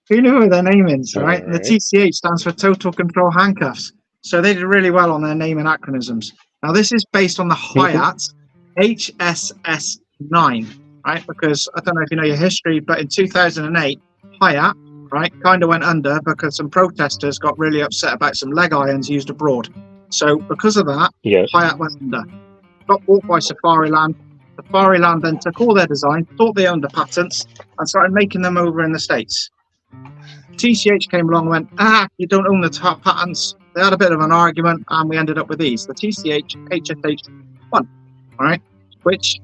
Who knew what their name is, right? And the TCH stands for Total Control Handcuffs. So they did really well on their naming acronyms. Now, this is based on the Hyatt HSS9, right? Because I don't know if you know your history, but in 2008, Hyatt, right, kind of went under because some protesters got really upset about some leg irons used abroad. So because of that, Yes. Hyatt went under. Got bought by Safariland. Safariland then took all their design, thought they owned the patents, and started making them over in the States. TCH came along and went, you don't own the top patents. They had a bit of an argument, and we ended up with these, the TCH HSH1, all right? Which,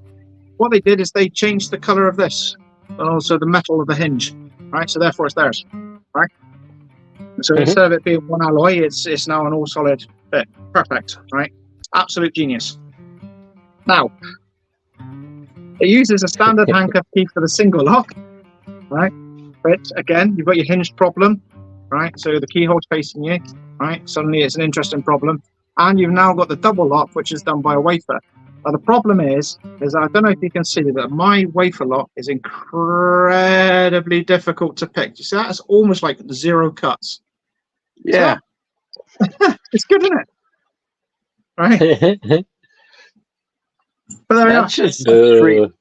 what they did is they changed the color of this, and also the metal of the hinge, right? So therefore it's theirs, right? So instead of it being one alloy, it's now an all solid bit. Perfect, right? Absolute genius. Now, it uses a standard handcuff key for the single lock, right? But again, you've got your hinge problem, right? So the keyhole's facing you, right? Suddenly it's an interesting problem. And you've now got the double lock, which is done by a wafer. Now the problem is I don't know if you can see that my wafer lock is incredibly difficult to pick. You see that? It's almost like 0 cuts. Yeah. It's good, isn't it? Right? But there we are. That's just straight.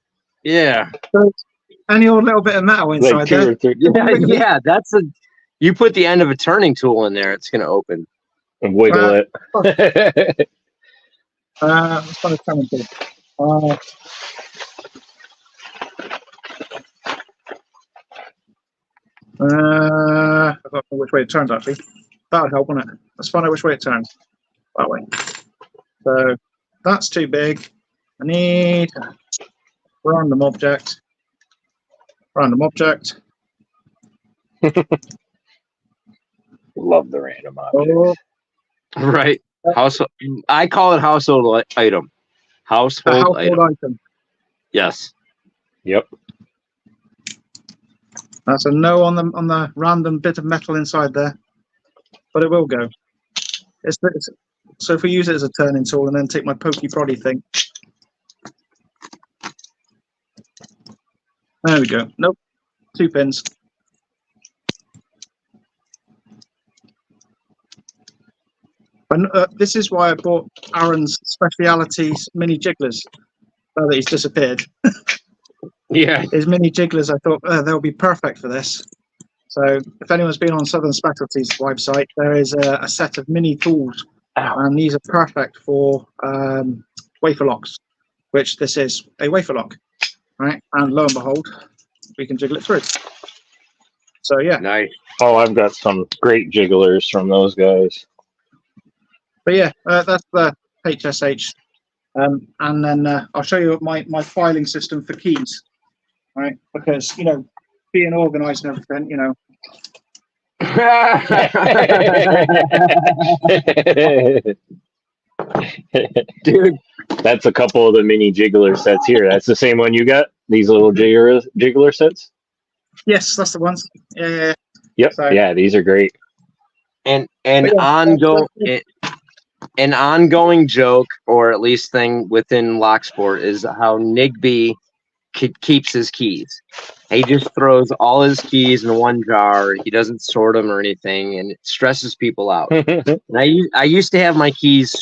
Yeah. So, any old little bit of metal inside Like 2 there. or 3. Yeah. That's a. You put the end of a turning tool in there, it's gonna open. And wiggle it. It's kind of coming to. I don't know which way it turns actually. That would help, wouldn't it? Let's find out which way it turns. That way. So that's too big. I need random object. Random object. Love the random object. Oh, Right. Household. I call it household item. a Household household item. item. Yes. Yep. That's a no on the random bit of metal inside there, but it will go. So if we use it as a turning tool and then take my pokey proddy thing. There we go. Nope. 2 pins. And this is why I bought Aaron's Specialities mini jigglers. Now that he's disappeared. Yeah. His mini jigglers, I thought they'll be perfect for this. So if anyone's been on Southern Specialties website, there is a set of mini tools, and these are perfect for wafer locks, which this is a wafer lock, right? And lo and behold, we can jiggle it through. So yeah. Nice. Oh, I've got some great jigglers from those guys. But yeah, that's the HSH. And then I'll show you my filing system for keys, right? Because, you know, being organized and everything, you know. Dude, that's a couple of the mini jiggler sets here. That's the same one you got? These little jiggler sets? Yes, that's the ones. Yeah. Yep. So, yeah, these are great. An ongoing joke, or at least thing within Locksport, is how Nigby keeps his keys. He just throws all his keys in one jar. He doesn't sort them or anything, and it stresses people out. And I used to have my keys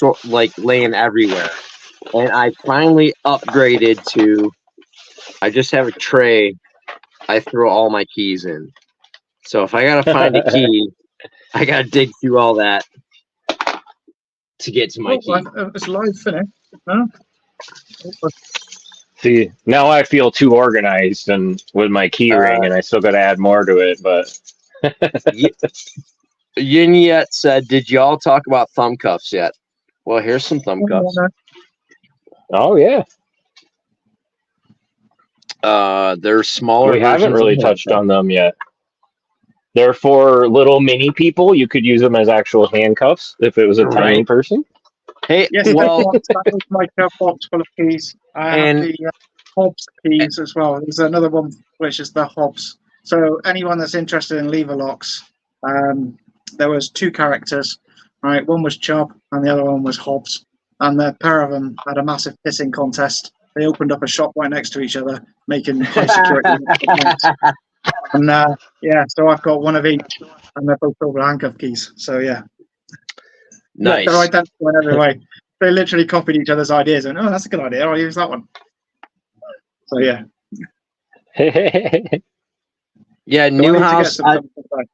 laying everywhere, and I finally upgraded to. I just have a tray. I throw all my keys in. So if I gotta find a key, I gotta dig through all that to get to my key. It's live finish. No? See, now I feel too organized and with my key ring, and I still got to add more to it. But Yin Yet said, "Did y'all talk about thumb cuffs yet?" Well, here's some thumb cuffs. Oh yeah, They're smaller. we haven't versions really of touched handcuffs. on them yet. They're for little mini people. You could use them as actual handcuffs if it was a tiny Right. person. Hey, Yes, well, that was my box full of keys. I have And- the Hobbs keys as well. There's another one which is the Hobbs. So anyone that's interested in lever locks, there was 2 characters, right? One was Chubb and the other one was Hobbs, and the pair of them had a massive pissing contest. They opened up a shop right next to each other, making high security. And yeah, so I've got one of each, and they're both double handcuff keys. So yeah. nice. They're identical in every way. They literally copied each other's ideas and, oh, that's a good idea. I'll use that one. So yeah. Yeah, So I new need to get house. some stuff like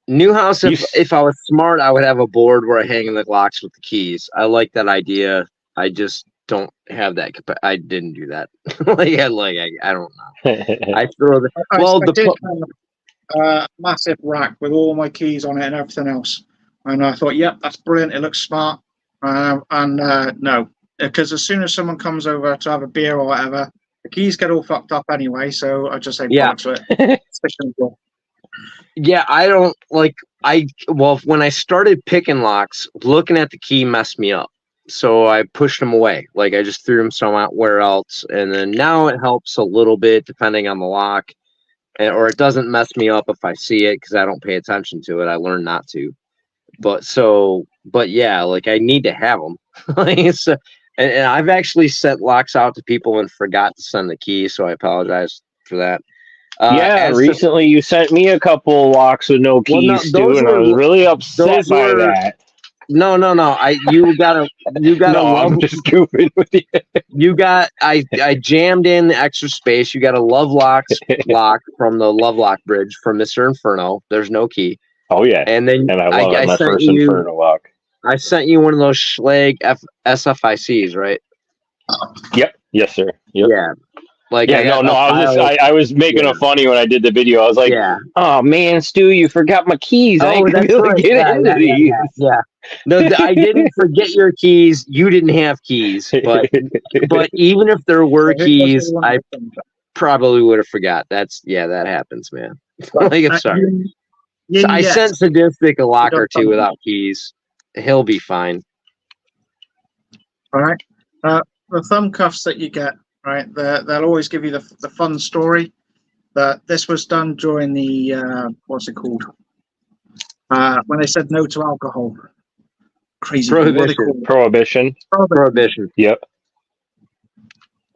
New house. You If I was smart, I would have a board where I hang the locks with the keys. I like that idea. I just don't have that. I didn't do that. I don't know. I throw the. I Well, did have a massive rack with all my keys on it and everything else. And I thought, yep, that's brilliant. It looks smart. No, because as soon as someone comes over to have a beer or whatever, the keys get all fucked up anyway. So I just say, Yeah. bollocks to it. Especially Yeah, I don't like. Well, when I started picking locks, looking at the key messed me up. So I pushed them away. Like I just threw them somewhere else, and then now it helps a little bit depending on the lock, or it doesn't mess me up if I see it because I don't pay attention to it. I learn not to. But yeah, like I need to have them. And I've actually sent locks out to people and forgot to send the key, so I apologize for that. Yeah, recently you sent me a couple locks with no keys too, and I was really upset by that. No. You gotta No, love. I'm just goofing with you. I jammed in the extra space. You got a lock from the Lovelock bridge from Mr. Inferno. There's no key. Oh yeah, And then and I love it. My first Inferno lock. I sent you one of those Schlag SFICs, right? Yep. Yes, sir. Yep. Yeah. Like I was making a funny when I did the video. I was like, yeah. "Oh man, Stu, you forgot my keys. I ain't gonna be able to get into these." Yeah. No, I didn't forget your keys. You didn't have keys, but even if there were keys, I probably would have forgot. That happens, man. Like I'm sorry. So I sent Sadistic a lock or 2 without keys. He'll be fine. All right. The thumb cuffs that you get, right? They'll always give you the fun story that this was done during the what's it called? When they said no to alcohol. Crazy. Prohibition. Yep.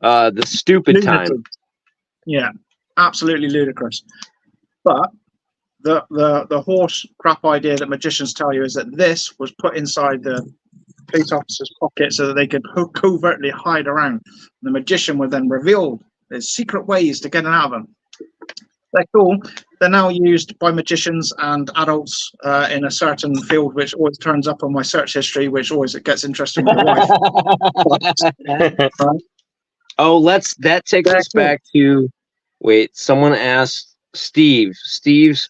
The stupid ludicrous. time. Yeah, absolutely ludicrous. But the horse crap idea that magicians tell you is that this was put inside the police officer's pocket so that they could covertly hide around. The magician would then reveal there's secret ways to get out of them. They're cool. They're now used by magicians and adults in a certain field, which always turns up on my search history, which always it gets interesting with the wife. Oh, that takes us back to. Wait, someone asked Steve's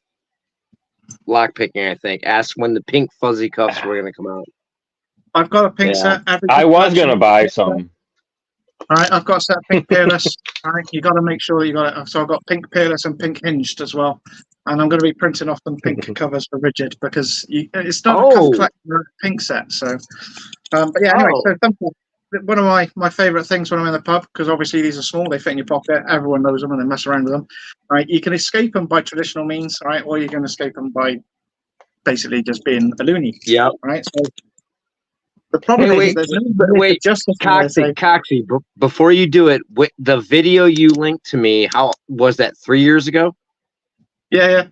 lockpicking, I think, asked when the pink fuzzy cuffs were going to come out. I've got a pink set. I was going to buy some. All right, I've got a set of pink peerless. All right, you got to make sure you got it. So I've got pink peerless and pink hinged as well. And I'm going to be printing off them pink covers for rigid because it's not a cuff collection pink set. So, but yeah, anyway, so one of my favorite things when I'm in the pub, because obviously these are small, they fit in your pocket. Everyone knows them and they mess around with them. Right, you can escape them by traditional means, right, or you can escape them by basically just being a loony. Yeah. Right. So the problem is there's no justice. Coxie, before you do it, the video you linked to me, how was that? 3 years ago? Yeah.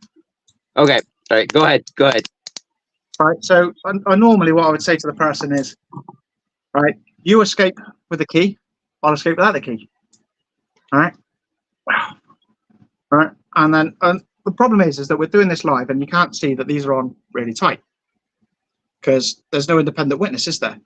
Okay. All right. Go ahead. Right. So I normally what I would say to the person is, right, you escape with the key, I'll escape without the key. All right. Wow. All right. And then the problem is that we're doing this live and you can't see that these are on really tight because there's no independent witness, is there?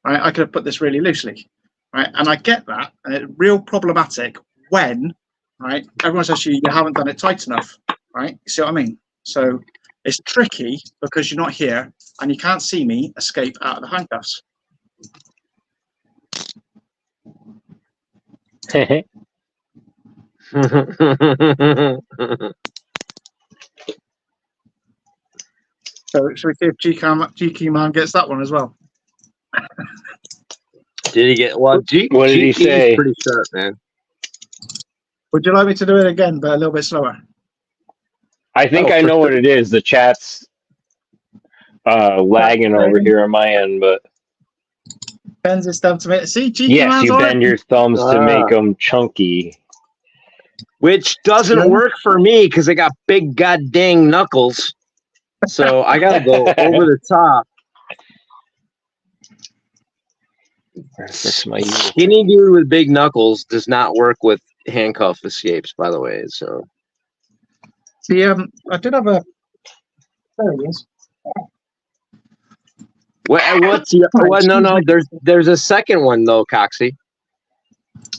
All right. I could have put this really loosely. Right. And I get that. And it's real problematic when, right, everyone says you haven't done it tight enough. Right. You see what I mean? So it's tricky because you're not here and you can't see me escape out of the handcuffs. So should we see if GQ Man gets that one as well? Did he get what? What did he say? Pretty sharp, man. Would you like me to do it again, but a little bit slower? I think Oh, I for know what it is. The chat's lagging over here on my end, but Bends his thumb to make. See, GQ yes, Man's you on bend it. your thumbs to make them chunky. Which doesn't work for me because I got big goddamn knuckles. So I gotta go over the top. That's my Skinny dude with big knuckles does not work with handcuff escapes, by the way. So See, I did have a. There he is. what's the what? No. There's a second one though, Coxie.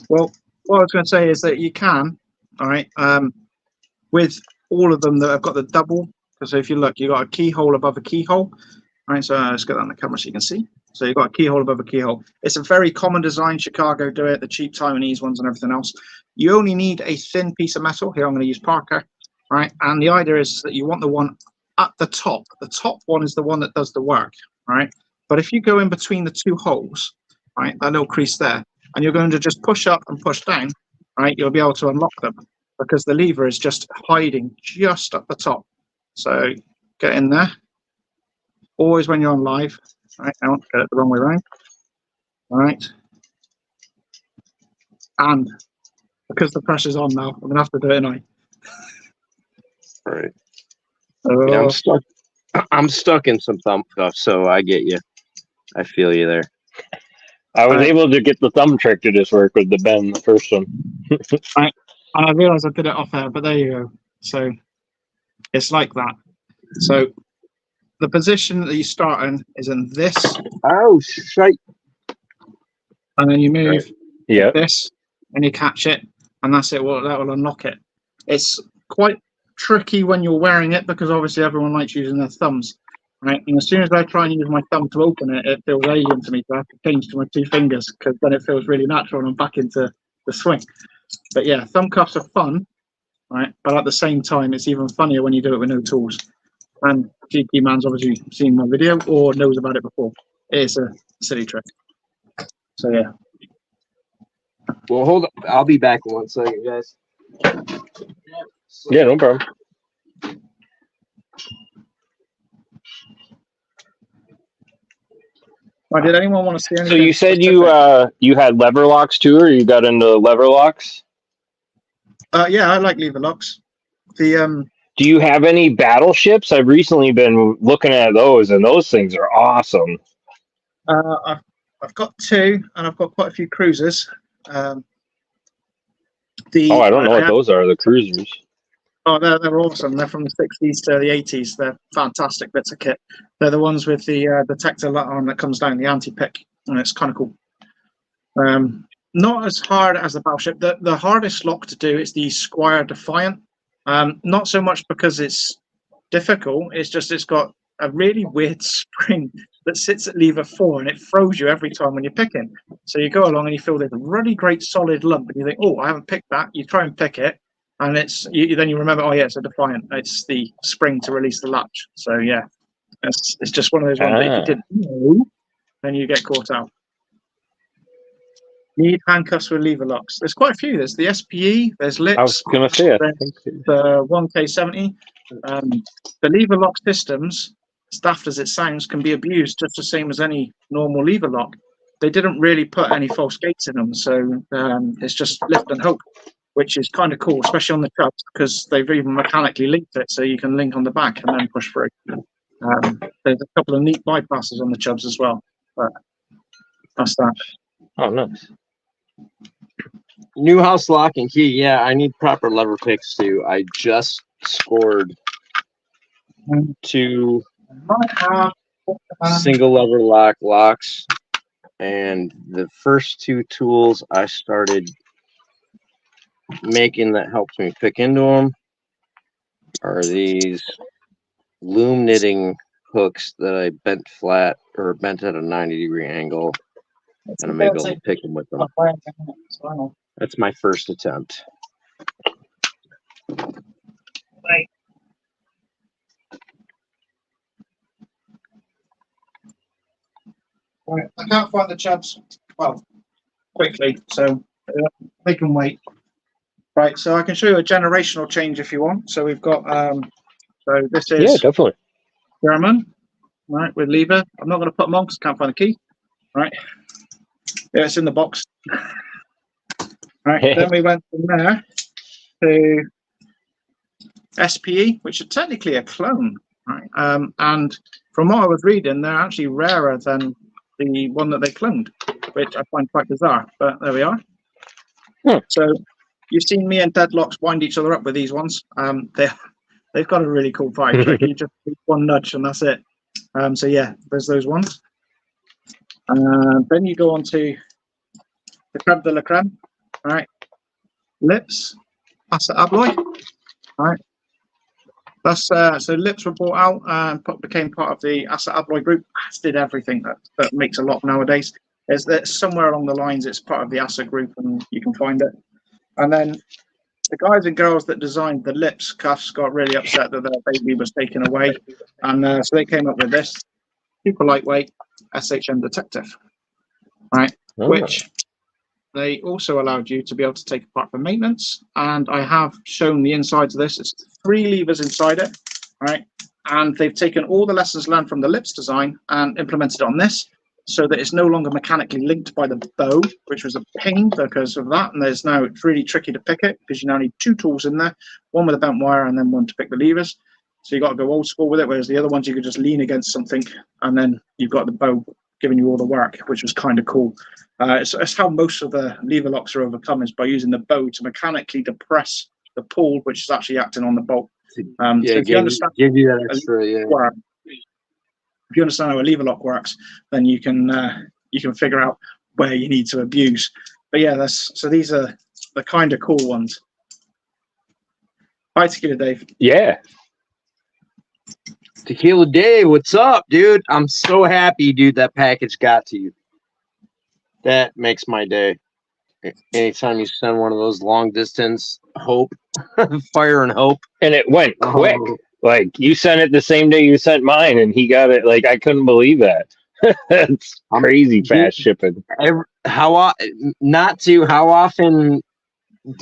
Well, what I was going to say is that you can, all right, with all of them that have got the double. Because if you look, you got a keyhole above a keyhole. All right, so let's get that on the camera so you can see. So you've got a keyhole above a keyhole. It's a very common design. Chicago do it, the cheap Taiwanese ones and everything else. You only need a thin piece of metal. Here, I'm going to use Parker. Right, and the idea is that you want the one at the top. The top one is the one that does the work. Right, but if you go in between the two holes, right, that little crease there, and you're going to just push up and push down, right, you'll be able to unlock them because the lever is just hiding just at the top. So get in there. Always when you're on live. Right, I want to get it the wrong way around. All right. And because the pressure's on now, I'm going to have to do it tonight. All right. Yeah, I'm stuck in some thumb cuffs, so I get you. I feel you there. I was able to get the thumb trick to just work with the bend, the first one. Right. And I realised I did it off air, but there you go. So it's like that. So the position that you start in is in this, Oh shit! and then you move Yeah. this, and you catch it, and that's it. Well, that will unlock it. It's quite tricky when you're wearing it because obviously everyone likes using their thumbs, right? And as soon as I try and use my thumb to open it, it feels alien to me. So I have to change to my two fingers because then it feels really natural and I'm back into the swing. But yeah, thumb cuffs are fun, right? But at the same time, it's even funnier when you do it with no tools. And GP Man's obviously seen my video or knows about it before. It's a silly trick. So yeah. Well, hold on. I'll be back in 1 second, guys. Yeah, no problem. Did anyone want to see anything? So you said specific? you had lever locks too, or you got into lever locks? Yeah, I like lever locks. The Do you have any battleships? I've recently been looking at those, and those things are awesome. I've got two, and I've got quite a few cruisers. I don't know what those are. The cruisers. Oh, they're awesome. They're from the 60s to the 80s. They're fantastic bits of kit. They're the ones with the detector arm that comes down, the anti-pick, and it's kind of cool. Not as hard as the battleship. The hardest lock to do is the Squire Defiant. Not so much because it's difficult. It's just it's got a really weird spring that sits at lever 4 and it throws you every time when you're picking. So you go along and you feel this really great solid lump and you think, oh, I haven't picked that. You try and pick it and then you remember, oh yeah, it's a Defiant. It's the spring to release the latch. So yeah, it's just one of those ones that if you didn't know, then you get caught out. Need handcuffs with lever locks. There's quite a few. There's the SPE, there's Lips, I was gonna say it. the 1K70. The lever lock systems, as daft as it sounds, can be abused just the same as any normal lever lock. They didn't really put any false gates in them, so it's just lift and hope, which is kind of cool, especially on the Chubbs, because they've even mechanically linked it so you can link on the back and then push through. There's a couple of neat bypasses on the Chubbs as well, but that's that. Oh, nice. New house lock and key. Yeah, I need proper lever picks too. I just scored 2 single lever locks, and the first 2 tools I started making that helps me pick into them are these loom knitting hooks that I bent flat or bent at a 90-degree angle, and I'm able to pick them with them. That's my first attempt. Right, I can't find the chubs. Well, quickly, so they can wait. Right, so I can show you a generational change if you want. So we've got, so this Yeah, is definitely. German, right, with lever. I'm not going to put them on because I can't find the key. Right, yeah, it's in the box. Right, then we went from there to SPE, which is technically a clone, right? And from what I was reading, they're actually rarer than the one that they cloned, which I find quite bizarre. But there we are. So you've seen me and Deadlocks wind each other up with these ones. They've got a really cool vibe trick. You just do one nudge and that's it. So yeah, there's those ones. Then you go on to the creme de la creme, right? Lips, Assa Abloy, right? That's so lips were bought out and became part of the Assa Abloy group. As did everything that makes a lot nowadays. Is that somewhere along the lines it's part of the Assa group and you can find it. And then the guys and girls that designed the lips cuffs got really upset that their baby was taken away, and so they came up with this super lightweight SHM detective, right? Which they also allowed you to be able to take apart for maintenance. And I have shown the insides of this. It's 3 levers inside it, right? And they've taken all the lessons learned from the lips design and implemented it on this, so that it's no longer mechanically linked by the bow, which was a pain because of that. And there's now, it's really tricky to pick it because you now need 2 tools in there, one with a bent wire and then one to pick the levers. So you got to go old school with it, whereas the other ones you could just lean against something and then you've got the bow giving you all the work, which was kind of cool. It's how most of the lever locks are overcome, is by using the bow to mechanically depress the pull, which is actually acting on the bolt. Yeah, so if you understand, give you that extra, yeah. If you understand how a lever lock works, then you can figure out where you need to abuse. But yeah, so these are the kind of cool ones. Hi, Tequila Dave. Yeah. Tequila Dave, what's up, dude? I'm so happy, dude, that package got to you. That makes my day. Anytime you send one of those long distance hope, fire and hope. And it went quick. Like, you sent it the same day you sent mine, and he got it. Like, I couldn't believe that. It's crazy fast shipping. How often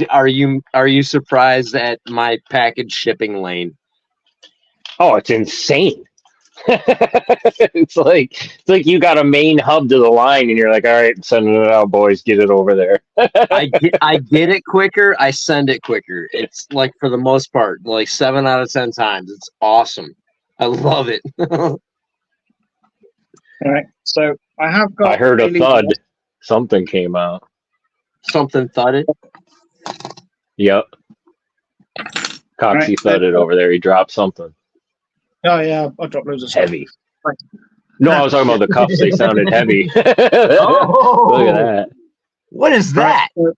are you surprised at my package shipping lane? Oh, it's insane. it's like you got a main hub to the line, and you're like, all right, sending it out, boys, get it over there. I get it quicker. I send it quicker. It's like, for the most part, like 7 out of 10 times. It's awesome. I love it. All right. So I have got. I heard a thud. Something came out. Something thudded. Yep. Coxie thudded over there. He dropped something. Oh yeah, I dropped loads of stuff. Heavy. No, I was talking about the cuffs. They sounded heavy. Look at that. What is that? Right.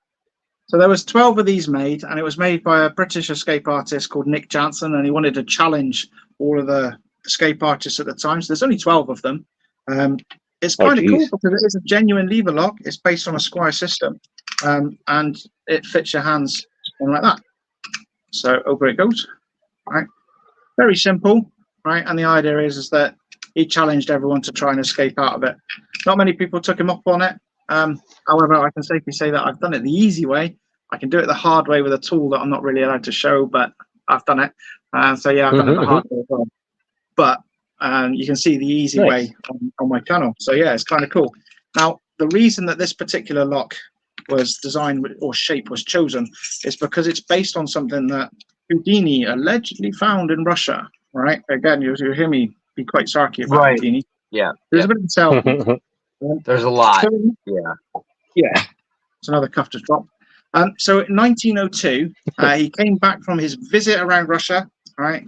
So there was 12 of these made, and it was made by a British escape artist called Nick Jansen, and he wanted to challenge all of the escape artists at the time. So there's only 12 of them. It's kind of cool because it is a genuine lever lock. It's based on a Squire system, and it fits your hands in like that. So over it goes. Right. Very simple. Right, and the idea is that he challenged everyone to try and escape out of it. Not many people took him up on it. However, I can safely say that I've done it the easy way. I can do it the hard way with a tool that I'm not really allowed to show, but I've done it. So yeah, I've done it the hard way as well. But you can see the easy way on my channel. So yeah, it's kind of cool. Now, the reason that this particular lock was designed or shape was chosen is because it's based on something that Houdini allegedly found in Russia. Right, again, you hear me be quite sarky about Houdini. Yeah, there's a bit of self. There's a lot. Yeah. Yeah, it's another cuff to drop. So in 1902, he came back from his visit around Russia, right,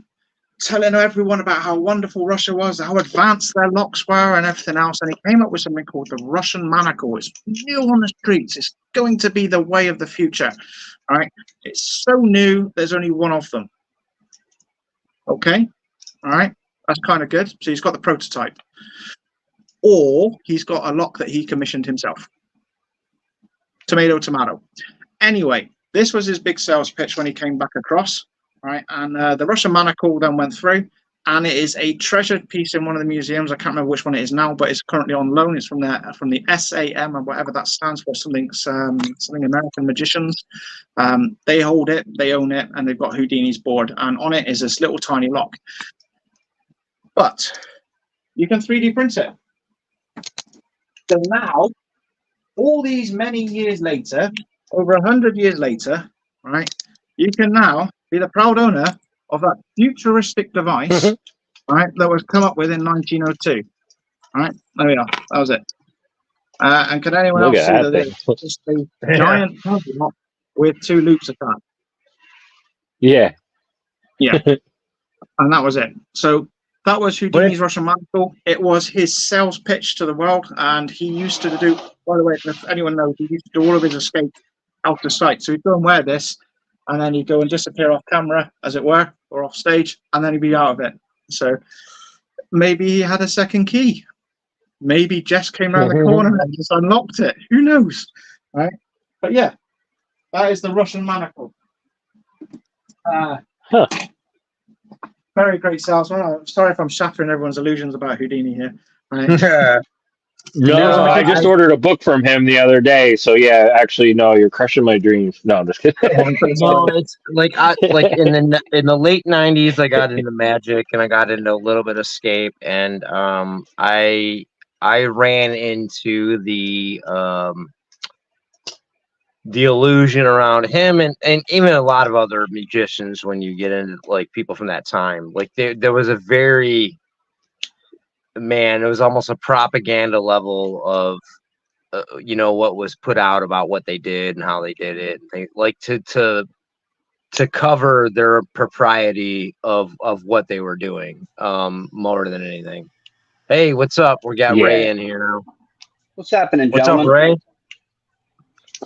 telling everyone about how wonderful Russia was, how advanced their locks were, and everything else. And he came up with something called the Russian manacle. It's new on the streets. It's going to be the way of the future, right? It's so new. There's only one of them. Okay, all right, that's kind of good. So he's got the prototype, or he's got a lock that he commissioned himself. Tomato, tomato. Anyway, this was his big sales pitch when he came back across, right? And the Russian manacle then went through, and it is a treasured piece in one of the museums. I can't remember which one it is now, but it's currently on loan. It's from the SAM, or whatever that stands for, something American Magicians. They hold it, they own it, and they've got Houdini's board, and on it is this little tiny lock. But you can 3D print it. So now, all these many years later, over 100 years later, right, you can now be the proud owner of that futuristic device, right, that was come up with in 1902. Right, there we are. That was it. And can anyone Look else at see that that thing. it's just a giant lock with 2 loops attached? Yeah. Yeah. And that was it. So that was Houdini's Russian manacle. It was his sales pitch to the world, and he used to do. By the way, if anyone knows, he used to do all of his escapes out of sight. So he'd go and wear this, and then he'd go and disappear off camera, as it were, or off stage, and then he'd be out of it. So maybe he had a second key. Maybe Jess came around the corner and just unlocked it. Who knows, right? But yeah, that is the Russian manacle. Very great salesman. I'm sorry if I'm shattering everyone's illusions about Houdini here. Right? No, I just ordered a book from him the other day. So yeah, actually, no, you're crushing my dreams. No, I'm just kidding. No, it's like in the late '90s, I got into magic and I got into a little bit of escape, and I ran into the illusion around him and even a lot of other magicians when you get into like people from that time. Like there was a very it was almost a propaganda level of what was put out about what they did and how they did it. They like to cover their propriety of what they were doing more than anything. Hey, what's up? We got Ray in here now. What's happening, What's gentlemen? up, Ray?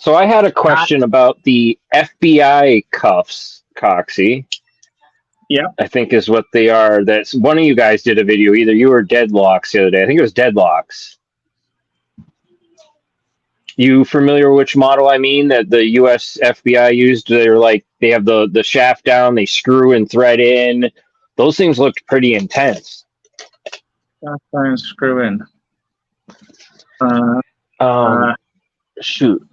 So I had a question about the FBI cuffs, Coxie. Yeah. I think is what they are. That's one of you guys did a video, either you or Deadlocks the other day. I think it was Deadlocks. You familiar with which model I mean that the US FBI used? They're like they have the shaft down, they screw and thread in. Those things looked pretty intense. Shaft down, screw in. Shoot.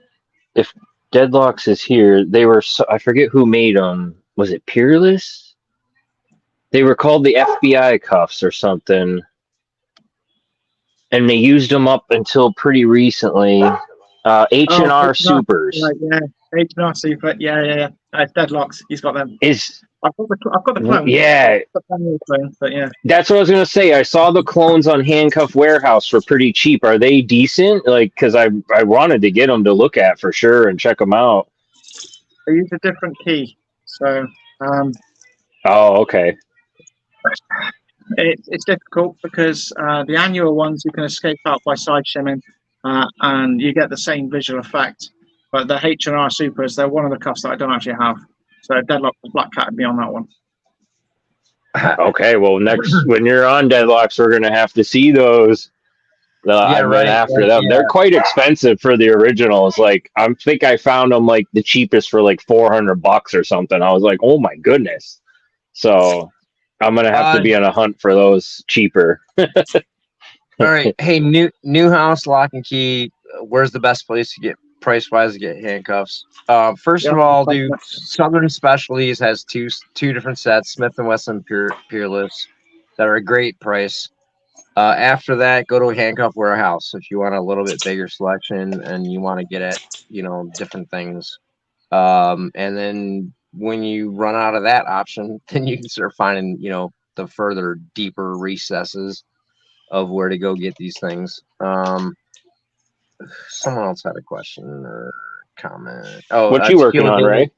If Deadlocks is here, they were I forget who made them. Was it Peerless? They were called the FBI cuffs or something, and they used them up until pretty recently. H&R Supers. Right, yeah, H&R Super. Yeah. Deadlocks. He's got them. I've got the clones. Yeah. But yeah. That's what I was gonna say. I saw the clones on Handcuff Warehouse for pretty cheap. Are they decent? Like, because I wanted to get them to look at for sure and check them out. They use a different key, so. Oh, okay. It's difficult because the annual ones you can escape out by side shimming, and you get the same visual effect. But the H&R Supers, they're one of the cuffs that I don't actually have. So Deadlock was black catted me on that one. Okay, well, next when you're on Deadlocks, we're gonna have to see those. I've been after them. Yeah. They're quite expensive for the originals. Like I think I found them like the cheapest for like $400 or something. I was like, oh my goodness. So I'm gonna have to be on a hunt for those cheaper. All right, hey, new house lock and key. Where's the best place to get price wise to get handcuffs? First of all, dude, Southern Specialties has two different sets, Smith and Wesson Peerless, that are a great price. After that, go to a Handcuff Warehouse if you want a little bit bigger selection and you want to get at different things. And then when you run out of that option, then you can start finding the further deeper recesses of where to go get these things. someone else had a question or comment. Oh, What you working on, Dave, Ray?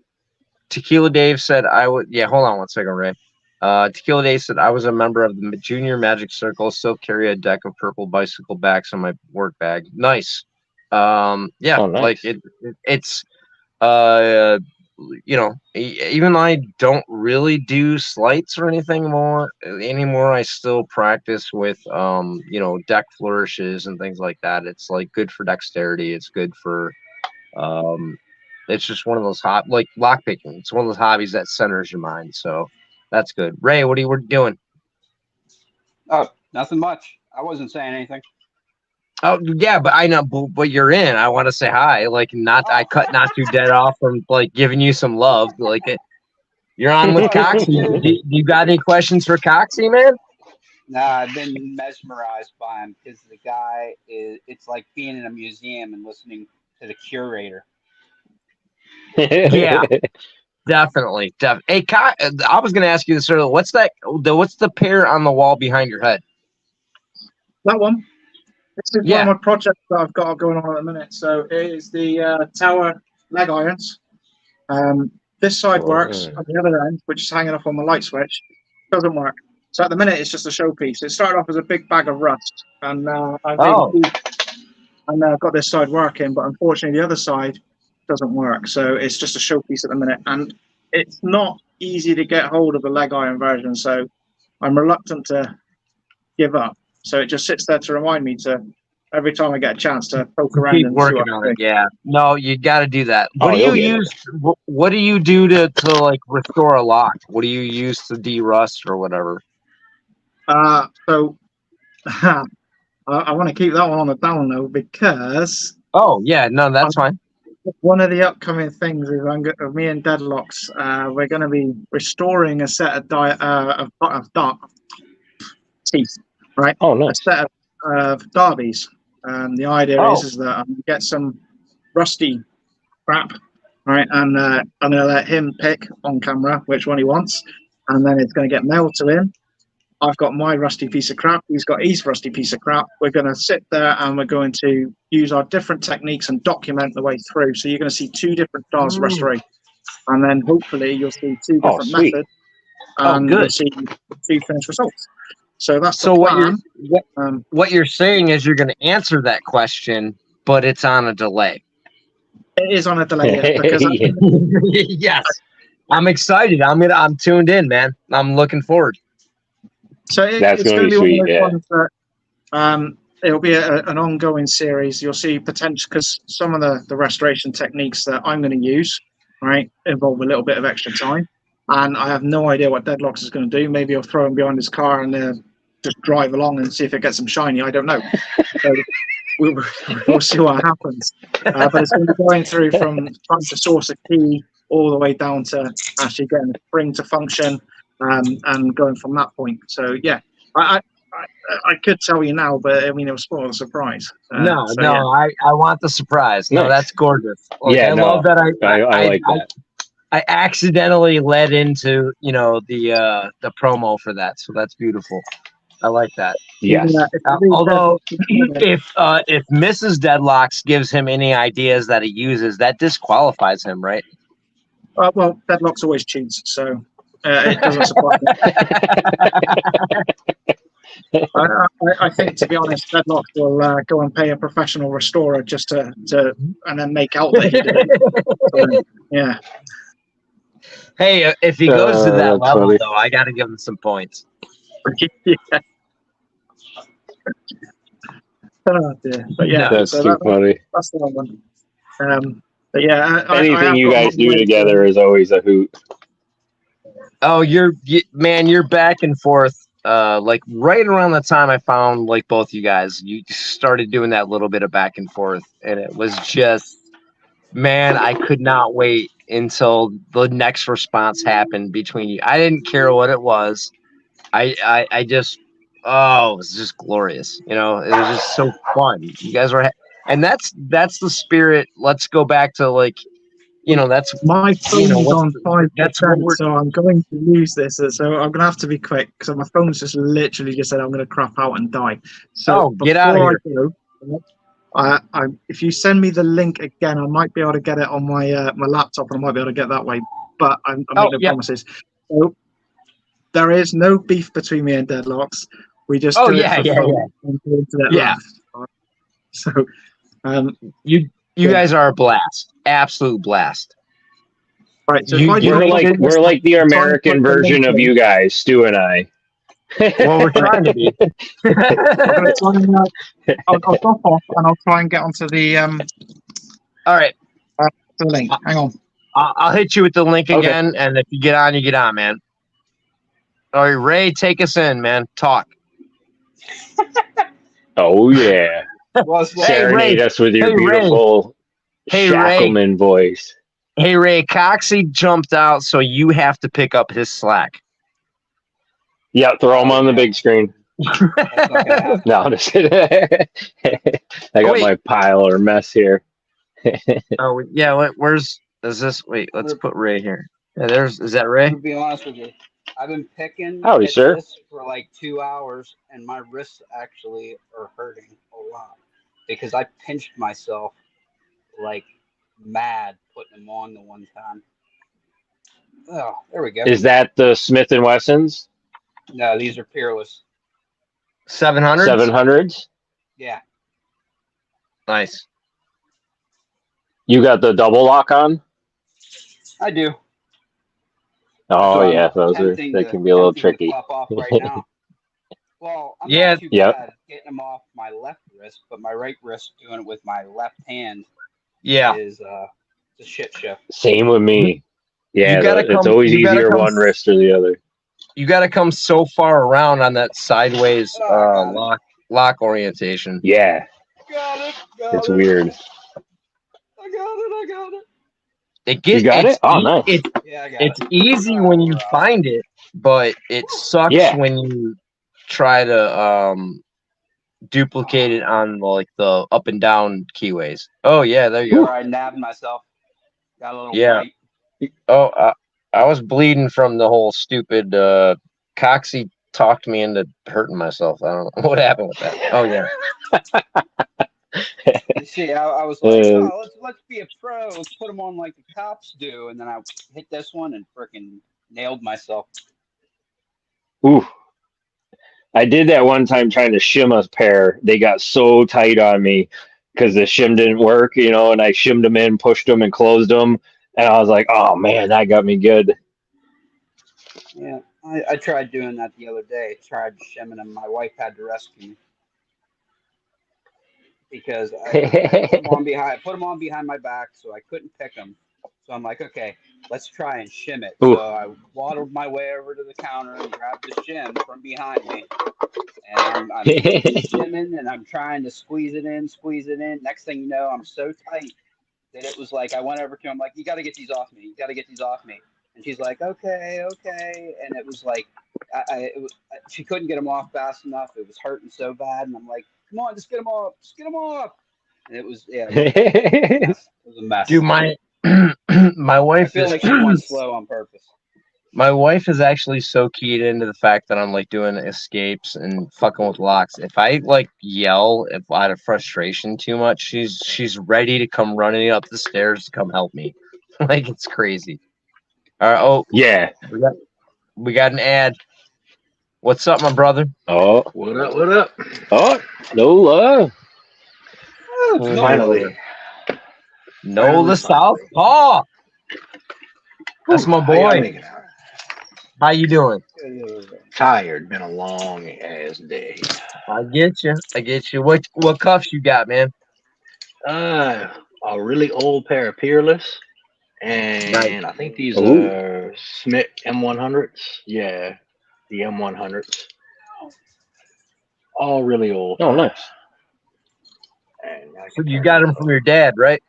Tequila Dave said I would. Yeah, hold on one second, Ray. Tequila Dave said I was a member of the Junior Magic Circle. Still carry a deck of purple bicycle backs on my work bag. Nice. Yeah, Oh, nice. like it's uh even though I don't really do sleights or anything anymore, I still practice with deck flourishes and things like that. It's like good for dexterity. It's good for it's just one of those like lock picking. It's one of those hobbies that centers your mind. So that's good. Ray, what are you doing? Oh, nothing much. I wasn't saying anything. Oh yeah, but I know, but you're in. I want to say hi. Like, I cut not too dead off from like giving you some love. Like, you're on with Coxie. Do you got any questions for Coxie, man? Nah, I've been mesmerized by him because the guy it's like being in a museum and listening to the curator. Yeah, definitely. Hey, I was gonna ask you this earlier. What's the pair on the wall behind your head? That one. This is one of my projects that I've got going on at the minute. So it is the tower leg irons. This side works at the other end, which is hanging off on the light switch. Doesn't work. So at the minute, it's just a showpiece. It started off as a big bag of rust, and I've got this side working, but unfortunately, the other side doesn't work. So it's just a showpiece at the minute, and it's not easy to get hold of the leg iron version. So I'm reluctant to give up. So it just sits there to remind me to every time I get a chance to poke around keep and working on it. Yeah, no, you got to do that. What do you use? What do you do to like restore a lock? What do you use to de-rust or whatever? So I want to keep that one on the down low because yeah, no, that's fine. One of the upcoming things is me and Deadlocks. We're going to be restoring a set of dark teeth, right? Oh, nice. A set of derbies. The idea is that I'm going to get some rusty crap, right? And I'm going to let him pick on camera which one he wants, and then it's going to get mailed to him. I've got my rusty piece of crap. He's got his rusty piece of crap. We're going to sit there and we're going to use our different techniques and document the way through. So you're going to see two different styles of restoration. And then hopefully you'll see two different methods. And you'll see two finished results. So that's the plan. What you're saying is you're going to answer that question, but it's on a delay. It is on a delay, because yes. I'm excited. I'm tuned in, man. I'm looking forward. So it's going to be sweet, one of those ones that it'll be an ongoing series. You'll see potential, because some of the restoration techniques that I'm going to use, right, involve a little bit of extra time, and I have no idea what Deadlocks is going to do. Maybe he'll throw him behind his car and just drive along and see if it gets him shiny. I don't know. So we'll see what happens. But it's going to be going through from trying to source a key all the way down to actually getting the spring to function. And going from that point. So yeah, I could tell you now, but I mean it was spoil the surprise. I want the surprise. No, that's gorgeous. Like, I love that. I like that. I accidentally led into the promo for that, so that's beautiful. I like that. Yes. Although if Mrs. Deadlocks gives him any ideas that he uses, that disqualifies him, right? Well, Deadlocks always cheats, so. It doesn't surprise me. I think, to be honest, Deadlocks will go and pay a professional restorer just to and then make out that he did it. So, yeah. Hey, if he goes to that level, though, I got to give him some points. Yeah. Oh, dear. But yeah, that's too funny. That's the one. But yeah, anything you guys do together is always a hoot. Oh, you're back and forth. Like right around the time I found like both you guys, you started doing that little bit of back and forth, and it was just, man, I could not wait until the next response happened between you. I didn't care what it was. I just, it was just glorious. It was just so fun. You guys were, and that's the spirit. Let's go back to like. That's my phone's on 5%, so I'm going to lose this. So I'm going to have to be quick because my phone's just literally just said I'm going to crap out and die. So get out of here. If you send me the link again, I might be able to get it on my my laptop, and I might be able to get that way. But I make no promises. So there is no beef between me and Deadlocks. We just do it for fun and the internet laughs. So you guys are a blast, absolute blast. Right, so we're like the American version of you guys, Stu and I. Well, we're trying to be. I'll drop off and I'll try and get onto the All right, the link. Hang on. I'll hit you with the link again, and if you get on, man. All right, Ray, take us in, man. Talk. Oh yeah. Serenade us with your beautiful Shacklemen voice. Hey Ray, Coxie jumped out, so you have to pick up his slack. Yeah, throw him on the big screen. No, I'm just kidding. I got my pile or mess here. Oh yeah, where's is this? Wait, let's put Ray here. Yeah, is that Ray? To be honest with you, I've been picking this for like 2 hours, and my wrists actually are hurting a lot because I pinched myself like mad putting them on the one time. Oh, there we go. Is that the Smith & Wessons? No, these are Peerless. 700s? 700s? Yeah. Nice. You got the double lock on? I do. Oh, so yeah, they can be a little tricky. Pop off right now. Well, I'm not too bad at getting them off my left wrist, but my right wrist doing it with my left hand is a shit show. Same with me. Yeah, it's always easier one wrist or the other. You got to come so far around on that sideways lock orientation. Yeah. It's weird. I got it. You got it? Oh, nice. It's easy when you find it, but it sucks when you try to duplicate it on like the up and down keyways. Oh yeah, there you go. I nabbed myself. Got a little bite. Oh, I was bleeding from the whole stupid Coxie talked me into hurting myself. I don't know what happened with that. Oh yeah. You see, I was like, let's be a pro. Let's put them on like the cops do, and then I hit this one and freaking nailed myself. Ooh. I did that one time trying to shim a pair. They got so tight on me because the shim didn't work, and I shimmed them in, pushed them, and closed them. And I was like, oh, man, that got me good. Yeah, I tried doing that the other day. Tried shimming them. My wife had to rescue me because I put them on behind my back, so I couldn't pick them. So I'm like, okay, let's try and shim it. Ooh. So I waddled my way over to the counter and grabbed the shim from behind me. And I'm shimming and I'm trying to squeeze it in. Next thing you know, I'm so tight that it was like I went over to him, like, you got to get these off me. And she's like, okay. And it was like, she couldn't get them off fast enough. It was hurting so bad. And I'm like, come on, just get them off. And it was, it was a mess. Dude, my wife I feel like she went slow on purpose. My wife is actually so keyed into the fact that I'm like doing escapes and fucking with locks. If I like yell out of frustration too much, she's ready to come running up the stairs to come help me. Like it's crazy. All right. Oh yeah, we got an ad. What's up, my brother? Oh, what up? Oh, no love. Finally. No, the South. Oh, that's my boy. How you doing? Tired. Been a long ass day. I get you. What cuffs you got, man? A really old pair of Peerless, and I think these are Smith M100s. Yeah, the M100s. All really old. Oh, nice. And so you got them from your dad, right?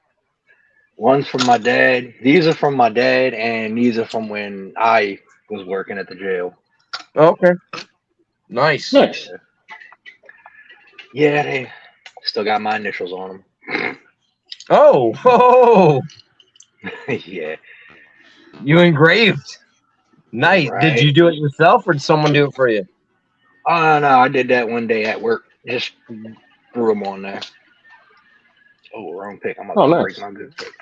One's from my dad. These are from my dad, and these are from when I was working at the jail. Okay. Nice. Yeah, they still got my initials on them. Oh. Yeah. You engraved. Nice. Right. Did you do it yourself or did someone do it for you? Oh, no, I did that one day at work. Just threw them on there. Oh, wrong pick. I'm Oh, about to nice. break my good pick.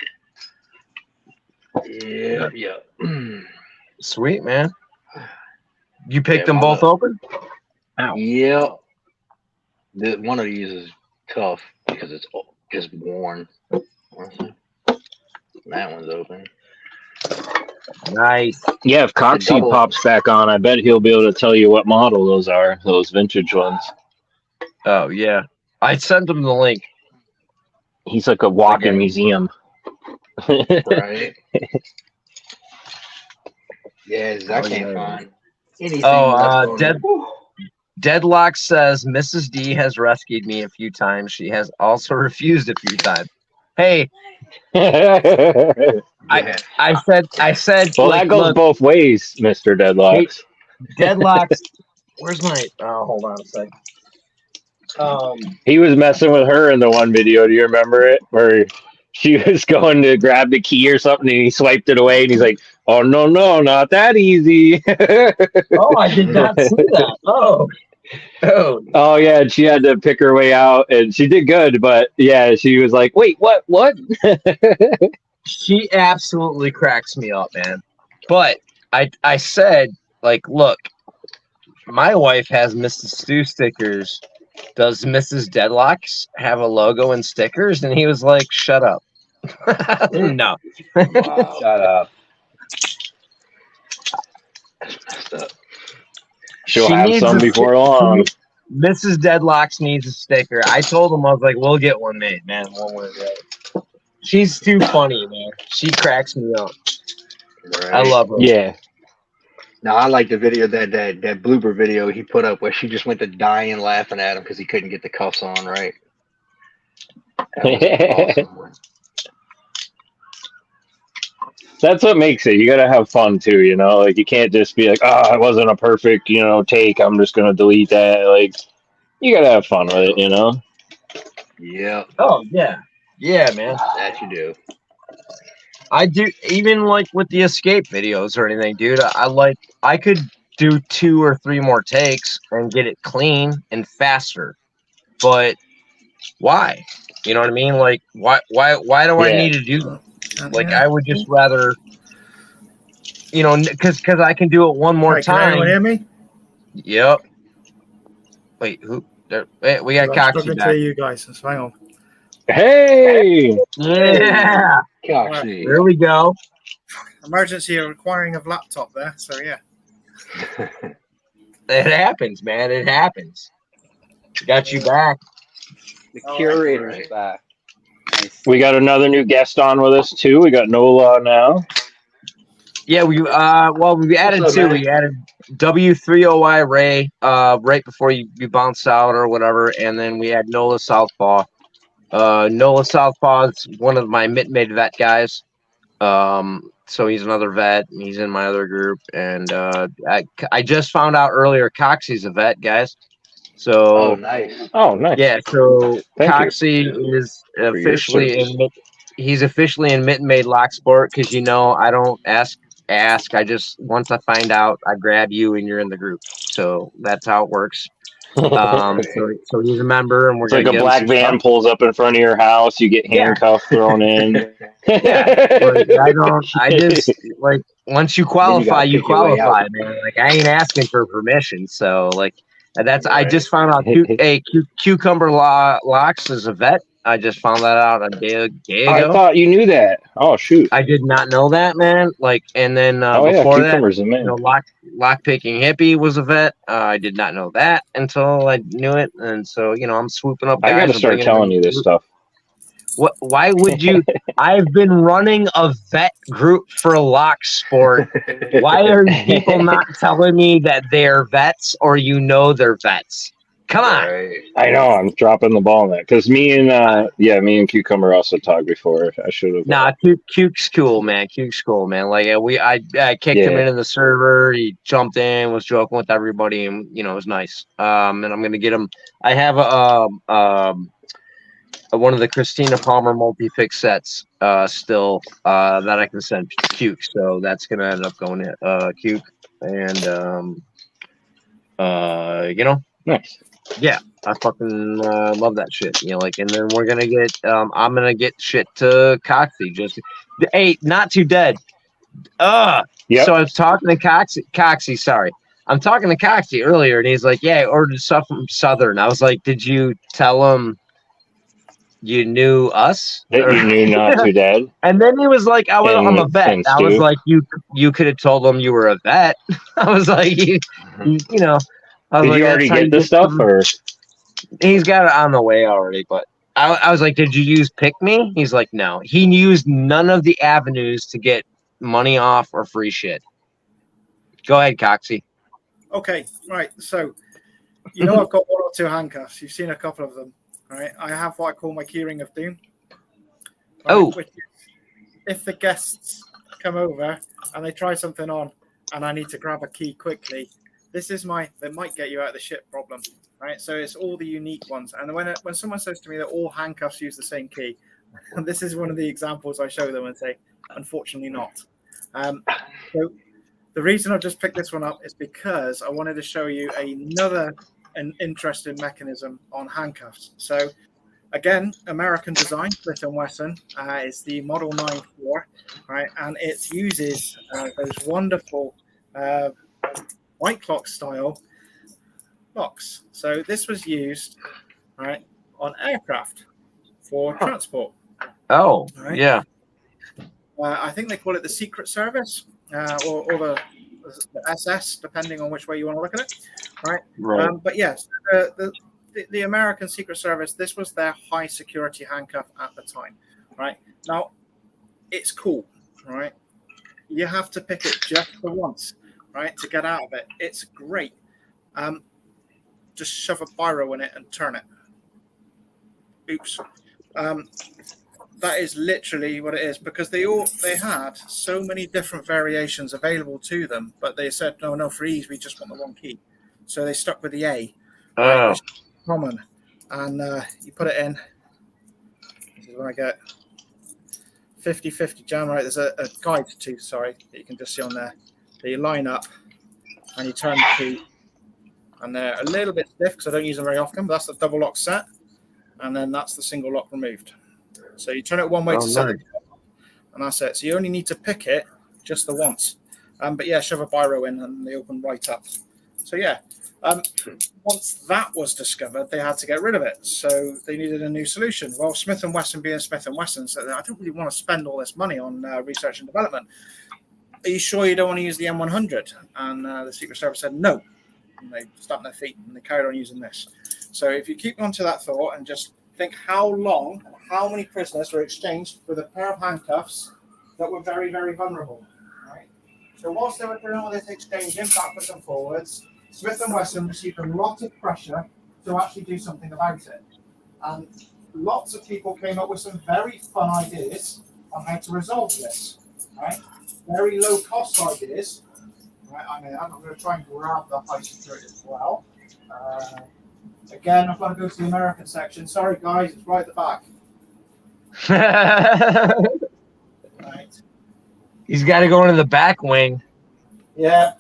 Yeah, yeah. Sweet, man. You picked Yeah, them my both bad. open? Ow. Yep. One of these is tough because it's worn. That one's open. Nice. Yeah, if The Coxie double. pops back on, I bet he'll be able to tell you what model those are, those vintage ones. Oh, yeah. I sent him the link. He's like a walking Again. museum. Right. Yeah, Zach Oh, can't yeah. find anything Oh, left over. Deadlock says Mrs. D has rescued me a few times. She has also refused a few times. Hey, Yeah. I said, Well, like, that goes look, both ways, Mr. Deadlocks. Deadlocks. Where's my? Oh, hold on a sec. He was messing with her in the one video. Do you remember it? Where she was going to grab the key or something and he swiped it away and he's like, oh, no, no, not that easy. Oh, I did not see that. Oh, Oh, yeah. And she had to pick her way out and she did good. But yeah, she was like, wait, what? she absolutely cracks me up, man. But I said, like, look, my wife has Mrs. Stu stickers. Does Mrs. Deadlocks have a logo and stickers? And he was like, shut up. No. Wow. Shut up. That's messed up. She'll She have needs some a before long. Mrs. Deadlocks needs a sticker. I told him, I was like, we'll get one made, man. One way or the other. She's too funny, man. She cracks me up. Right. I love her. Yeah. Now I like the video that blooper video he put up where she just went to dying laughing at him because he couldn't get the cuffs on right. That was an awesome one. That's what makes it. You got to have fun too, you know? Like, you can't just be like, oh, it wasn't a perfect, take. I'm just going to delete that. Like, you got to have fun with it, you know? Yep, Oh, yeah. Yeah, man. that you do. I do, even like with the escape videos or anything, dude. I could do 2 or 3 more takes and get it clean and faster. But why? You know what I mean? Like, why do I Yeah. need to do that? Like, I would just rather, because I can do it one more Right, can anyone hear time. me? Yep. Wait, who? Wait, we got I'm Coxie struggling to back. hear you guys. So hang on. Hey! Yeah. Coxie. There we go. Emergency requiring of laptop there. So yeah. It happens, man. It happens. Got you back. The All curator's right. back. Nice. We got another new guest on with us, too. We got Nola now. Yeah, we added What's up, 2. man? We added W30Y Ray right before you bounced out or whatever, and then we had Nola Southpaw. Nola Southpaw is one of my mid vet guys. So he's another vet. And he's in my other group, and I just found out earlier Coxie's a vet, guys. So Oh, nice. Oh, nice. yeah, so Thank you. Coxie is For your officially service. he's officially in Mitten Made Lock Sport because I don't ask. I just once I find out, I grab you and you're in the group. So that's how it works. So he's a member, and we're It's gonna like a give him black some van stuff. pulls up in front of your house. You get Yeah. handcuffs thrown in. Yeah, like I just like once you qualify, gotta you pick your way out. qualify, man. Like I ain't asking for permission, so like that's I Right. just found out. Cucumber Locks is a vet. I just found that out a day I ago. thought you knew that. Oh, shoot. I did not know that, man. Like, and then Oh, yeah, before that, Cucumber's a man. lock picking hippie was a vet. I did not know that until I knew it, and so I'm swooping up I guys got to and start bringing them telling in you the this group. stuff. What? Why would you? I've been running a vet group for Lock Sport. Why are people not telling me that they're vets or they're vets? Come on. Right. I know, I'm dropping the ball on that. Because me and Cucumber also talked before. I should have. Nah, Cuke's cool, man. Cuke's cool, man. Like I kicked him into the server. He jumped in, was joking with everybody, and it was nice. And I'm gonna get him. I have one of the Christina Palmer multi-pick sets still that I can send Cuke. So that's gonna end up going to Cuke, and Nice. yeah. I fucking love that shit. You know, like, and then we're gonna get. I'm gonna get shit to Coxie. Just, hey, not too dead. Yep. So I was talking to Coxie. Sorry, I'm talking to Coxie earlier, and he's like, "Yeah, I ordered stuff from Southern." I was like, "Did you tell him you knew us?" That you knew not to dead. And then he was like, I'm a vet." And I was Stu. like, "You could have told him you were a vet." I was like, you know, I was Did like, you already "That's how get you this get stuff, some-" or He's got it on the way already, but I was like, "Did you use Pick Me?" He's like, "No." He used none of the avenues to get money off or free shit. Go ahead, Coxie. Okay, right. So, you know, I've got one or two handcuffs. You've seen a couple of them, right? I have what I call my keyring of doom. Right, Oh. which is if the guests come over and they try something on, and I need to grab a key quickly, this is my "they might get you out of the shit" problem, right? So it's all the unique ones. And when someone says to me that all handcuffs use the same key, this is one of the examples I show them and say, unfortunately not. So the reason I've just picked this one up is because I wanted to show you an interesting mechanism on handcuffs. So again, American design, Smith & Wesson, is the Model 94, right? And it uses those wonderful white clock style locks. So this was used, right, on aircraft for transport. Oh, right? yeah. I think they call it the Secret Service or the SS, depending on which way you want to look at it, right? Right. But yes, the American Secret Service, this was their high security handcuff at the time, right? Now, it's cool, right? You have to pick it just for once, right, to get out of it. It's great. Just shove a biro in it and turn it. Oops. That is literally what it is, because they had so many different variations available to them, but they said no, for ease we just want the one key, so they stuck with the A, right, which is common, and you put it in. This is when I get 50-50 jam, right? There's a guide to, sorry, that you can just see on there, that you line up and you turn the key, and they're a little bit stiff because I don't use them very often, but that's the double lock set, and then that's the single lock removed. So you turn it one way to set it, and that's it. So you only need to pick it just the once. But yeah, shove a biro in and they open right up. So yeah, once that was discovered, they had to get rid of it. So they needed a new solution. Well, Smith & Wesson being Smith & Wesson said, I don't really want to spend all this money on research and development. Are you sure you don't want to use the M100? And the Secret Service said no. And they stamped their feet and they carried on using this. So if you keep on to that thought and just think how long and how many prisoners were exchanged with a pair of handcuffs that were very, very vulnerable. Right? So whilst they were doing all this exchanging backwards and forwards, Smith & Wesson received a lot of pressure to actually do something about it. And lots of people came up with some very fun ideas on how to resolve this. Right? Very low cost ideas. Right? I mean, I'm going to try and grab the high security as well. Again, I've got to go to the American section. Sorry, guys, it's right at the back. Right. He's got to go into the back wing. Yeah.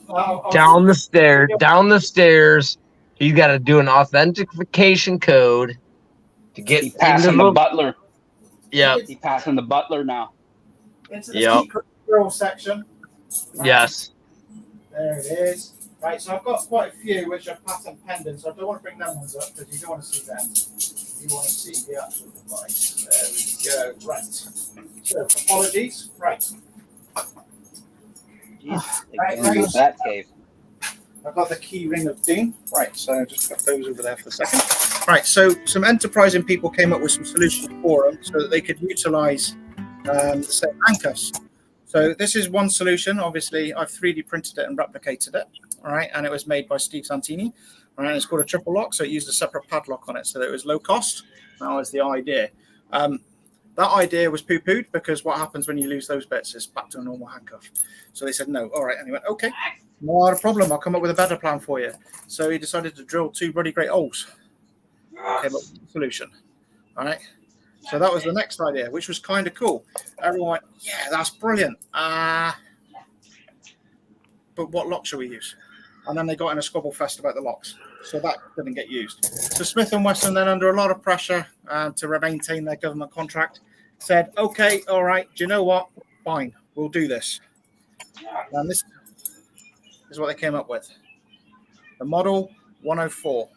Down the stairs. He's got to do an authentication code to get He's passing the butler. Yeah. He's passing the butler now. Into the secret girl section. Right. Yes. There it is. Right, so I've got quite a few which are patent pending, so I don't want to bring them ones up because you don't want to see them. You want to see the actual device. There we go. Right. So apologies. Right. Jeez, that cave. I've got the key ring of doom. Right, so I just got those over there for a second. Right, so some enterprising people came up with some solutions for them so that they could utilize the same handcuffs. So this is one solution. Obviously, I've 3D printed it and replicated it. All right, and it was made by Steve Santini. All right, it's called a triple lock, so it used a separate padlock on it, so that it was low cost. That was the idea. That idea was poo-pooed because what happens when you lose those bits is back to a normal handcuff. So they said no. All right, and he went, okay, not a problem. I'll come up with a better plan for you. So he decided to drill 2 bloody great holes. Came up with a solution. All right. So that was the next idea, which was kind of cool. Everyone went, yeah, that's brilliant. But what lock should we use? And then they got in a squabble fest about the locks. So that didn't get used. So Smith & Wesson then, under a lot of pressure to maintain their government contract, said, okay, all right, do you know what? Fine, we'll do this. And this is what they came up with. The Model 104.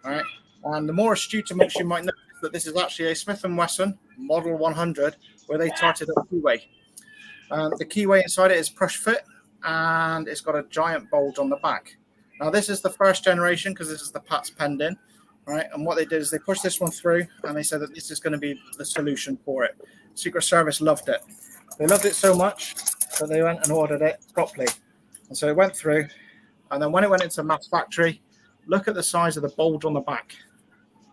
All right. And the more astute amongst you might know that this is actually a Smith & Wesson Model 100 where they tarted a keyway. The keyway inside it is push fit, and it's got a giant bulge on the back. Now, this is the first generation because this is the Pat's penned in, right? And what they did is they pushed this one through, and they said that this is going to be the solution for it. Secret Service loved it. They loved it so much that they went and ordered it properly. And so it went through, and then when it went into mass factory, look at the size of the bulge on the back.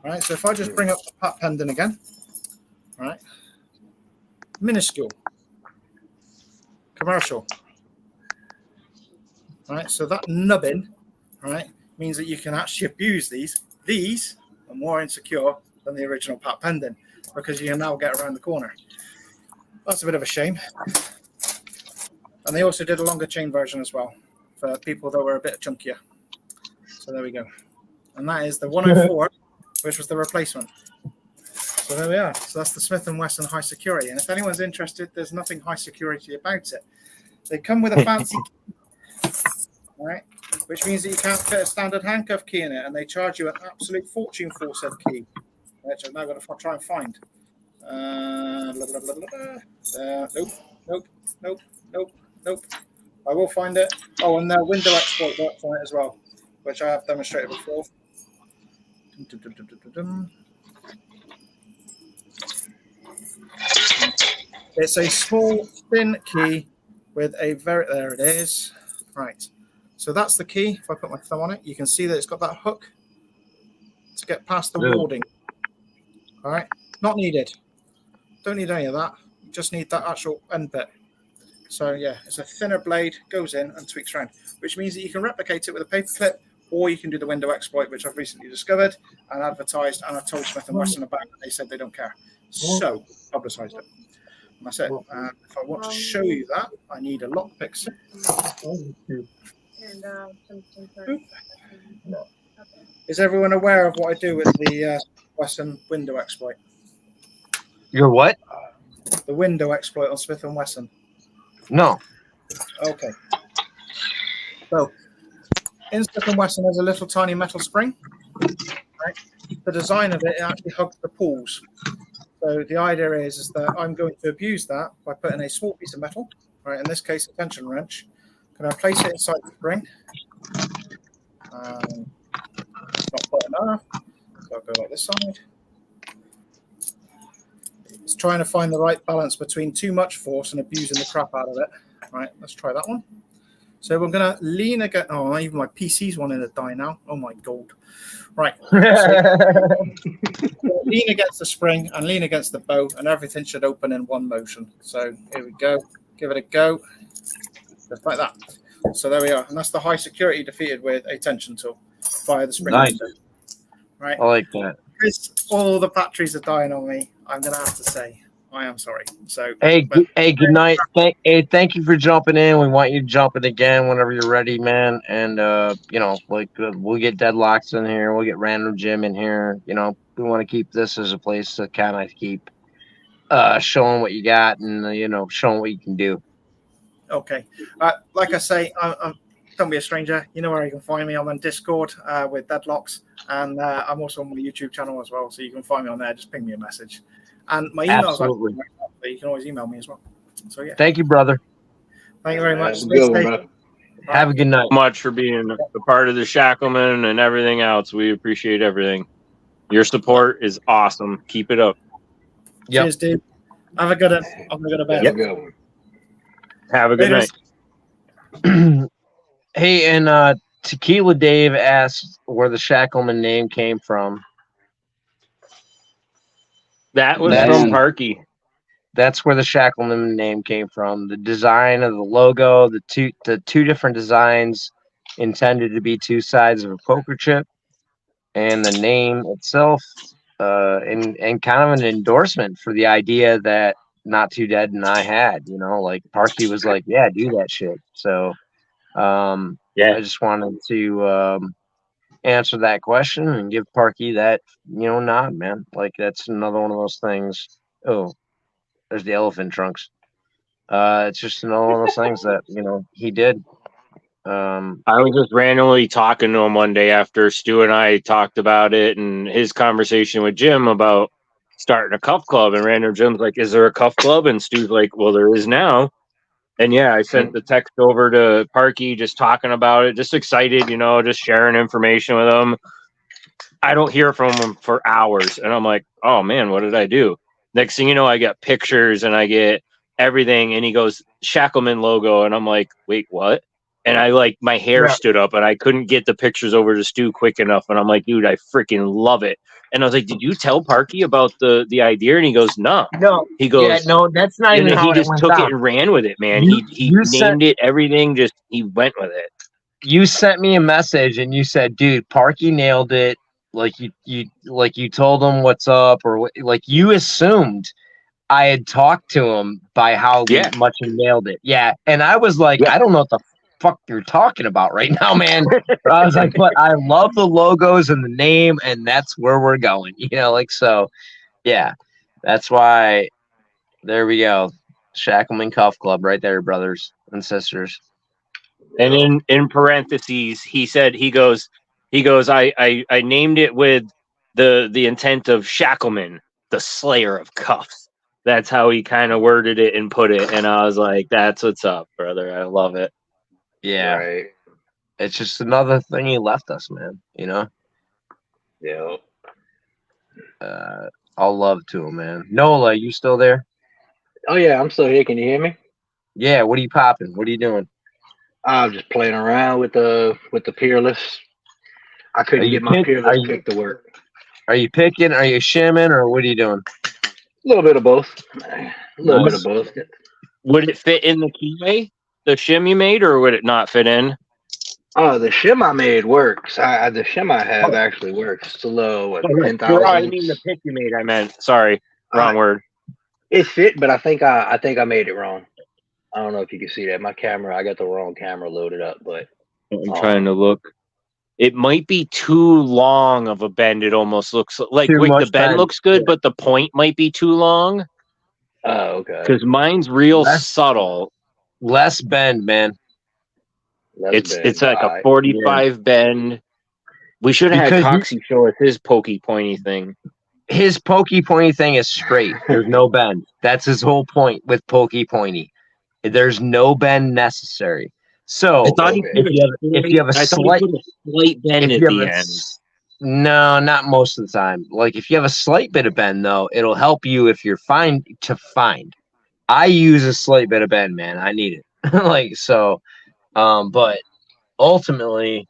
All right, so if I just bring up the Pat pendant again, all right, minuscule, commercial. All right, so that nubbin, right, means that you can actually abuse these. These are more insecure than the original Pat pendant because you can now get around the corner. That's a bit of a shame. And they also did a longer chain version as well for people that were a bit chunkier. So there we go. And that is the 104, which was the replacement. So there we are. So that's the Smith & Wesson high security. And if anyone's interested, there's nothing high security about it. They come with a fancy key, all right, which means that you can't fit a standard handcuff key in it, and they charge you an absolute fortune for said key, which I'm now going to try and find. Nope. I will find it. Oh, and the window exploit works on it as well, which I have demonstrated before. It's a small, thin key with a there it is. Right. So that's the key. If I put my thumb on it, you can see that it's got that hook to get past the warding. All right. Not needed. Don't need any of that. You just need that actual end bit. So yeah, it's a thinner blade, goes in and tweaks around, which means that you can replicate it with a paper clip, or you can do the window exploit, which I've recently discovered and advertised, and I told Smith & Wesson about it. They said they don't care. So publicised it. And that's it. If I want to show you that, I need a lockpick. Is everyone aware of what I do with the Wesson window exploit? You're what? The window exploit on Smith & Wesson. No. Okay. So, in Smith & Wesson, there's a little tiny metal spring. Right? The design of it actually hugs the pulls. So the idea is that I'm going to abuse that by putting a small piece of metal, right? In this case, a tension wrench. Can I place it inside the spring? It's not quite enough. So I'll go like this side. It's trying to find the right balance between too much force and abusing the crap out of it. Right, let's try that one. So we're going to lean against. Oh, even my PC's wanting to die now. Oh my god! Right. So lean against the spring and lean against the bow, and everything should open in one motion. So here we go. Give it a go. Just like that. So there we are, and that's the high security defeated with a tension tool via the spring. Nice. Window. Right. I like that. Because all the batteries are dying on me, I'm going to have to say I am sorry. So hey, good night. Thank you for jumping in. We want you to jump in again whenever you're ready, man. And we'll get Deadlocks in here. We'll get Random Jim in here. You know, we want to keep this as a place to kind of keep showing what you got and showing what you can do. Okay. Like I say, don't be a stranger. You know where you can find me. I'm on Discord with Deadlocks, and I'm also on my YouTube channel as well. So you can find me on there. Just ping me a message. And my email is actually, you can always email me as well. So yeah. Thank you, brother. Thank you very much. Have a good night. Much for being a part of the Shacklemen and everything else. We appreciate everything. Your support is awesome. Keep it up. Yep. Cheers, dude. Have a good one. I'm gonna go to bed. Yep. Have a good night. Hey, and Tequila Dave asked where the Shackleman name came from. That was from Parky. That's where the Shackleman name came from. The design of the logo, the two different designs intended to be two sides of a poker chip, and the name itself, and kind of an endorsement for the idea that Not Too Dead and I had. Like Parky was like, "Yeah, do that shit." So, I just wanted to answer that question and give Parky that, nod, man. Like that's another one of those things. Oh, there's the elephant trunks. It's just another one of those things that, he did. I was just randomly talking to him one day after Stu and I talked about it and his conversation with Jim about starting a cuff club. And random Jim's like, "Is there a cuff club?" And Stu's like, "Well, there is now." And yeah, I sent the text over to Parky, just talking about it, just excited, just sharing information with him. I don't hear from him for hours, and I'm like, "Oh man, what did I do?" Next thing you know, I get pictures and I get everything, and he goes, "Shacklemen logo," and I'm like, "Wait, what?" And I my hair stood up, and I couldn't get the pictures over to Stu quick enough, and I'm like, "Dude, I freaking love it." And I was like, "Did you tell Parky about the idea?" And he goes, "No." No, He goes, no, that's not and even then how he it just went took down. it and ran with it, man. You- He you named it everything. Just he went with it. You sent me a message and you said, "Dude, Parky nailed it." Like you told him what's up, or like you assumed I had talked to him by how Yeah. much he nailed it. Yeah, and I was like, Yeah. I don't know what the fuck you're talking about right now, man. I was like, but I love the logos and the name, and that's where we're going. So, yeah, that's why. There we go, Shackleman Cuff Club, right there, brothers and sisters. And in parentheses, he said, he goes, I named it with the intent of Shackleman, the slayer of cuffs. That's how he kind of worded it and put it. And I was like, that's what's up, brother. I love it. Yeah, Right. it's just another thing he left us, man. Yeah. All love to him, man. Nola, you still there? Oh yeah, I'm still here. Can you hear me? Yeah. What are you popping? What are you doing? I'm just playing around with the peerless. I couldn't get my peerless pick to work. Are you picking? Are you shimming, or what are you doing? A little bit of both. A little bit of both. Would it fit in the keyway, the shim you made, or would it not fit in? Oh, the shim I made works. The shim I have actually works. It's a little 10,000. I mean the pick you made. I meant sorry, wrong word. It fit, but I think I made it wrong. I don't know if you can see that. My camera, I got the wrong camera loaded up, but I'm trying to look. It might be too long of a bend. It almost looks like the bend looks good, but the point might be too long. Oh, okay. Because mine's real subtle. Less bend, man. It's like a 45 bend. We should have had Coxie show us his pokey pointy thing. His pokey pointy thing is straight. There's no bend. That's his whole point with pokey pointy. There's no bend necessary. So if you have a slight bend at the end. No, not most of the time. Like if you have a slight bit of bend, though, it'll help you if you're find. I use a slight bit of bend, man. I need it. But ultimately,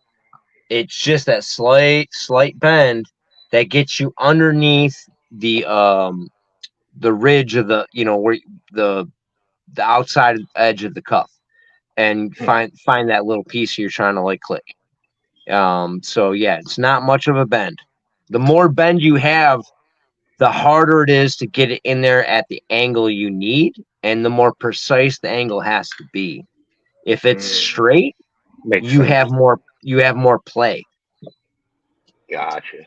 it's just that slight bend that gets you underneath the ridge of the where the outside edge of the cuff, and find that little piece you're trying to click. So yeah, it's not much of a bend. The more bend you have, the harder it is to get it in there at the angle you need, and the more precise the angle has to be. If it's straight, you have more play. Gotcha.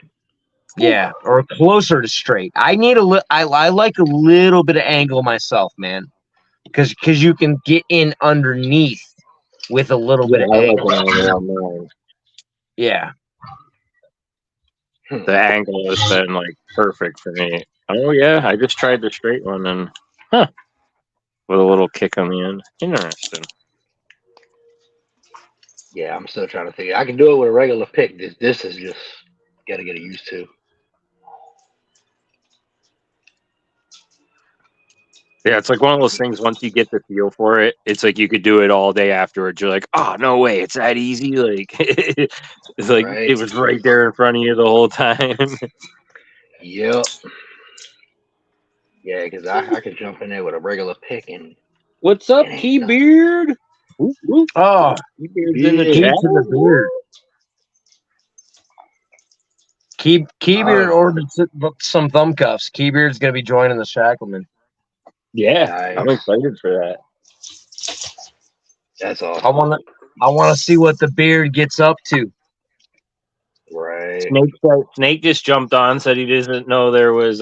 Yeah, or closer to straight. I need I like a little bit of angle myself, man, because you can get in underneath with a little bit of angle. Yeah. The angle has been perfect for me. Oh yeah, I just tried the straight one and with a little kick on the end. Interesting. Yeah, I'm still trying to figure. I can do it with a regular pick. This is just gotta get used to. Yeah, it's like one of those things. Once you get the feel for it, it's like you could do it all day afterwards. You're like, oh no way, it's that easy. It's like it was right there in front of you the whole time. Yep. Yeah, because I could jump in there with a regular pick and. What's up, Keybeard? Oh, Keybeard's in the chat. To the beard. Keybeard ordered some thumb cuffs. Keybeard's gonna be joining the Shacklemen. Yeah, nice. I'm excited for that. That's awesome. I want to see what the beard gets up to. Snake just jumped on, said he didn't know there was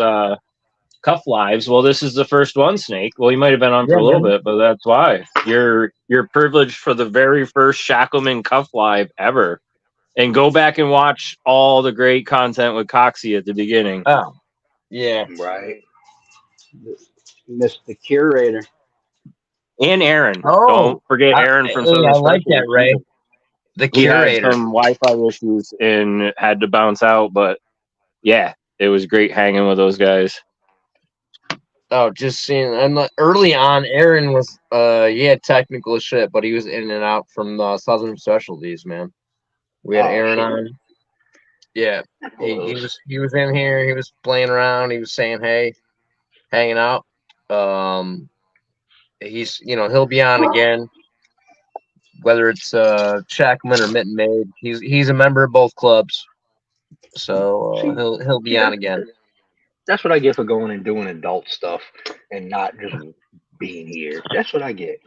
cuff lives. Well, this is the first one, Snake. Well, he might have been on for a little bit, but that's why you're privileged for the very first Shacklemen cuff live ever. And go back and watch all the great content with Coxie at the beginning. Oh, yeah, Right. Mr. Curator. And Aaron. Oh, don't forget Aaron from Southern I like that, Specialties. Ray. The He had curator. some Wi-Fi issues and had to bounce out, but yeah, it was great hanging with those guys. Oh, just seeing. And early on, Aaron was he had technical shit, but he was in and out from Southern Specialties, man. We had Aaron on. Yeah, he was in here. He was playing around. He was saying, "Hey," hanging out. He's he'll be on again, whether it's Shacklemen or Mitten Maid. He's a member of both clubs, so he'll be on again. That's what I get for going and doing adult stuff and not just being here. That's what I get.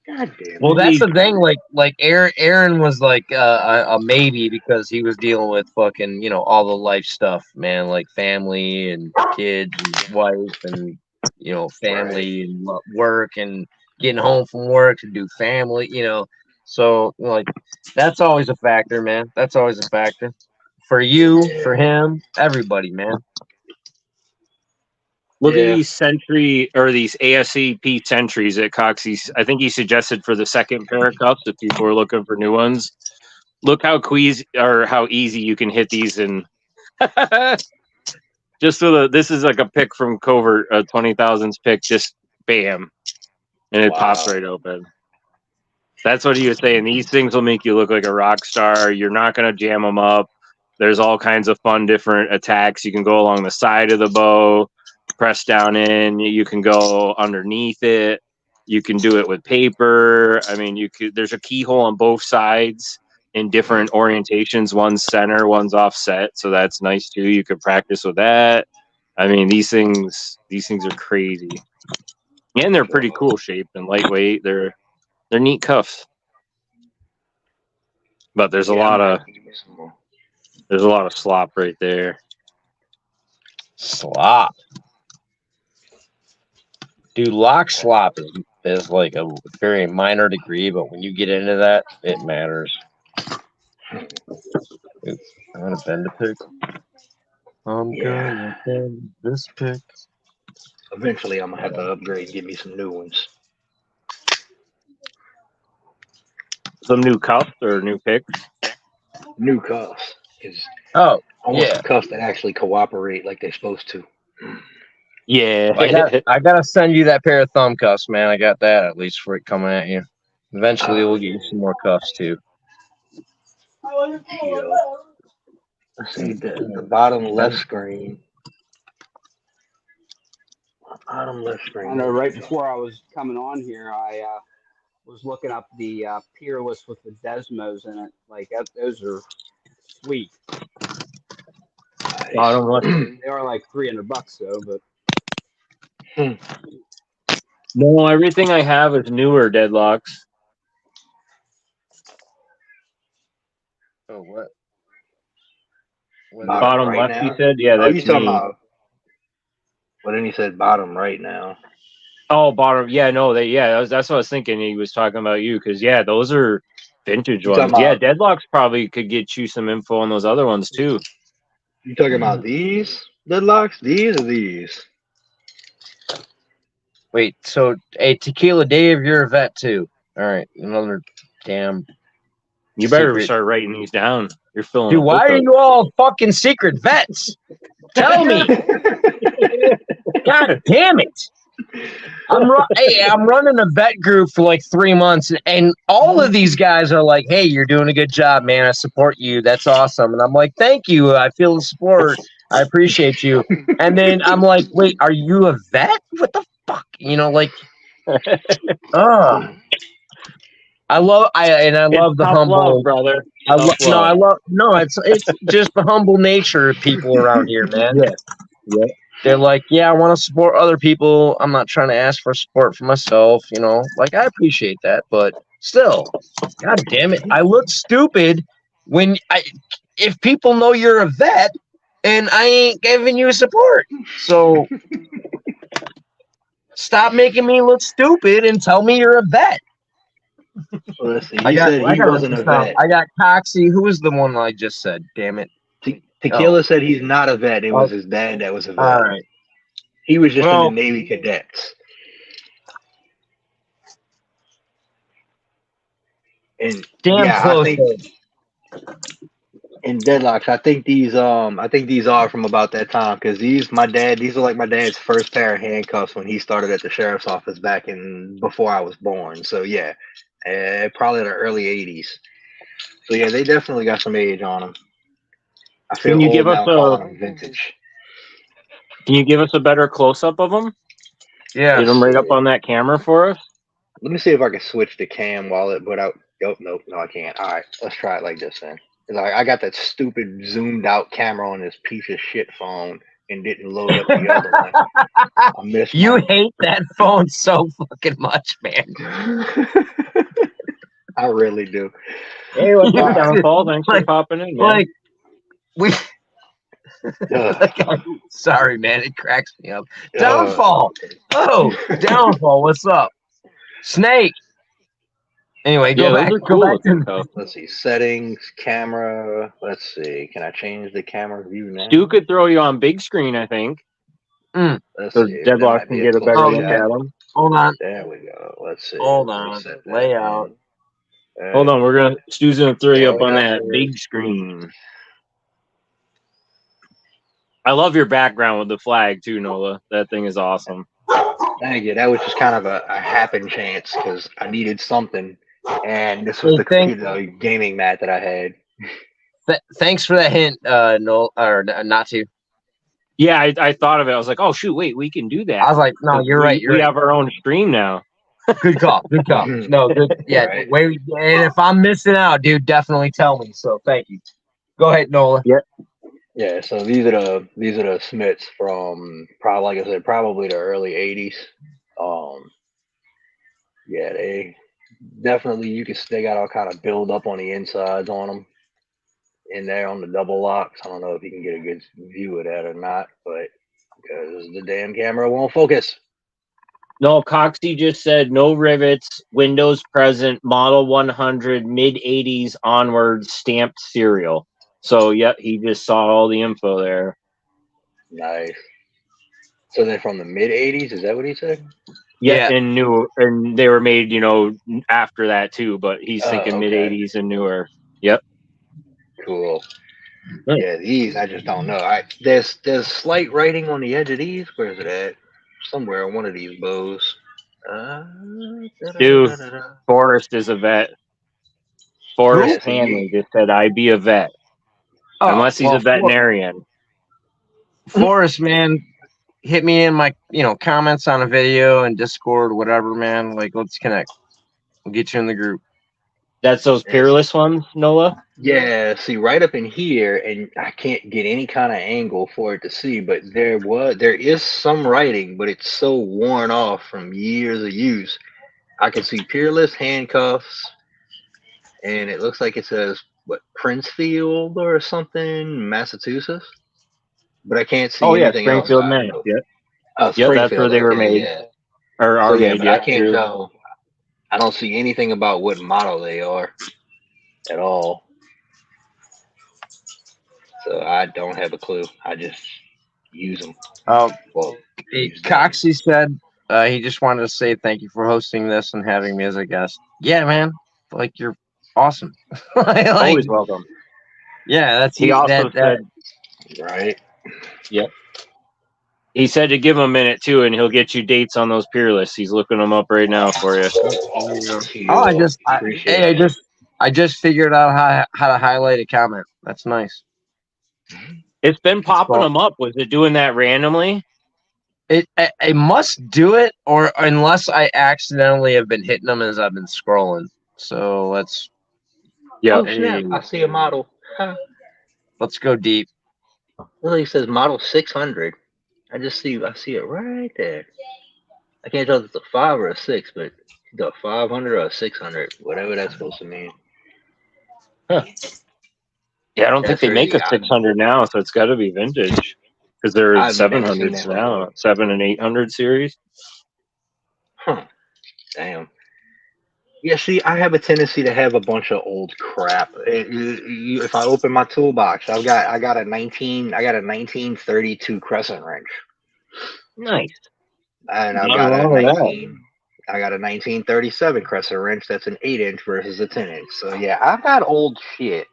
God damn. Well, that's the thing. Like Aaron was like a maybe because he was dealing with fucking all the life stuff, man, like family and kids and wife and family and work and getting home from work to do family, So like that's always a factor, man. That's always a factor for you, for him, everybody, man. Look at these Century or these ASCP Centuries at Coxie's. I think he suggested for the second pair of cups if people are looking for new ones. Look how how easy you can hit these and just so this is like a pick from Covert, 20,000's pick, just bam, and it pops right open. That's what he was saying. These things will make you look like a rock star. You're not going to jam them up. There's all kinds of fun different attacks. You can go along the side of the bow. Press down in, you can go underneath it, you can do it with paper. I mean, there's a keyhole on both sides in different orientations. One's center, one's offset, so that's nice too. You could practice with that. I mean, these things are crazy, and they're pretty cool shape and lightweight. They're neat cuffs, but there's a lot of slop right there. Slop. Dude, lock slop is like a very minor degree, but when you get into that, it matters. Oops, I'm gonna bend a pick. I'm gonna bend this pick. Eventually, I'm gonna have to upgrade and give me some new ones. Some new cuffs or new picks? New cuffs. Oh, I want some cuffs that actually cooperate like they're supposed to. Yeah, I gotta send you that pair of thumb cuffs, man. I got that at least for it coming at you. Eventually, we'll get you some more cuffs too. Let's see the bottom left screen. Bottom left screen. I know. Right before I was coming on here, I was looking up the Peerless with the Desmos in it. Like those are sweet. Bottom left. They are like $300 though, but. No, everything I have is newer deadlocks. Oh, what? Bottom right left, now? you said? Yeah, that's talking me. about. Well, then he said bottom right now. Oh, bottom. Yeah, no, that's what I was thinking. He was talking about you because, yeah, those are vintage ones. Yeah, deadlocks probably could get you some info on those other ones too. You talking about these deadlocks? These or these? Wait, so Tequila Dave, you're a vet too. All right, another damn. You better start writing these down. You're filling. Dude, why are you all fucking secret vets? Tell me. God damn it. I'm running a vet group for like 3 months, and all of these guys are like, "Hey, you're doing a good job, man. I support you. That's awesome." And I'm like, "Thank you. I feel the support. I appreciate you." And then I'm like, "Wait, are you a vet? What the fuck?" I love the humble, love, brother. It's just the humble nature of people around here, man. Yeah. They're like, yeah, I want to support other people. I'm not trying to ask for support for myself, Like, I appreciate that, but still, god damn it, I look stupid if people know you're a vet and I ain't giving you support, so stop making me look stupid and tell me you're a vet. Well, listen, he said he wasn't a vet. I got Coxie. Who was the one I just said? Damn it. Tequila said he's not a vet. It was his dad that was a vet. All right. He was just in the Navy cadets. And close. I think in Deadlocks, I think these are from about that time because these are like my dad's first pair of handcuffs when he started at the sheriff's office back in before I was born. So yeah, probably the early '80s. So yeah, they definitely got some age on them. I feel Can you old give us now calling them vintage. Can you give us a better close up of them? Yeah. Get them right up on that camera for us. Let me see if I can switch the cam while it without. Oh, nope, no, I can't. All right, let's try it like this then. I got that stupid zoomed out camera on this piece of shit phone and didn't load up the other one. I missed You hate that phone so fucking much, man. I really do. Hey, what's up, Downfall? Thanks for popping in, man. Sorry, man. It cracks me up. Downfall. Downfall. What's up? Snake. Anyway, go back to let's see, settings, camera. Let's see. Can I change the camera view now? Stu could throw you on big screen, I think. Let's so see. Deadlock can get a better look at them. Hold on. There we go. Let's see. Hold on. Layout. Hold on. Stu's gonna throw you up on that big screen. I love your background with the flag too, Nola. That thing is awesome. Thank you. That was just kind of a happen chance because I needed something, and this was the computer gaming mat that I had. Thanks for that hint, Nola, or not to. Yeah, I thought of it. I was like, oh shoot, wait, we can do that. I was like, no, you're right. We have our own stream now. Good call. Good call. No, good. Yeah. Right. Wait, and if I'm missing out, dude, definitely tell me. So thank you. Go ahead, Nola. Yeah. Yeah. So these are the Smiths from probably, like I said, probably the early '80s. Yeah, they definitely they got all kind of build up on the insides on them. In there on the double locks. I don't know if you can get a good view of that or not, but because the damn camera won't focus. No, Coxie just said no rivets, Windows present, model 100, mid 80s onwards, stamped serial. So, yep, he just saw all the info there. Nice. So they're from the mid 80s? Is that what he said? Yeah, and they were made, after that too, but he's thinking mid 80s and newer. Yep. Cool. Yeah, these I just don't know. There's slight writing on the edge of these. Where is it at? Somewhere on one of these bows. Dude, Forrest is a vet. Forrest Hanley just said, "I'd be a vet." Unless he's a veterinarian. Forrest, man, hit me in my comments on a video and Discord, whatever, man. Like, let's connect. We'll get you in the group. That's those Peerless ones, Nola? Yeah, see right up in here, and I can't get any kind of angle for it to see, but there is some writing, but it's so worn off from years of use. I can see Peerless handcuffs, and it looks like it says Princefield or something, Massachusetts, but I can't see anything Springfield, else. Mass. Yep. Springfield, that's where they were made. Yeah. Or are made. But I can't tell. I don't see anything about what model they are at all. So I don't have a clue. I just use them. Coxie said he just wanted to say thank you for hosting this and having me as a guest. Yeah, man. Like, you're awesome. Always welcome. Yeah, that's he also said. Right. Yep. He said to give him a minute too, and he'll get you dates on those Peerless. He's looking them up right now for you. I just figured out how to highlight a comment. That's nice. It's been popping them up. Was it doing that randomly? It must do it, or unless I accidentally have been hitting them as I've been scrolling. So let's. Yeah. Oh snap! I see a model. Let's go deep. Well, he says model 600. I see it right there. I can't tell if it's a 5 or a 6, but the 500 or a 600, whatever that's supposed to mean. Huh. Yeah, I don't think That's they make a crazy. 600 now, so it's got to be vintage because they're I've never seen 700s that now, before. 7 and 800 series. Huh. Damn. Yeah, see, I have a tendency to have a bunch of old crap. If I open my toolbox, I got a 1932 crescent wrench, Nice. and I've Nothing got a wrong with that. 1937 crescent wrench that's an 8-inch versus a 10-inch. So yeah, I've got old shit.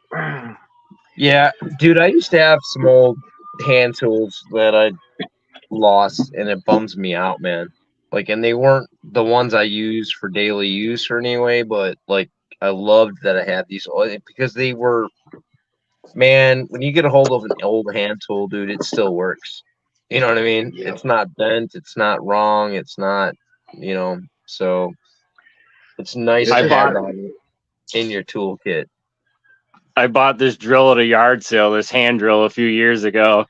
Yeah, dude, I used to have some old hand tools that I lost, and it bums me out, man. Like, and they weren't the ones I used for daily use or anyway, but like, I loved that I had these because they were, man, when you get a hold of an old hand tool, dude, it still works. You know what I mean? Yep, It's not bent, it's not wrong, it's not, so it's nice this I to is have bought that in your toolkit. I bought this drill at a yard sale, this hand drill, a few years ago.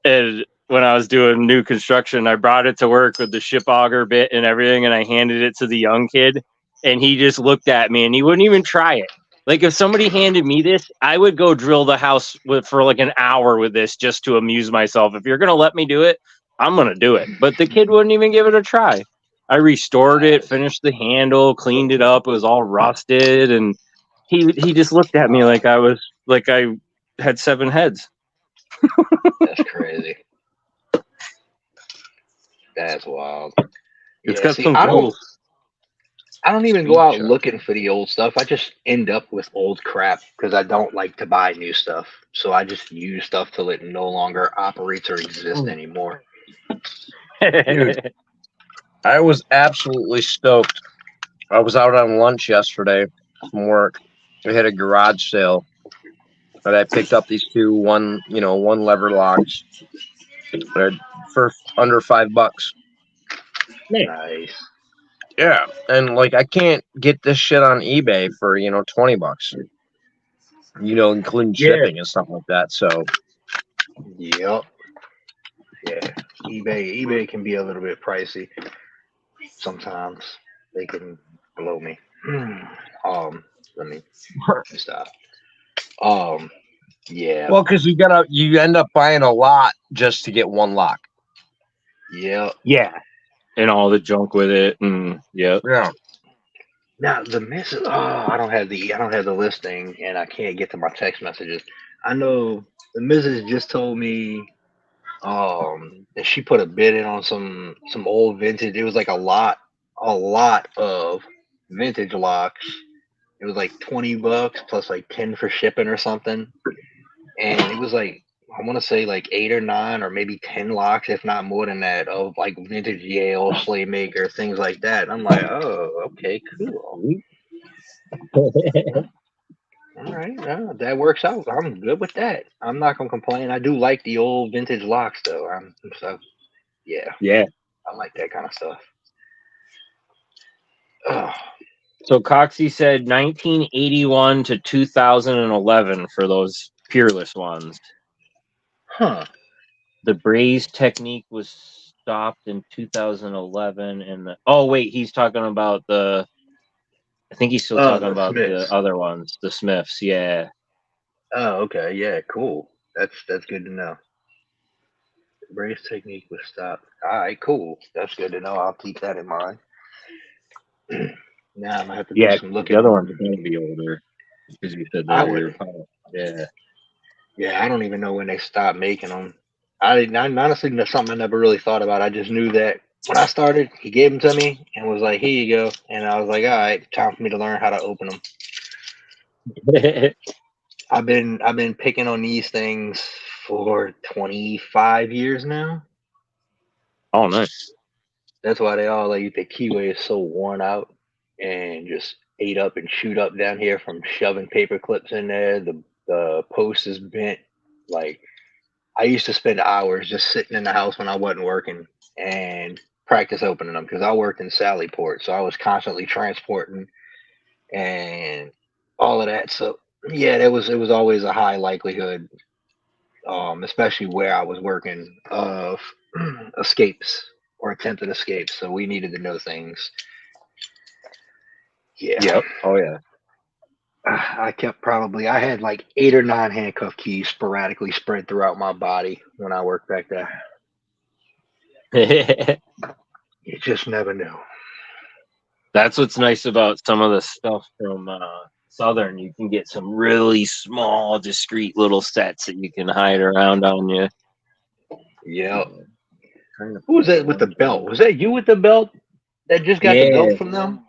And when I was doing new construction, I brought it to work with the ship auger bit and everything, and I handed it to the young kid, and he just looked at me and he wouldn't even try it. Like if somebody handed me this, I would go drill the house for like an hour with this just to amuse myself. If you're gonna let me do it, I'm gonna do it. But the kid wouldn't even give it a try. I restored it, finished the handle, cleaned it up. It was all rusted, and he just looked at me like I had 7 heads. that's crazy. That's wild. It's Yeah, got see, some I cool. don't even go Speed out truck. looking for the old stuff. I just end up with old crap because I don't like to buy new stuff. So I just use stuff till it no longer operates or exists anymore. Dude, I was absolutely stoked. I was out on lunch yesterday from work. We had a garage sale, and I picked up these one lever locks for under $5. Nice. Yeah, and like I can't get this shit on eBay for $20, including Yeah. shipping and stuff like that. So Yep. Yeah. eBay can be a little bit pricey sometimes. They can blow me. Let me stop. Yeah. well, because you end up buying a lot just to get one lock. Yep. Yeah, and all the junk with it, and yep. Yeah. Now the message. Oh, I don't have the listing, and I can't get to my text messages. I know the missus just told me that she put a bid in on some old vintage. It was like a lot of vintage locks. It was like $20 plus like 10 for shipping or something, and it was like I want to say like 8 or 9 or maybe 10 locks, if not more than that, of like vintage Yale, Slaymaker, things like that. And I'm like, oh, okay, cool. All right, that works out. I'm good with that. I'm not gonna complain. I do like the old vintage locks, though. So yeah, Yeah. I like that kind of stuff. Ugh. So Coxie said 1981 to 2011 for those peerless ones. Huh. The braze technique was stopped in 2011, and he's talking about I think he's still talking The about the Smiths. other ones, the Smiths. Yeah. Oh, okay. Yeah, cool. That's good to know. Brace technique was stopped. All right, cool. That's good to know. I'll keep that in mind. Now I'm gonna have to do Yeah, some the other looking. ones are going to be older because you said I they're would. yeah. Yeah, I don't even know when they stopped making them. I honestly, that's something I never really thought about. I just knew that when I started, he gave them to me and was like, "Here you go," and I was like, "All right, time for me to learn how to open them." I've been picking on these things for 25 years now. Oh, nice. That's why they all like the keyway is so worn out and just ate up and chewed up down here from shoving paper clips in there. The post is bent. Like I used to spend hours just sitting in the house when I wasn't working and practice opening them because I worked in Sallyport, so I was constantly transporting and all of that. So yeah, it was always a high likelihood, especially where I was working, of escapes or attempted escapes. So we needed to know things. Yeah. Yep. Oh yeah. I had like 8 or 9 handcuff keys sporadically spread throughout my body when I worked back there. You just never knew. That's what's nice about some of the stuff from Southern. You can get some really small, discreet little sets that you can hide around on you. Yep. Who was that with the belt? Was that you with the belt that just got the Yeah. belt from them?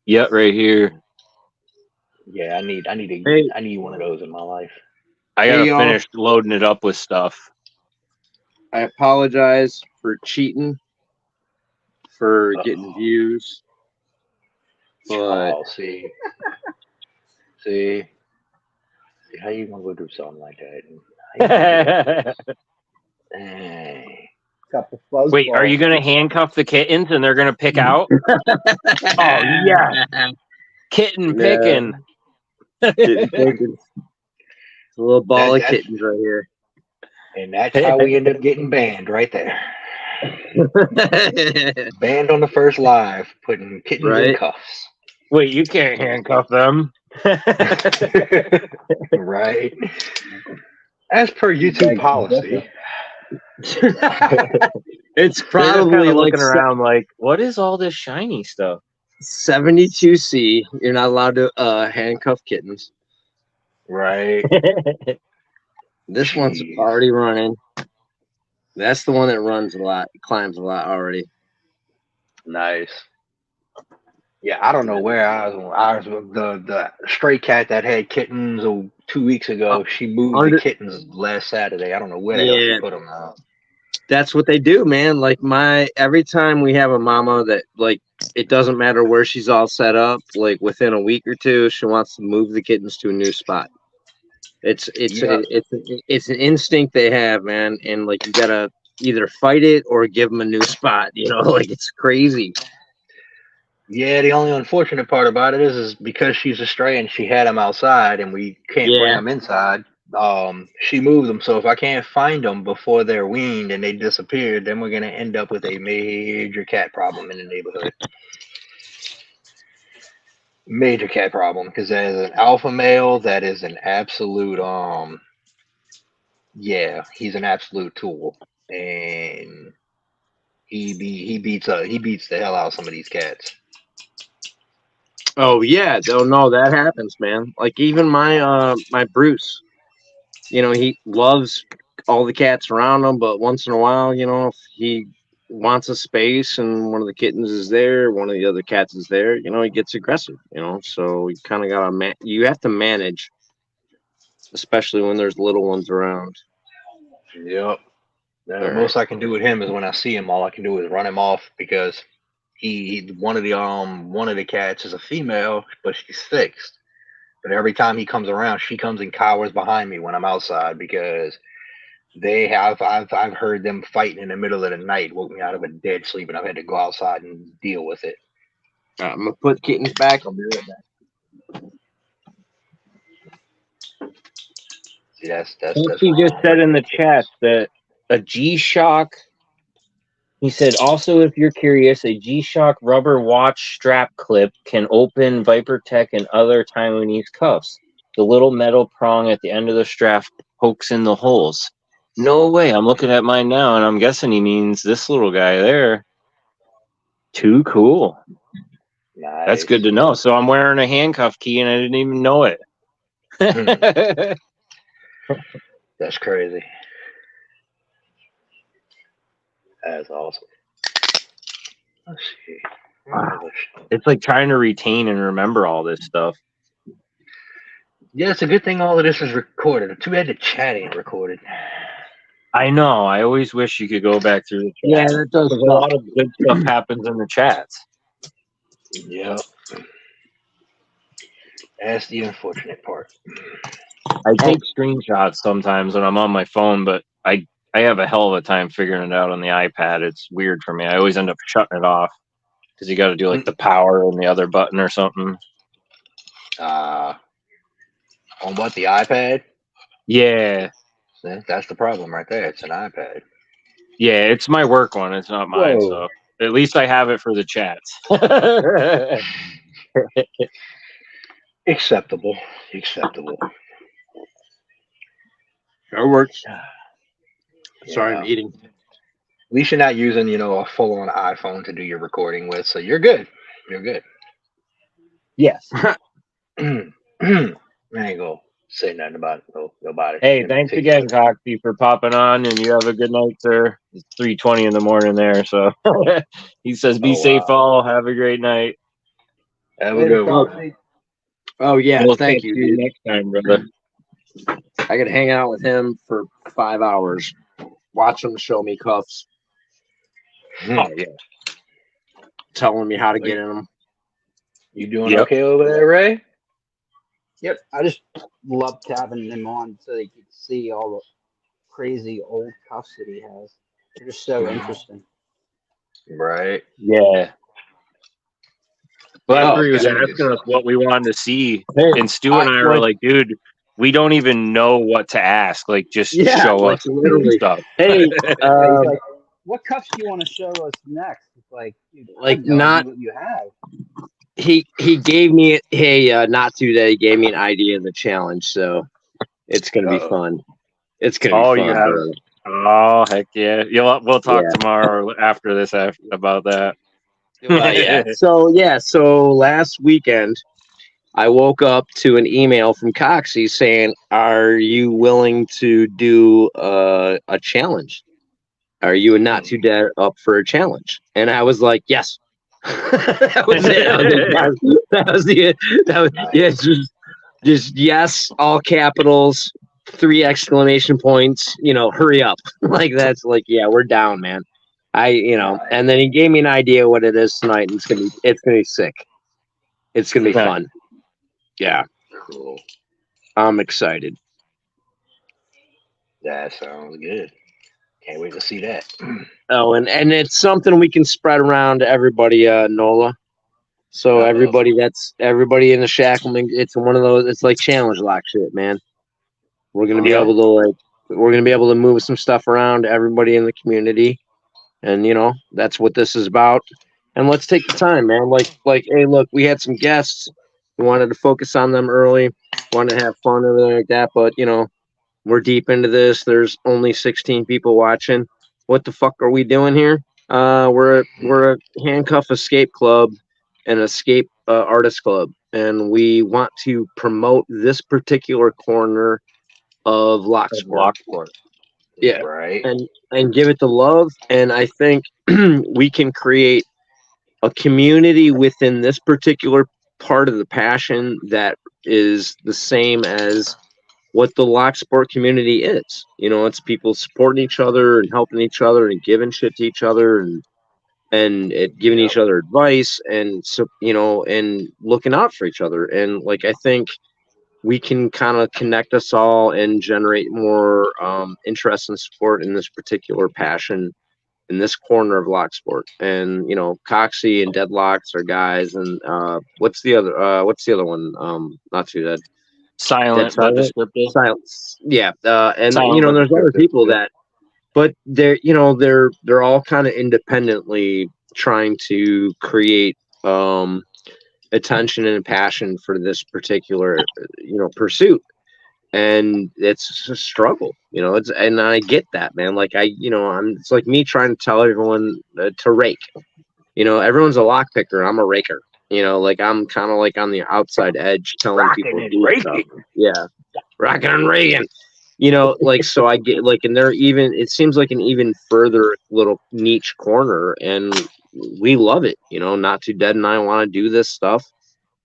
Yep, right here. Yeah, I need Hey. one of those in my life. I Hey, gotta y'all. finish loading it up with stuff. I apologize for cheating, for getting views, but Oh, see how you gonna go do something like that? Hey. Got the fuzz Wait, are ball. you gonna handcuff the kittens and they're gonna pick out? Oh yeah, kitten picking. Kitten pickings. It's a little ball of That's kittens right here. and that's how we end up getting banned right there. Banned on the first live, putting kittens in Right? cuffs. Wait, you can't handcuff them. Right. As per YouTube policy. It's They're just probably kind of like looking around like, what is all this shiny stuff? 72C. You're not allowed to handcuff kittens. Right. This one's Jeez. already running. That's the one that runs a lot, climbs a lot already. Nice. Yeah, I don't know where ours the stray cat that had kittens 2 weeks ago. She moved the kittens last Saturday. I don't know where the hell she put them now. That's what they do, man. Like every time we have a mama that like it doesn't matter where she's all set up, like within a week or two, she wants to move the kittens to a new spot. It's an instinct they have, man, and like you gotta either fight it or give them a new spot. You know, like it's crazy. Yeah, the only unfortunate part about it is because she's a stray and she had them outside and we can't bring them inside. She moved them, so if I can't find them before they're weaned and they disappeared, then we're gonna end up with a major cat problem in the neighborhood. Major cat problem because there's an alpha male that is an absolute he's an absolute tool and he beats the hell out of some of these cats. Oh yeah, no, that happens, man. Like even my Bruce, you know, he loves all the cats around him, but once in a while, you know, if he wants a space and one of the kittens is there, one of the other cats is there, you know, he gets aggressive, you know. So you kind of gotta you have to manage, especially when there's little ones around. Yep. The All most I can do with him is when I see him, all I can do is run him off because he one of the cats is a female, but she's fixed. But every time he comes around, she comes and cowers behind me when I'm outside because I've heard them fighting in the middle of the night, woke me out of a dead sleep, and I've had to go outside and deal with it. I'm gonna put kittens back. I'll be right back. See, that's He just said in the chat that a G-Shock. He said, also, if you're curious, a G-Shock rubber watch strap clip can open Viper Tech and other Taiwanese cuffs. The little metal prong at the end of the strap pokes in the holes. No way. I'm looking at mine now, and I'm guessing he means this little guy there. Too cool. Nice. That's good to know. So I'm wearing a handcuff key, and I didn't even know it. That's crazy. That's awesome. Let's see. It's like trying to retain and remember all this stuff. Yeah, it's a good thing all of this is recorded. Too bad the chat ain't recorded. I know. I always wish you could go back through the chat. Yeah, that does. A lot of good stuff happens in the chats. Yep. That's the unfortunate part. I take screenshots sometimes when I'm on my phone, but I have a hell of a time figuring it out on the iPad. It's weird for me. I always end up shutting it off because you got to do like the power and the other button or something. On what, the iPad? Yeah. That's the problem right there. It's an iPad. Yeah, it's my work one. It's not mine. Whoa. So at least I have it for the chats. Acceptable. Acceptable. It works. Sorry, I'm Yeah. eating. At least you're not using, a full-on iPhone to do your recording with, so you're good. You're good. Yes. I ain't gonna say nothing about it. Nobody. Hey, Let me thanks take again, care of Coxie, for popping on, and you have a good night, sir. It's 3:20 in the morning there, so he says, it. "Be Oh safe, wow. all. Have a great night." Have a Later, good one. Coxie. Oh yeah, We'll thank catch you, you dude. next time, brother. I could hang out with him for 5 hours, watch him show me cuffs, Oh yeah. telling me how to So get in them. you doing Yep. okay over there, Ray? Yep. I just loved having him on so they could see all the crazy old cuffs that he has. They're just so interesting. Right. Yeah. Well, Oh, after he was Really good asking us stuff. what we wanted to see, hey, and Stu and I were like, "Dude, we don't even know what to ask. Like, just yeah, show like us literally. stuff." Hey, Yeah, he's like, "What cuffs do you want to show us next?" It's like, dude, I like have no not idea what you have. he gave me not today. He gave me an idea of the challenge, so it's gonna be Uh-oh. fun. It's gonna be Oh, you fun, have. bro. Oh, heck yeah! We'll talk Yeah. tomorrow or after this about that. Yeah. So last weekend I woke up to an email from Coxie saying, "Are you willing to do a challenge? Are you not too dead up for a challenge?" And I was like, "Yes." That was it. I was like, yes. That was the that was yeah, Nice. just yes, all capitals, 3 exclamation points. Hurry up. Like that's like, yeah, we're down, man. Nice. And then he gave me an idea what it is tonight, and it's gonna be sick. It's gonna be Nice. fun. Yeah, Cool. I'm excited. That sounds good. Can't wait to see that. Oh, and it's something we can spread around to everybody, Nola. So Uh-oh. everybody in the Shacklemen, it's one of those. It's like challenge lock shit, man. We're gonna be Yep. able to we're gonna be able to move some stuff around to everybody in the community, and that's what this is about. And let's take the time, man. Hey, look, we had some guests. We wanted to focus on them early. Wanted to have fun, everything like that. But we're deep into this. There's only 16 people watching. What the fuck are we doing here? We're a handcuff escape club and escape artist club, and we want to promote this particular corner of Locksport. Lockport. Yeah, Right. and give it the love. And I think we can create a community within this particular part of the passion that is the same as what the Locksport community is. It's people supporting each other and helping each other and giving shit to each other and giving Yep. each other advice and so and looking out for each other. And like I think we can kind of connect us all and generate more interest and support in this particular passion in this corner of Locksport. And Coxie and Deadlocks are guys. And what's the other one? Not too dead. Dead Silent but silent. descriptive. Silence. Yeah. And Silent but there's other descriptive. people that, but they're all kind of independently trying to create attention and passion for this particular pursuit. And it's a struggle. And I get that, man. Like it's like me trying to tell everyone to rake. Everyone's a lock picker. I'm a raker. Like I'm kind of like on the outside edge telling people to Rocking and do stuff. raking. Yeah, rocking and Reagan. Like so I get like, and they're even. It seems like an even further little niche corner, and we love it. Not Too Dead and I want to do this stuff,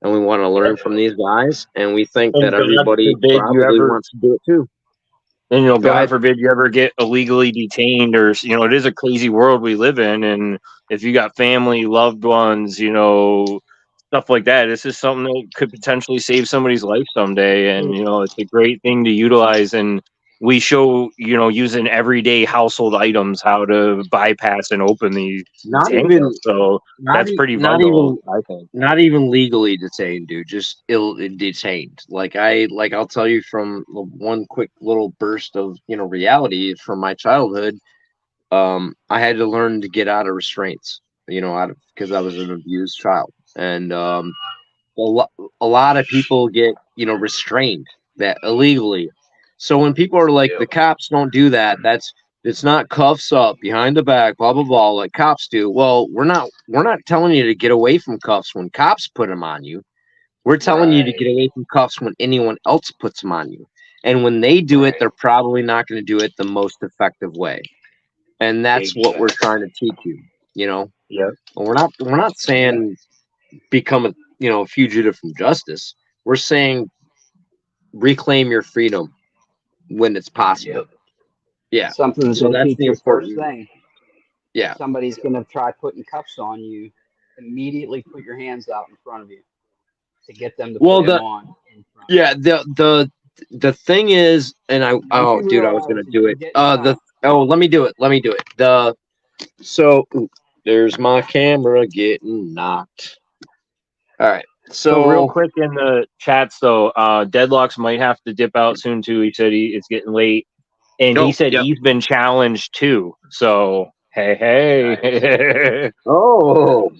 and we want to learn from these guys, and we think that And God everybody forbid you probably ever, wants to do it too. and Go God ahead. forbid you ever get illegally detained, or it is a crazy world we live in, and if you got family, loved ones, stuff like that, this is something that could potentially save somebody's life someday, and it's a great thing to utilize. And we show using everyday household items how to bypass and open these Not even, handcuffs. So that's pretty not vital, even, I think. not even legally detained, dude. Just ill detained. I'll tell you from one quick little burst of reality from my childhood. I had to learn to get out of restraints. Out of because I was an abused child, and a lot of people get, restrained that illegally. So when people are like, the cops don't do that, it's not cuffs up behind the back, blah blah blah, like cops do. Well, we're not telling you to get away from cuffs when cops put them on you. We're telling you to get away from cuffs when anyone else puts them on you. And when they do it, they're probably not going to do it the most effective way. And that's what we're trying to teach you. Yeah. We're not saying become a fugitive from justice. We're saying reclaim your freedom when it's possible. Yeah. Something's So gonna that's teach the you first important. thing. Yeah. Somebody's gonna try putting cuffs on you. Immediately put your hands out in front of you to get them to Well, put them on. In front. yeah, the thing is, and I Once you dude, I was realize gonna that do you're it. getting caught, Let me do it. There's my camera getting knocked. All right. So real So quick in the chats though, Deadlocks might have to dip out soon too. He said it's getting late, and he said yep. he's been challenged too. So hey. Oh,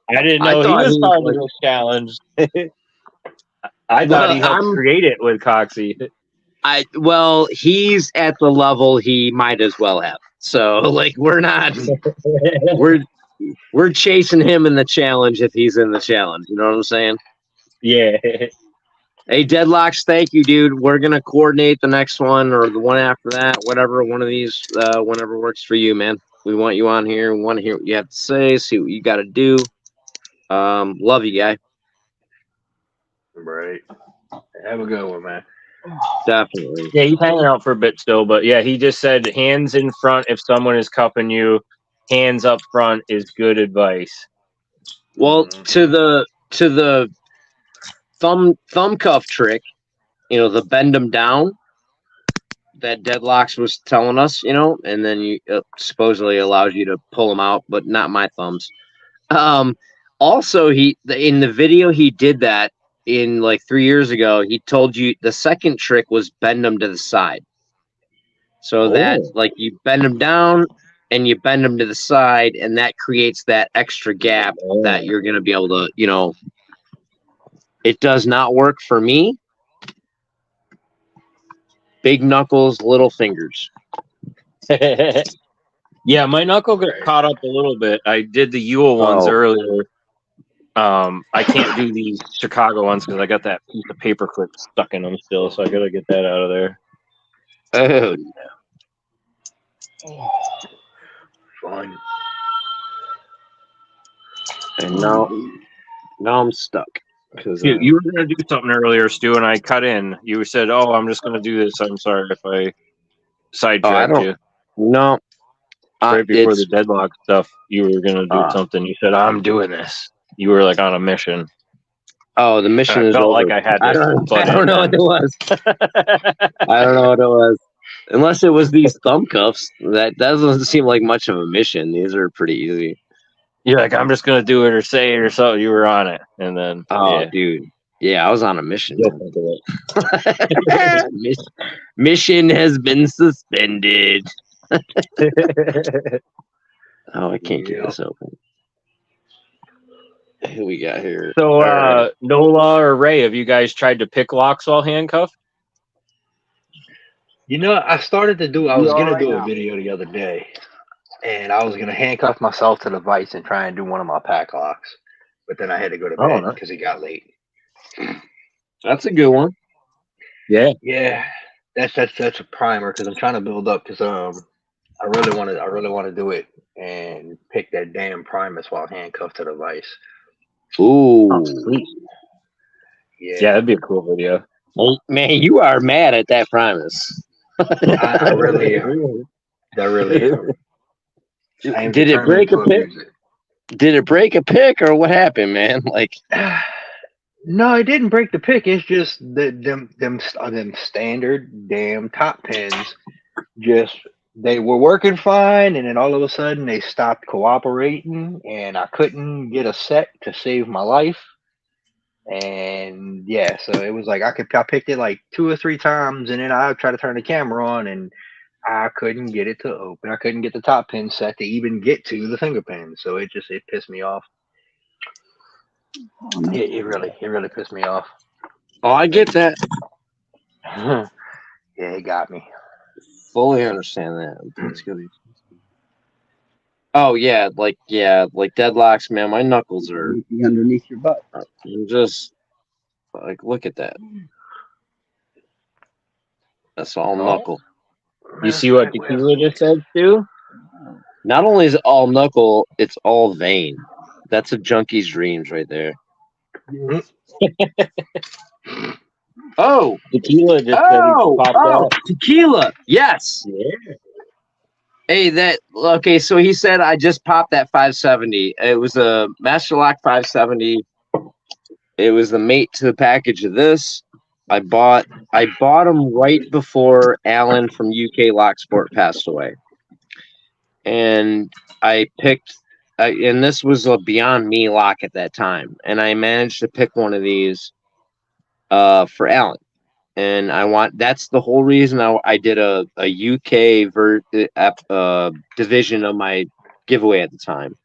I didn't I know he thought he was was part of like, this challenge. I thought well, he helped create it with Coxie. he's at the level he might as well have. So like, we're chasing him in the challenge if he's in the challenge. You know what I'm saying? Yeah. Hey, Deadlocks, thank you, dude. We're gonna coordinate the next one or the one after that, whatever one of these, whenever works for you, man. We want you on here. We want to hear what you have to say, see what you got to do. Love you, guy. Right. Have a good one, man. Definitely. Yeah, he's hanging out for a bit still, but yeah, he just said hands in front if someone is cuffing you. Hands up front is good advice. Well, to the thumb cuff trick, the bend them down that Deadlocks was telling us, and then you supposedly allows you to pull them out, but not my thumbs. Also, in the video he did that in like 3 years ago. He told you the second trick was bend them to the side, so that like you bend them down and you bend them to the side, and that creates that extra gap that you're gonna be able to, It does not work for me. Big knuckles, little fingers. Yeah, my knuckle got caught up a little bit. I did the Yule ones earlier. I can't do these Chicago ones because I got that piece of paper clip stuck in them still, so I gotta get that out of there. Oh no. Fun. And now I'm stuck. You were gonna do something earlier, Stu, and I cut in. You said, "Oh, I'm just gonna do this." I'm sorry if I sidetracked you. No. Right before the deadlock stuff, you were gonna do something. You said, "I'm doing this." You were like on a mission. Oh, the mission is felt over. like I had. I don't know what it was. I don't know what it was. Unless it was these thumb cuffs. That doesn't seem like much of a mission. These are pretty easy. You're like, I'm just gonna do it or say it or so. You were on it, and then dude, yeah, I was on a mission. Mission has been suspended. Oh, I can't get this open. Who we got here? So, Nola or Ray, have you guys tried to pick locks while handcuffed? I started to do. I was gonna do a video the other day, and I was gonna handcuff myself to the vise and try and do one of my pack locks, but then I had to go to bed because it got late. That's a good one. Yeah, that's a primer because I'm trying to build up because I really want to do it and pick that damn Primus while handcuffed to the vise. Ooh, sweet. Yeah, that'd be a cool video. Well, man, you are mad at that Primus. I really am. I really am. Did it break a pick? Did it break a pick or what happened, man? Like, no, it didn't break the pick. It's just them standard damn top pins. They were working fine, and then all of a sudden they stopped cooperating, and I couldn't get a set to save my life. And yeah, so it was like I picked it like 2 or 3 times, and then I tried to turn the camera on, and I couldn't get it to open. I couldn't get the top pin set to even get to the finger pin, so it pissed me off. It really pissed me off. Oh, I get that. Yeah, it got me. Fully understand that. It's gonna be. Oh yeah, like deadlocks, man. My knuckles are. Underneath your butt. I'm just like, look at that. That's all knuckle. You see what Tequila just said too? Not only is it all knuckle, it's all vein. That's a junkie's dreams right there. Oh, Tequila just said he popped out. tequila. Yes. Yeah. Hey, okay, so he said I just popped that 570. It was a Master Lock 570. It was the mate to the package of this. I bought them right before Alan from UK Lock Sport passed away. And and this was a Beyond Me lock at that time. And I managed to pick one of these for Alan. And that's the whole reason I did a UK division of my giveaway at the time,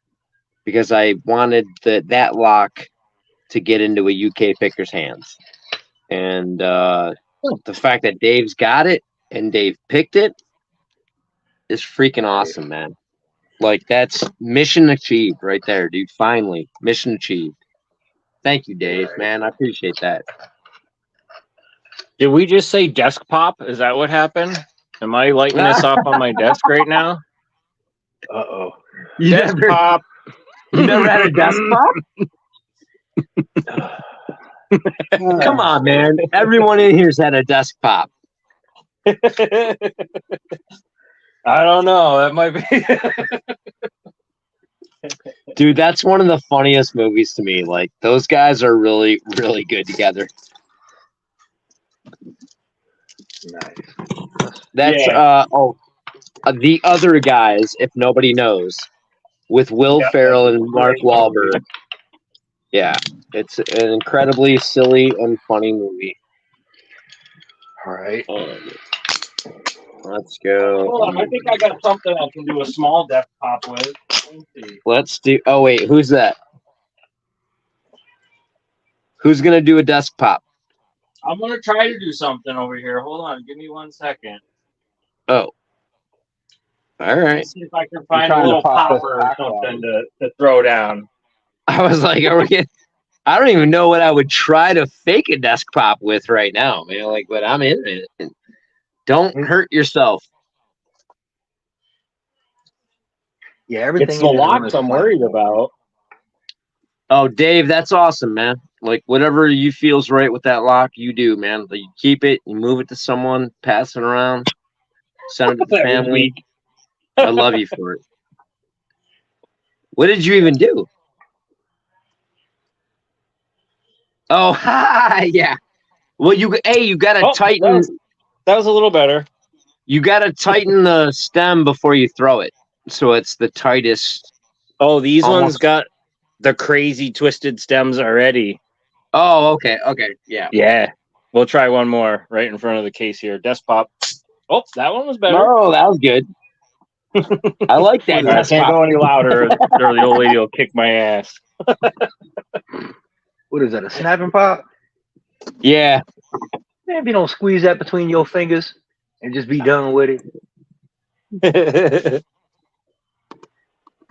because I wanted that lock to get into a UK picker's hands. And the fact that Dave's got it and Dave picked it is freaking awesome, man. Like, that's mission achieved right there, dude. Finally, mission achieved. Thank you, Dave, man. I appreciate that. Did we just say desk pop? Is that what happened? Am I lighting this off on my desk right now? Uh-oh. Desk pop. You never had a desk pop? Come on, man. Everyone in here's had a desk pop. I don't know. That might be. Dude, that's one of the funniest movies to me. Like, those guys are really, really good together. Nice. That's the other guys, if nobody knows, with Will Ferrell and Mark Wahlberg. Yeah, it's an incredibly silly and funny movie. All right. Let's go. Hold on, I think I got something I can do a small desk pop with. Let's do. Oh wait, who's that? Who's gonna do a desk pop? I'm gonna try to do something over here. Hold on, give me 1 second. Oh, all right. Let's see if I can find a little popper or something to throw down. I was like, I don't even know what I would try to fake a desk pop with right now, man. Like, but I'm in it. Don't hurt yourself. Yeah, everything. It's the locks I'm worried about. Oh, Dave, that's awesome, man. Like, whatever you feels right with that lock, you do, man. Like, you keep it, you move it to someone, pass it around, send it to the family. I love you for it. What did you even do? Oh, yeah. Well, you gotta tighten. That was a little better. You gotta tighten the stem before you throw it, so it's the tightest. Oh, these ones got the crazy twisted stems already. Oh, okay, yeah. Yeah, we'll try one more right in front of the case here. Desk pop. Oh, that one was better. Oh, that was good. I like that. I can't go any louder, or the old lady will kick my ass. What is that? A snapping pop? Yeah. Man, if you don't squeeze that between your fingers and just be done with it.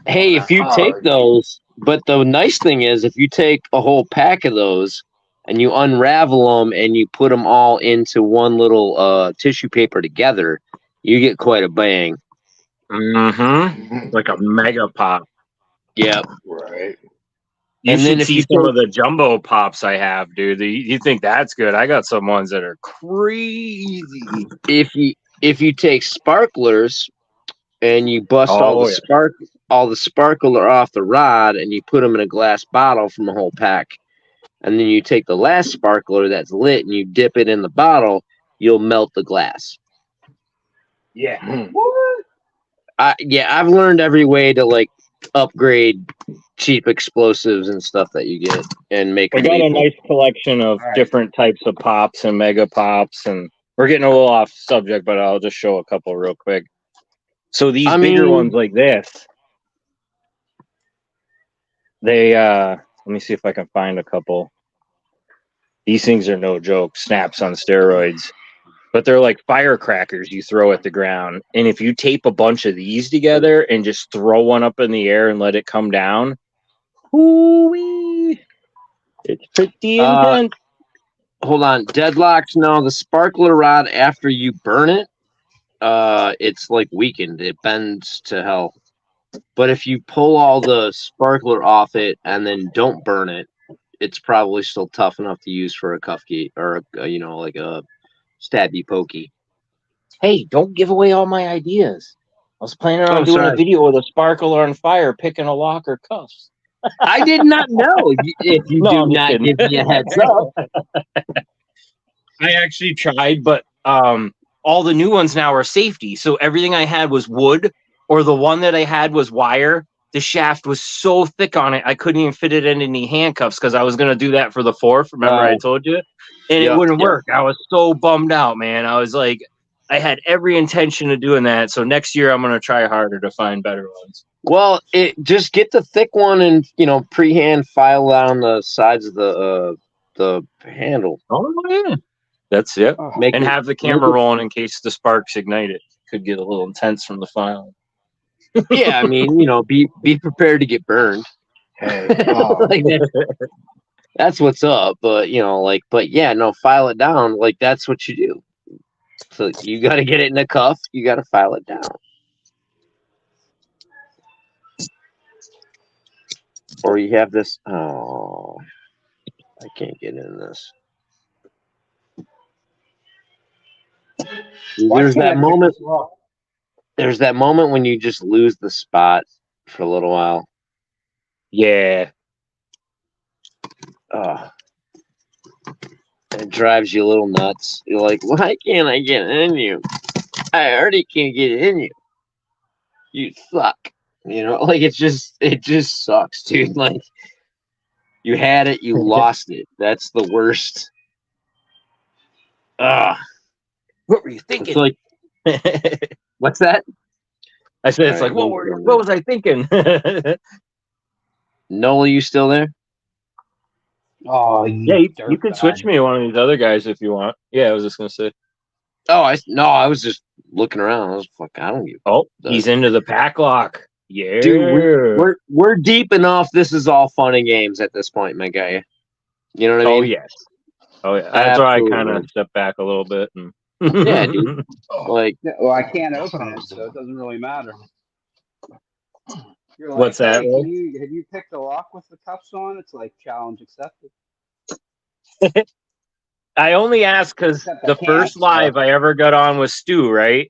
Hey, if you take those, but the nice thing is, if you take a whole pack of those and you unravel them and you put them all into one little tissue paper together, you get quite a bang. Mm-hmm. Like a mega pop. Yep. Right. You should see some of the jumbo pops I have, dude. You think that's good? I got some ones that are crazy. If you take sparklers and you bust all the sparkler off the rod and you put them in a glass bottle from a whole pack, and then you take the last sparkler that's lit and you dip it in the bottle, you'll melt the glass. Yeah. I've learned every way to like upgrade cheap explosives and stuff that you get and make. I got a nice collection of different types of pops and mega pops, and we're getting a little off subject, but I'll just show a couple real quick. So these bigger ones like this, they Let me see if I can find a couple. These things are no joke. Snaps on steroids. But they're like firecrackers you throw at the ground. And if you tape a bunch of these together and just throw one up in the air and let it come down, whoo-wee, it's pretty intense. Hold on. Deadlocks, no. The sparkler rod, after you burn it, it's like weakened. It bends to hell. But if you pull all the sparkler off it and then don't burn it, it's probably still tough enough to use for a cuff key or like a stabby pokey. Hey, don't give away all my ideas. I was planning on doing a video with a sparkler on fire picking a lock or cuffs. I did not know if you do not give me a heads up. I actually tried, but all the new ones now are safety. So everything I had was wood, or the one that I had was wire. The shaft was so thick on it, I couldn't even fit it in any handcuffs because I was going to do that for the 4th. Remember I told you? And it wouldn't work. I was so bummed out, man. I was like, I had every intention of doing that. So next year I'm going to try harder to find better ones. Well, just get the thick one and, pre-hand file down the sides of the handle. Oh, yeah. That's it. And have the camera rolling in case the sparks ignite it. Could get a little intense from the filing. Yeah, I mean, be prepared to get burned. Hey, Like that's what's up. But file it down. Like that's what you do. So you got to get it in a cuff. You got to file it down. Or you have this. Oh, I can't get in this. There's that moment. There's that moment when you just lose the spot for a little while. Yeah. It drives you a little nuts. You're like, why can't I get in you? I already can't get in you. You suck. Like it just sucks, dude. Like you had it, you lost it. That's the worst. What were you thinking? It's like, what's that? I said, it's like, what was I thinking? Nola, you still there? Oh, yeah, you could switch me to one of these other guys if you want. Yeah, I was just gonna say. Oh, I was just looking around. I was I don't give. Oh, he's into the pack lock. Yeah, dude, we're deep enough. This is all fun and games at this point, my guy. You know what I mean? Oh yes. Oh yeah. That's why I kind of step back a little bit and. Yeah, dude. Like, well, I can't open it, so it doesn't really matter. You're like, what's that? Hey, have you picked a lock with the cuffs on? It's like challenge accepted. I only asked because the first live I ever got on was Stu, right?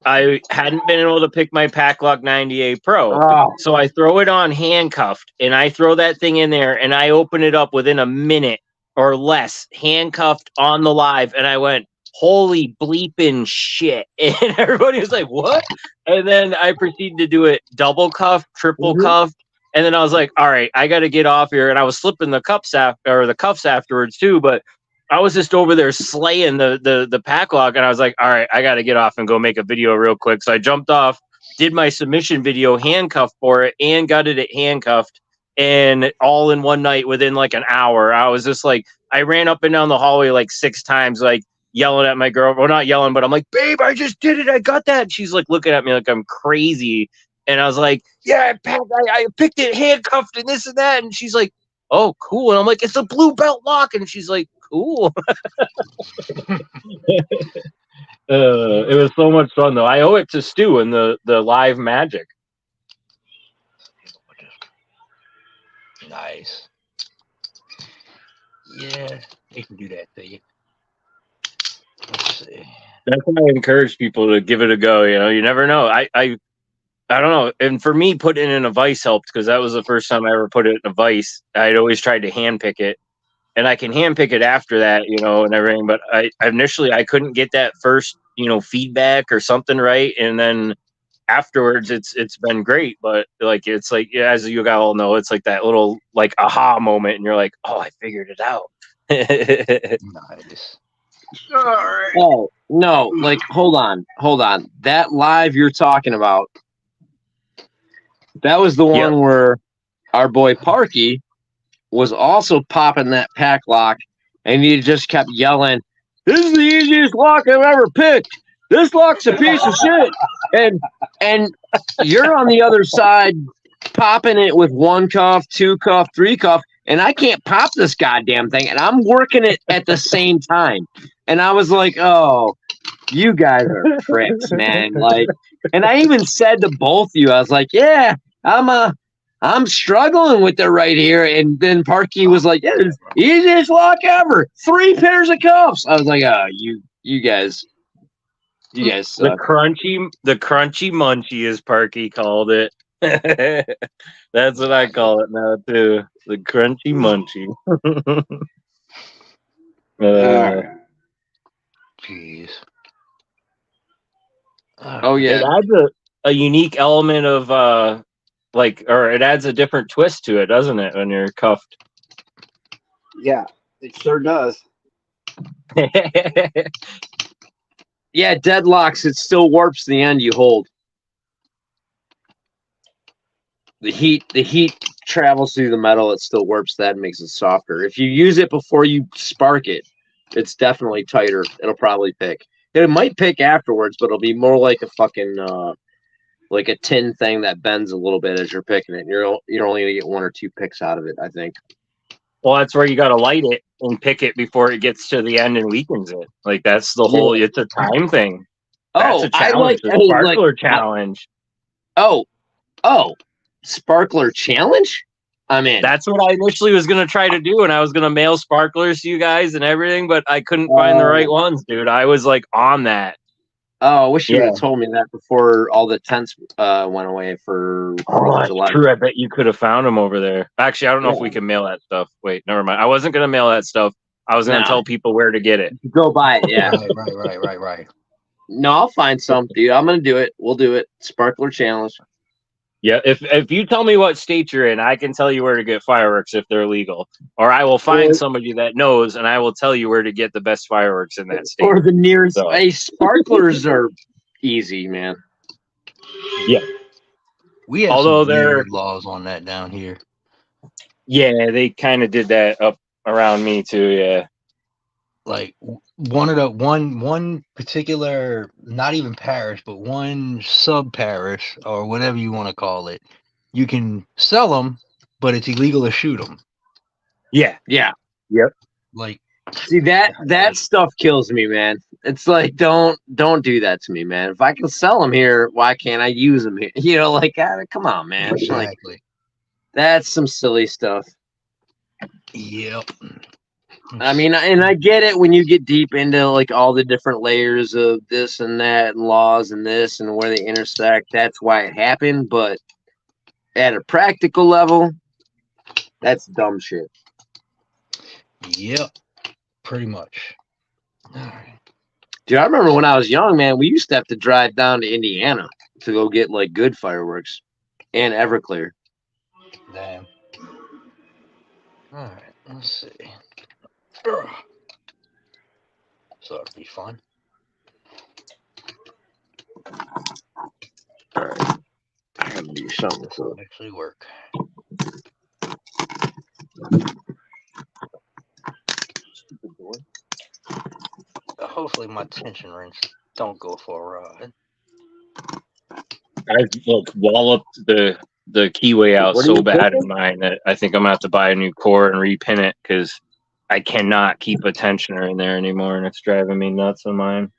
I hadn't been able to pick my Packlock 98 Pro. So I throw it on handcuffed, and I throw that thing in there, and I open it up within a minute or less, handcuffed on the live, and I went, holy bleeping shit. And everybody was like, what? And then I proceeded to do it double cuffed, triple cuffed. And then I was like, all right, I got to get off here. And I was slipping the cuffs afterwards too. But I was just over there slaying the pack lock. And I was like, all right, I got to get off and go make a video real quick. So I jumped off, did my submission video, handcuffed for it, and got it at handcuffed. And all in one night within like an hour. I was just like, I ran up and down the hallway like 6 times, like, yelling at my girl. Well, not yelling, but I'm like, babe, I just did it. I got that. And she's like looking at me like I'm crazy. And I was like, yeah, I picked it handcuffed and this and that. And she's like, oh, cool. And I'm like, it's a blue belt lock. And she's like, cool. It was so much fun, though. I owe it to Stu and the live magic. Nice. Yeah, he can do that to you. Let's see. That's why I encourage people to give it a go. You never know. I don't know. And for me, putting it in a vise helped because that was the first time I ever put it in a vise. I'd always tried to hand pick it, and I can hand pick it after that, and everything. But I initially couldn't get that first, feedback or something right, and then afterwards, it's been great. But it's like as you guys all know, it's like that little like aha moment, and you're like, oh, I figured it out. Nice. Oh no! Like, hold on. That live you're talking about, that was the one where our boy Parky was also popping that pack lock, and you just kept yelling, "This is the easiest lock I've ever picked. This lock's a piece of shit." And you're on the other side popping it with 1 cuff, 2 cuff, 3 cuff, and I can't pop this goddamn thing, and I'm working it at the same time. And I was like, "Oh, you guys are pricks, man!" Like, and I even said to both of you, I was like, "Yeah, I'm struggling with it right here." And then Parky was like, "Yeah, it's the easiest lock ever. 3 pairs of cuffs." I was like, "Oh, you guys The suck." crunchy munchie, as Parky called it. That's what I call it now too. The crunchy munchie. Jeez. Oh It yeah, adds a unique element of or it adds a different twist to it, doesn't it, when you're cuffed? Yeah, it sure does. yeah, deadlocks. It still warps the end you hold. The heat travels through the metal. It still warps that and makes it softer. If you use it before you spark it, it's definitely tighter. It'll probably pick. It might pick afterwards, but it'll be more like a fucking like a tin thing that bends a little bit as you're picking it. You're only gonna get 1 or 2 picks out of it, I think. Well, that's where you got to light it and pick it before it gets to the end and weakens it. Like that's the whole. Yeah. It's a time thing. That's Oh, a challenge. The sparkler challenge. Oh, sparkler challenge. I'm in. That's what I initially was gonna try to do, and I was gonna mail sparklers to you guys and everything, but I couldn't find the right ones, dude. I was like on that. Oh, I wish you would have told me that before all the tents went away for July. True. I bet you could have found them over there. Actually, I don't know if we can mail that stuff. Wait, never mind. I wasn't gonna mail that stuff. I was gonna tell people where to get it. Go buy it. Yeah. Right. No, I'll find some, dude. I'm gonna do it. We'll do it. Sparkler challenge. Yeah, if you tell me what state you're in, I can tell you where to get fireworks if they're legal. Or I will find somebody that knows, and I will tell you where to get the best fireworks in that state. Or the nearest. So. Hey, sparklers are easy, man. Yeah. We have some weird laws on that down here. Yeah, they kind of did that up around me too. Yeah. Like one particular, not even parish, but one sub parish or whatever you want to call it, you can sell them, but it's illegal to shoot them. Yeah. Yep. Like, see that stuff kills me, man. It's like don't do that to me, man. If I can sell them here, why can't I use them here? You know, like come on, man. Exactly. Like, that's some silly stuff. Yep. I mean, and I get it when you get deep into like all the different layers of this and that and laws and this and where they intersect. That's why it happened. But at a practical level, that's dumb shit. Yep. Pretty much. All right. Dude, I remember when I was young, man, we used to have to drive down to Indiana to go get like good fireworks and Everclear. Damn. All right. Let's see. So that'll be fun. All right. I gotta do something so it'll actually work. Hopefully my tension rings don't go for a ride. I walloped the keyway out so bad in mine that I think I'm gonna have to buy a new core and repin it because I cannot keep a tensioner in there anymore, and it's driving me nuts on mine.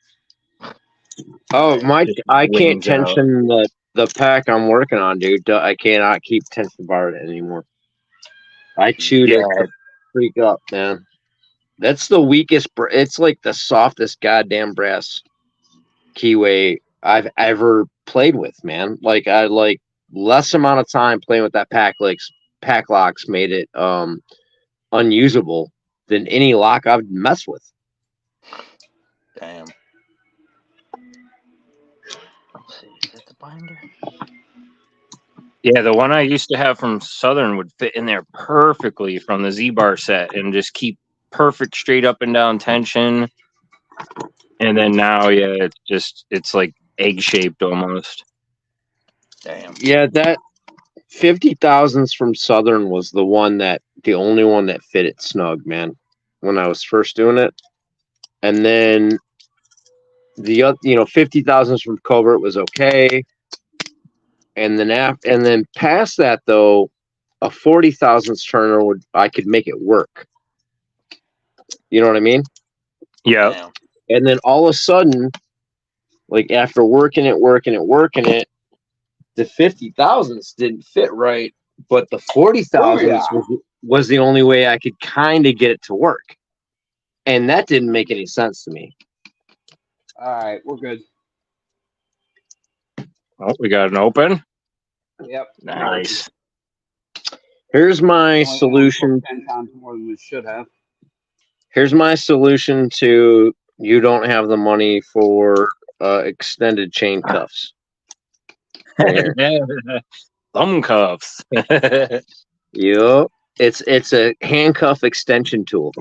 Oh, I can't tension the pack I'm working on, dude. I cannot keep tension bar anymore. I chewed it to freak up, man. That's the weakest. It's like the softest goddamn brass keyway I've ever played with, man. Like I less amount of time playing with that pack locks made it unusable than any lock I've messed with. Damn. Let's see, is that the binder? Yeah, the one I used to have from Southern would fit in there perfectly from the Z-bar set and just keep perfect straight up and down tension. And then now, yeah, it's like egg shaped almost. Damn. Yeah, that 50,000s from Southern was the one that the only one that fit it snug, man, when I was first doing it. And then the 50,000s from Covert was okay. And then past that though, a 40,000s turner I could make it work. You know what I mean? Yeah. And then all of a sudden, like after working it, the 50,000s didn't fit right, but the 40,000s was the only way I could kind of get it to work. And that didn't make any sense to me. All right, we're good. Oh, we got an open. Yep. Nice. Here's my solution. 10 times more than we should have. Here's my solution to you don't have the money for extended chain cuffs. Right here. Thumb cuffs. Yep. It's a handcuff extension tool.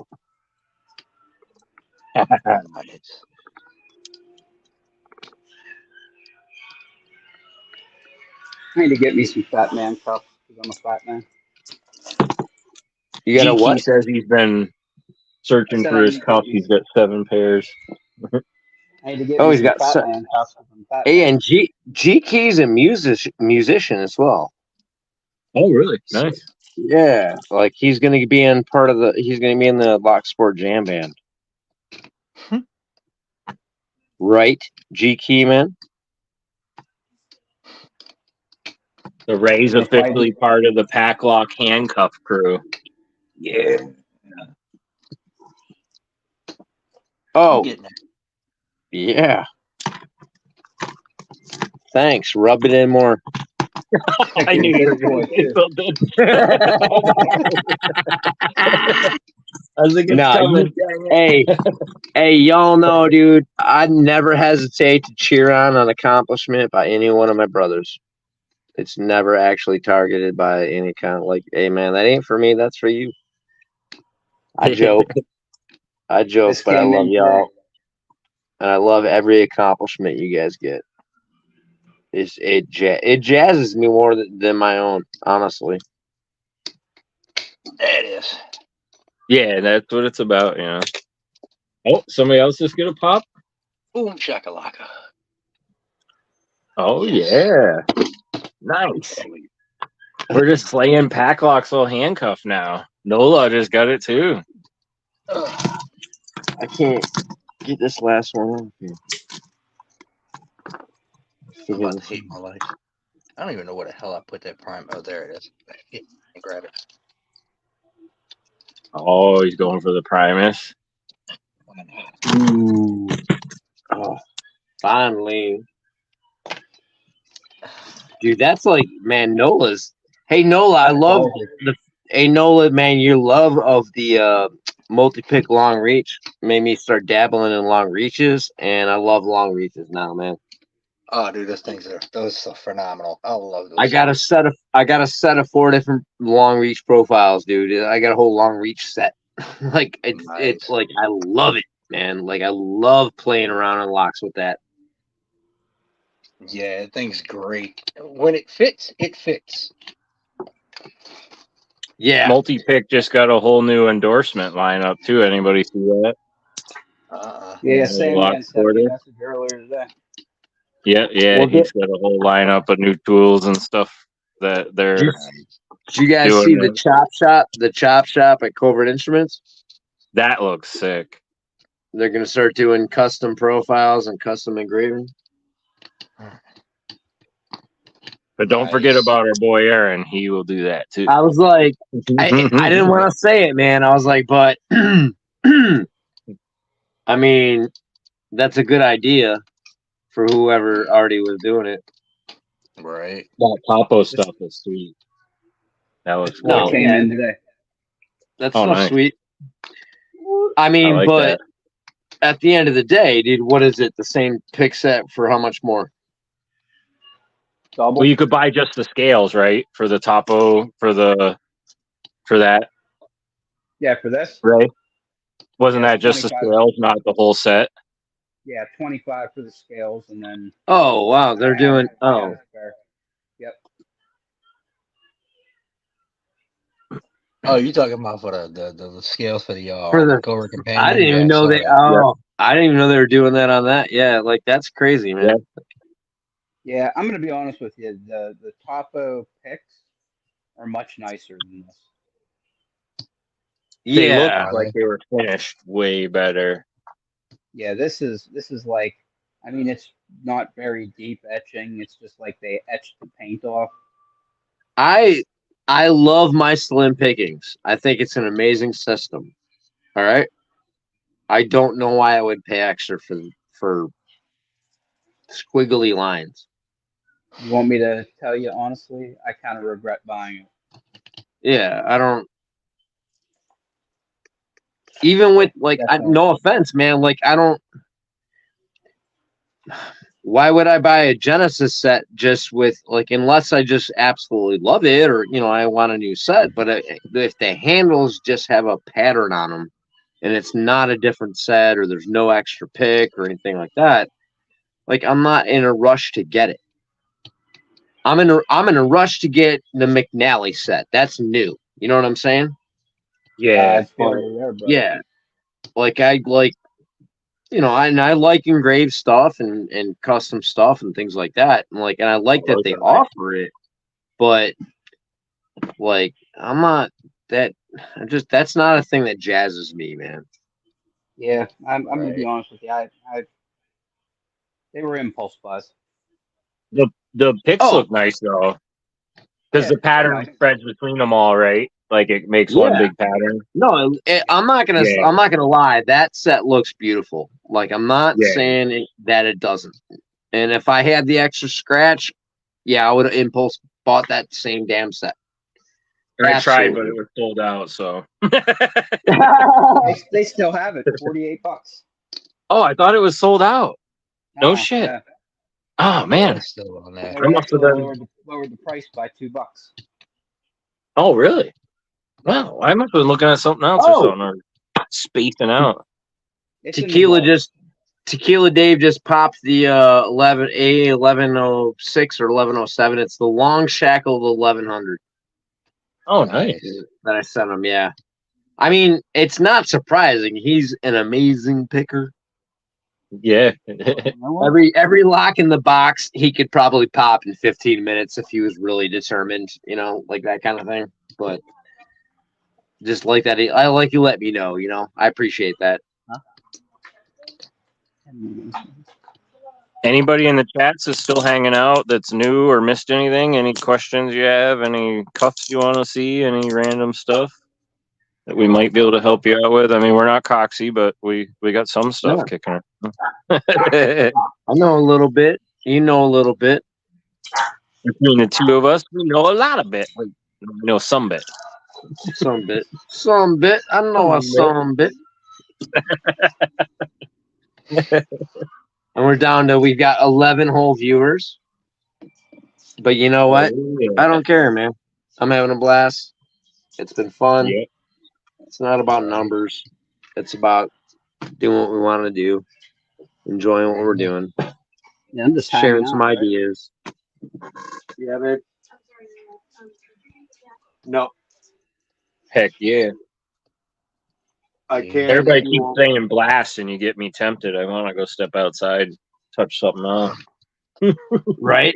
Nice. I need to get me some fat man cuffs because I'm a fat man. You got a what? He says he's been searching for his cuffs. He's got 7 pairs. I need to get me he's some got fat man cuffs. Hey, and G Key's a musician as well. Oh, really? Nice. Yeah, like he's gonna be in the Lock Sport Jam Band. Right, G Key, man. The Ray's officially part of the Packlock handcuff crew. Yeah. Oh, yeah. Thanks. Rub it in more. I knew you were going to say something. I was like, it's coming. Hey, y'all know, dude, I'd never hesitate to cheer on an accomplishment by any one of my brothers. It's never actually targeted by any kind of like, hey, man, that ain't for me. That's for you. I joke. But I love y'all. And I love every accomplishment you guys get. It jazzes me more than my own, honestly. There it is. Yeah, that's what it's about, you know. Oh, somebody else just gonna pop? Boom shakalaka. Oh, yeah. Nice. We're just slaying Packlock's little handcuff now. Nola just got it too. I can't get this last one on here. I'm about to hate my life. I don't even know where the hell I put that prime. Oh, there it is. I grab it. Oh, he's going for the Primus. Ooh. Oh, finally. Dude, that's like, man, Nola's. Hey, Nola, I love Hey, Nola, man, your love of the multi-pick long reach made me start dabbling in long reaches, and I love long reaches now, man. Oh, dude, those are phenomenal. I love those. I got a set of 4 different long reach profiles, dude. I got a whole long reach set. Like it's like I love it, man. Like I love playing around in locks with that. Yeah, that thing's great. When it fits, it fits. Yeah. Multi-pick just got a whole new endorsement lineup too. Anybody see that? Yeah, Sam sent me a message earlier today. Yeah, he's got a whole lineup of new tools and stuff that they're. Did you guys see the chop shop at Covert Instruments? That looks sick. They're gonna start doing custom profiles and custom engraving. But don't forget about our boy Aaron. He will do that too. I was like, I didn't want to say it, man. I was like, but I mean, that's a good idea for whoever already was doing it. Right. That Topo stuff is sweet. That looks cool. It came in today. That's so nice. Sweet. I mean, like but that. At the end of the day, dude, what is it? The same pick set for how much more? Double. Well, you could buy just the scales, right? For the Topo, for that. Yeah, for this. Right. Wasn't that just the scales, not the whole set? Yeah, 25 for the scales, and then. Oh wow, they're doing. Oh. Yep. Oh, you talking about for the scales for the For the, Cobra I Companion? didn't Yeah, even I know saw they. that. Oh, I didn't even know they were doing that on that. Yeah, like that's crazy, man. Yeah, I'm gonna be honest with you. The Topo picks are much nicer than this. They look Yeah, like they were finished way better. Yeah, this is like, I mean, it's not very deep etching. It's just like they etched the paint off. I love my slim pickings. I think it's an amazing system. All right. I don't know why I would pay extra for squiggly lines. You want me to tell you honestly? I kind of regret buying it. Yeah, I don't. Even with like, Definitely. no offense, man. Like, I don't. Why would I buy a Genesis set just with like, unless I just absolutely love it or I want a new set? But if the handles just have a pattern on them, and it's not a different set or there's no extra pick or anything like that, like I'm not in a rush to get it. I'm in a rush to get the McNally set. That's new. You know what I'm saying? Yeah. I feel you there, brother. Yeah. Like I like I like engraved stuff and custom stuff and things like that. And I like that they offer it, but like I'm not that that's not a thing that jazzes me, man. Yeah, I'm gonna be honest with you. I they were impulse buys. The picks Oh, look nice though, because Yeah, the they're pattern nice. spreads between them all, right? Like it makes one yeah. big pattern. No, I'm not gonna lie. That set looks beautiful. Like I'm not Yeah. saying that it doesn't. And if I had the extra scratch, yeah, I would have impulse bought that same damn set. I tried, but Absolutely. it was sold out. So. They still have it, $48. Oh, I thought it was sold out. No shit. Yeah. Oh man, It's still on that. They I must have actually been. lowered the price by $2. Oh really? Wow, I must have been looking at something else or Oh, something, or spacing out. It's in the vault. Tequila Dave just popped the 1106 or 1107. It's the long shackled 1100 Oh, nice. that I sent him. Yeah, I mean it's not surprising. He's an amazing picker. Yeah. You know what? Every lock in the box he could probably pop in 15 minutes if he was really determined. Like that kind of thing. But just like that, I like you let me know. I appreciate that. Anybody in the chats is still hanging out that's new or missed anything? Any questions you have? Any cuffs you want to see? Any random stuff that we might be able to help you out with? I mean, we're not coxy, but we got some stuff No. kicking around. I know a little bit. You know a little bit. Between the two of us, we know a lot of bit. We know some bit. Some bit. Some bit. I know some bit. And we've got 11 whole viewers. But you know what? Yeah. I don't care, man. I'm having a blast. It's been fun. Yeah. It's not about numbers. It's about doing what we want to do, enjoying what we're doing, Yeah, I'm just sharing hanging some out, right? ideas. Yeah, babe. No, Heck yeah. I can't. Everybody You keeps won't. saying blast and you get me tempted. I want to go step outside, touch something else. Right?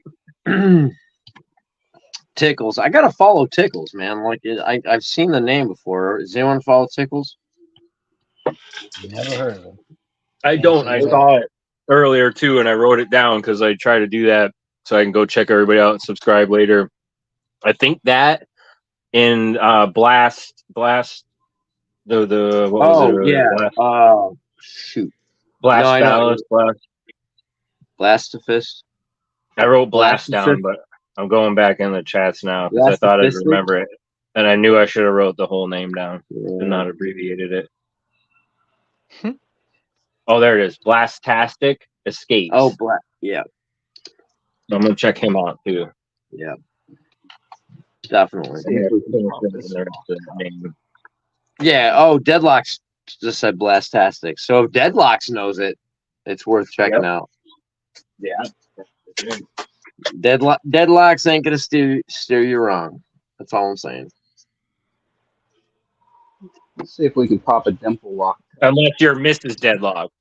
Tickles. I gotta follow Tickles, man. Like I've seen the name before. Does anyone follow Tickles? Never heard of them. I don't. I saw it earlier too, and I wrote it down because I try to do that so I can go check everybody out and subscribe later. I think that in Blast the what was it? Yeah. Blast, Shoot. Blast No, I know. Dallas, Blast. Blastifist. I wrote Blast Blastifist. down, but I'm going back in the chats now because I thought I'd Blastifistic? remember it, and I knew I should have wrote the whole name down and Yeah. not abbreviated it. Oh, there it is. Blastastic Escapes. Oh, yeah. So I'm gonna check him out too. Yeah. Definitely. Yeah. Oh, Deadlocks just said Blastastic. So if Deadlocks knows it, it's worth checking out. Yeah. Deadlocks ain't gonna steer you wrong. That's all I'm saying. Let's see if we can pop a dimple lock. Unless you're Mrs. Deadlock.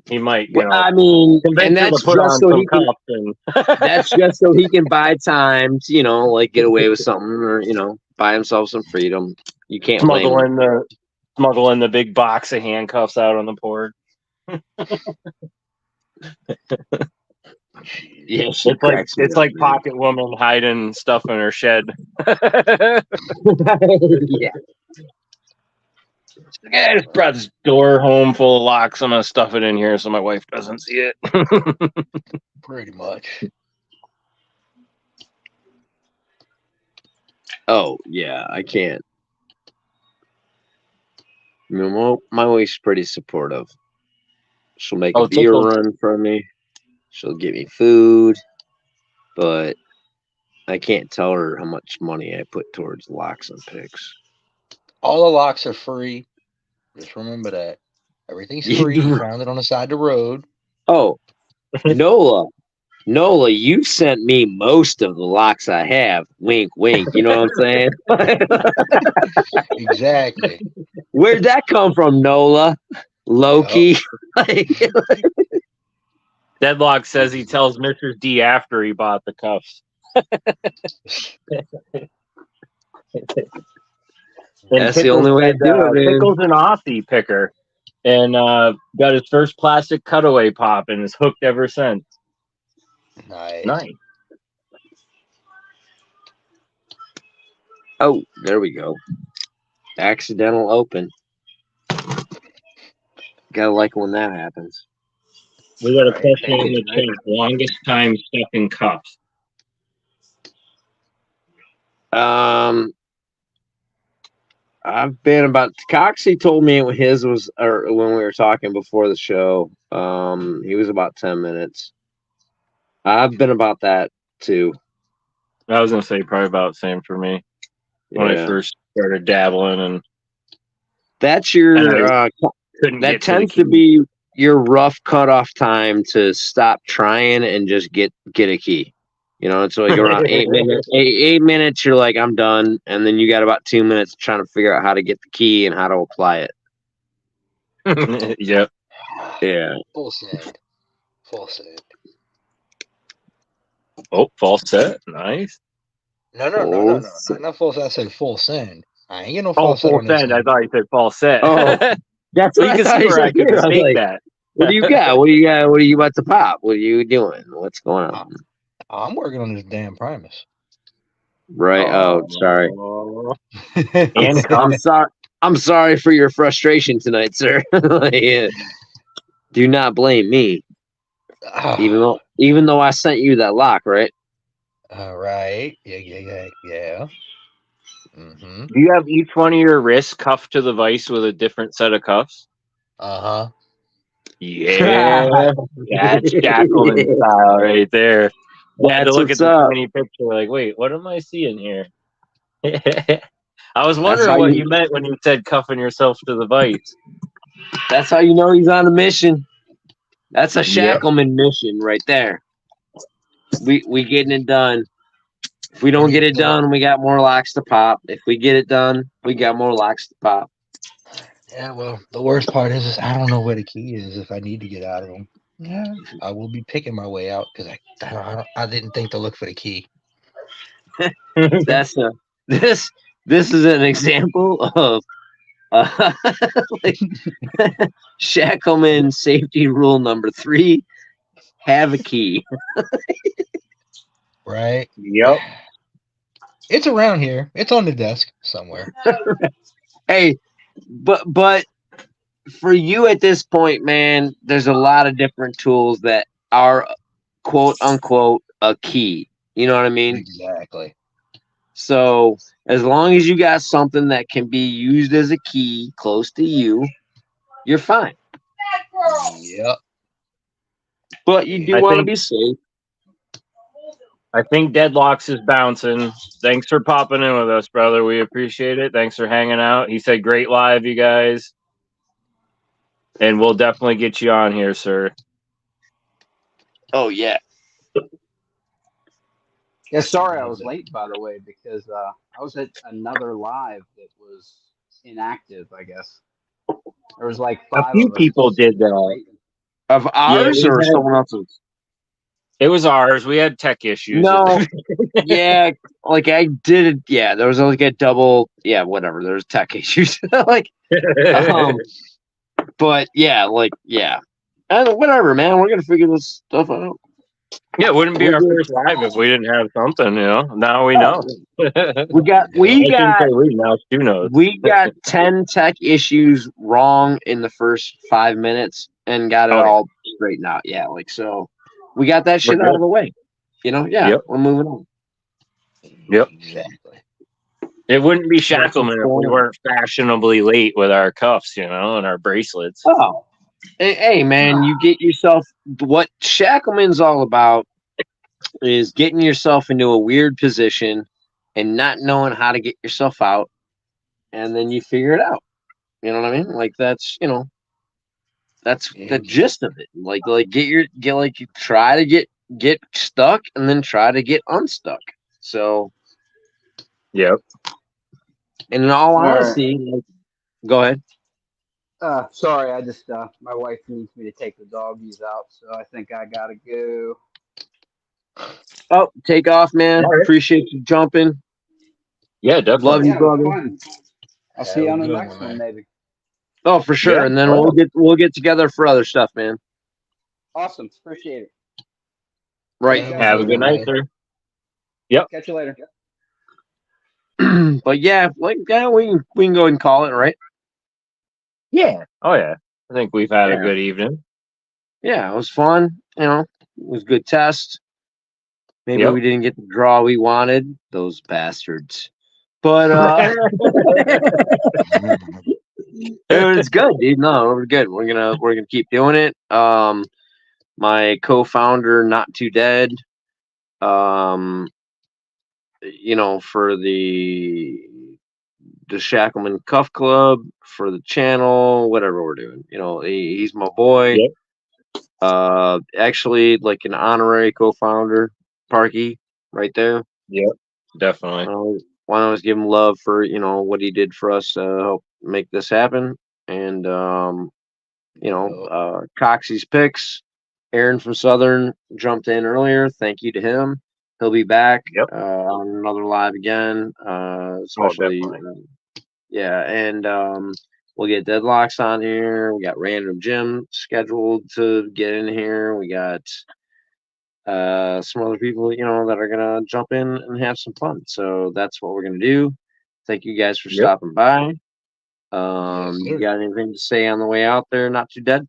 He might, Well, I mean, and convince her to that's put just on so some he can. cuffs and That's just so he can buy time to, like get away with something, or buy himself some freedom. You can't blame him. smuggle in the big box of handcuffs out on the porch. Yeah, It's like Pocket Woman hiding stuff in her shed. Yeah. I just brought this door home full of locks. I'm gonna stuff it in here so my wife doesn't see it. Pretty much. Oh yeah, I can't. My wife's pretty supportive. She'll make a beer run for me. She'll give me food, but I can't tell her how much money I put towards locks and picks. All the locks are free. Just remember that. Everything's free. You found it on the side of the road. Oh, Nola, you sent me most of the locks I have. Wink, wink. You know what I'm saying? Exactly. Where'd that come from, Nola? Loki? Deadlock says he tells Mr. D after he bought the cuffs. That's the only way to do it, man. Pickle's an Aussie picker and got his first plastic cutaway pop and is hooked ever since. Nice. Oh, there we go. Accidental open. Gotta like when that happens. We got a question in the chat. Longest time stuffing cuffs. I've been about. Coxie told me his was, or when we were talking before the show. He was about 10 minutes. I've been about that too. I was gonna say probably about the same for me when I first started dabbling, and that's your. That tends to be your rough cutoff time to stop trying and just get a key. It's like around 8 minutes. 8 minutes, you're like, I'm done, and then you got about 2 minutes trying to figure out how to get the key and how to apply it. Yep. Yeah. Full send. Full send. Oh, false set. Nice. No. Not full send. I said full send. I ain't get no false set on this send. I thought you said false set. Oh, that's what you can see where I could mistake that. What do you got? What do you got? What are you about to pop? What are you doing? What's going on? I'm working on this damn Primus. Right. Oh, sorry. And I'm sorry. I'm sorry for your frustration tonight, sir. Do not blame me. Even though I sent you that lock, right? All right. Yeah. Mm-hmm. Do you have each one of your wrists cuffed to the vise with a different set of cuffs? Uh-huh. Yeah. That's Shacklemen style right there. I had to look at the tiny picture like, wait, what am I seeing here? I was wondering what you meant when you said cuffing yourself to the vise. That's how you know he's on a mission. That's a Shacklemen mission right there. We getting it done. If we don't get it done, we got more locks to pop. If we get it done, we got more locks to pop. Yeah, well, the worst part is I don't know where the key is if I need to get out of them. Yeah, I will be picking my way out because I didn't think to look for the key. This is an example of like Shackleman safety rule number 3: have a key. Right. Yep. It's around here. It's on the desk somewhere. Hey, but for you at this point, man, there's a lot of different tools that are quote unquote a key. You know what I mean? Exactly. So as long as you got something that can be used as a key close to you, you're fine. Yep. But you do want to be safe. I think Deadlocks is bouncing. Thanks for popping in with us, brother. We appreciate it. Thanks for hanging out. He said, great live, you guys. And we'll definitely get you on here, sir. Oh, yeah. Yeah, sorry I was late, by the way, because I was at another live that was inactive, I guess. There was like A 5 few of us. people did that. Of ours we've or had- someone else's? It was ours. We had tech issues. No. Yeah, like I did. Yeah, there was like a double. Yeah, whatever. There's tech issues. Like, but yeah, like yeah, and whatever, man. We're gonna figure this stuff out. Yeah, it wouldn't be We're our good. first live if we didn't have something, you know. Now we know. We got I shouldn't say we, now Stu knows. 10 tech issues wrong in the first 5 minutes and got it Oh, yeah. all straightened out. Yeah, like so, we got that shit We're out good. of the way. You know, yeah, Yep. we're moving on. Yep. Exactly. It wouldn't be That's what's Shacklemen if we going on. weren't fashionably late with our cuffs, you know, and our bracelets. Oh, hey, man, you get yourself what Shackleman's all about is getting yourself into a weird position and not knowing how to get yourself out, and then you figure it out. You know what I mean? Like that's that's the gist of it. Like you try to get stuck and then try to get unstuck. So, Yep. and in all right. honesty, like, go ahead. Sorry, I just my wife needs me to take the doggies out, so I think I gotta go. Oh, take off, man. All right. Appreciate you jumping. Yeah, definitely. Love you, Yeah, it was brother. fun. I'll see you on the next one, maybe. Oh, for sure. Yeah. And then Oh, we'll get together for other stuff, man. Awesome, appreciate it. Right. Have a good night, sir. Catch you later. But yeah, like yeah, we can go ahead and call it, right? Yeah. Oh, yeah. I think we've had a Yeah. good evening. Yeah, it was fun. You know, it was a good test. Maybe Yep. we didn't get the draw we wanted, those bastards. But it was good, dude. No, we're good. We're gonna keep doing it. My co-founder, Not Too Dead, you know, for the Shackleman Cuff Club, for the channel, whatever we're doing. You know, he's my boy. Yep. Actually, like an honorary co-founder, Parky, right there. Yep. Definitely. Want to always give him love for what he did for us to help make this happen. And Coxie's picks. Aaron from Southern jumped in earlier. Thank you to him. He'll be back on another live again. Especially, yeah, and we'll get Deadlocks on here. We got Random Jim scheduled to get in here. We got some other people, that are gonna jump in and have some fun. So that's what we're gonna do. Thank you guys for stopping by. You got anything to say on the way out there? Not Too Dead?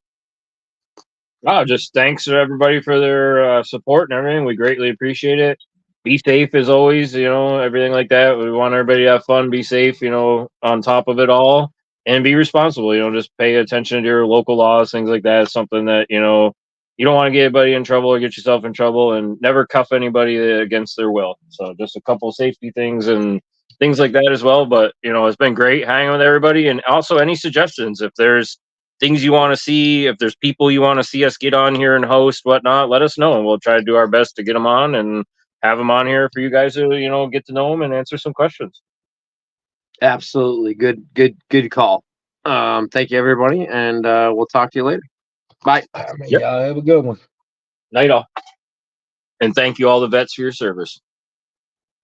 Oh, just thanks to everybody for their support and everything. We greatly appreciate it. Be safe as always, everything like that. We want everybody to have fun, be safe, on top of it all, and be responsible. Just pay attention to your local laws, things like that. It's something that, you don't want to get anybody in trouble or get yourself in trouble, and never cuff anybody against their will. So just a couple of safety things and things like that as well. But, it's been great hanging with everybody. And also any suggestions, if there's things you want to see, if there's people you want to see us get on here and host, whatnot, let us know, and we'll try to do our best to get them on and have them on here for you guys to, get to know them and answer some questions. Absolutely. Good call. Thank you, everybody, and we'll talk to you later. Bye. Y'all have a good one. Night all. And thank you all the vets for your service.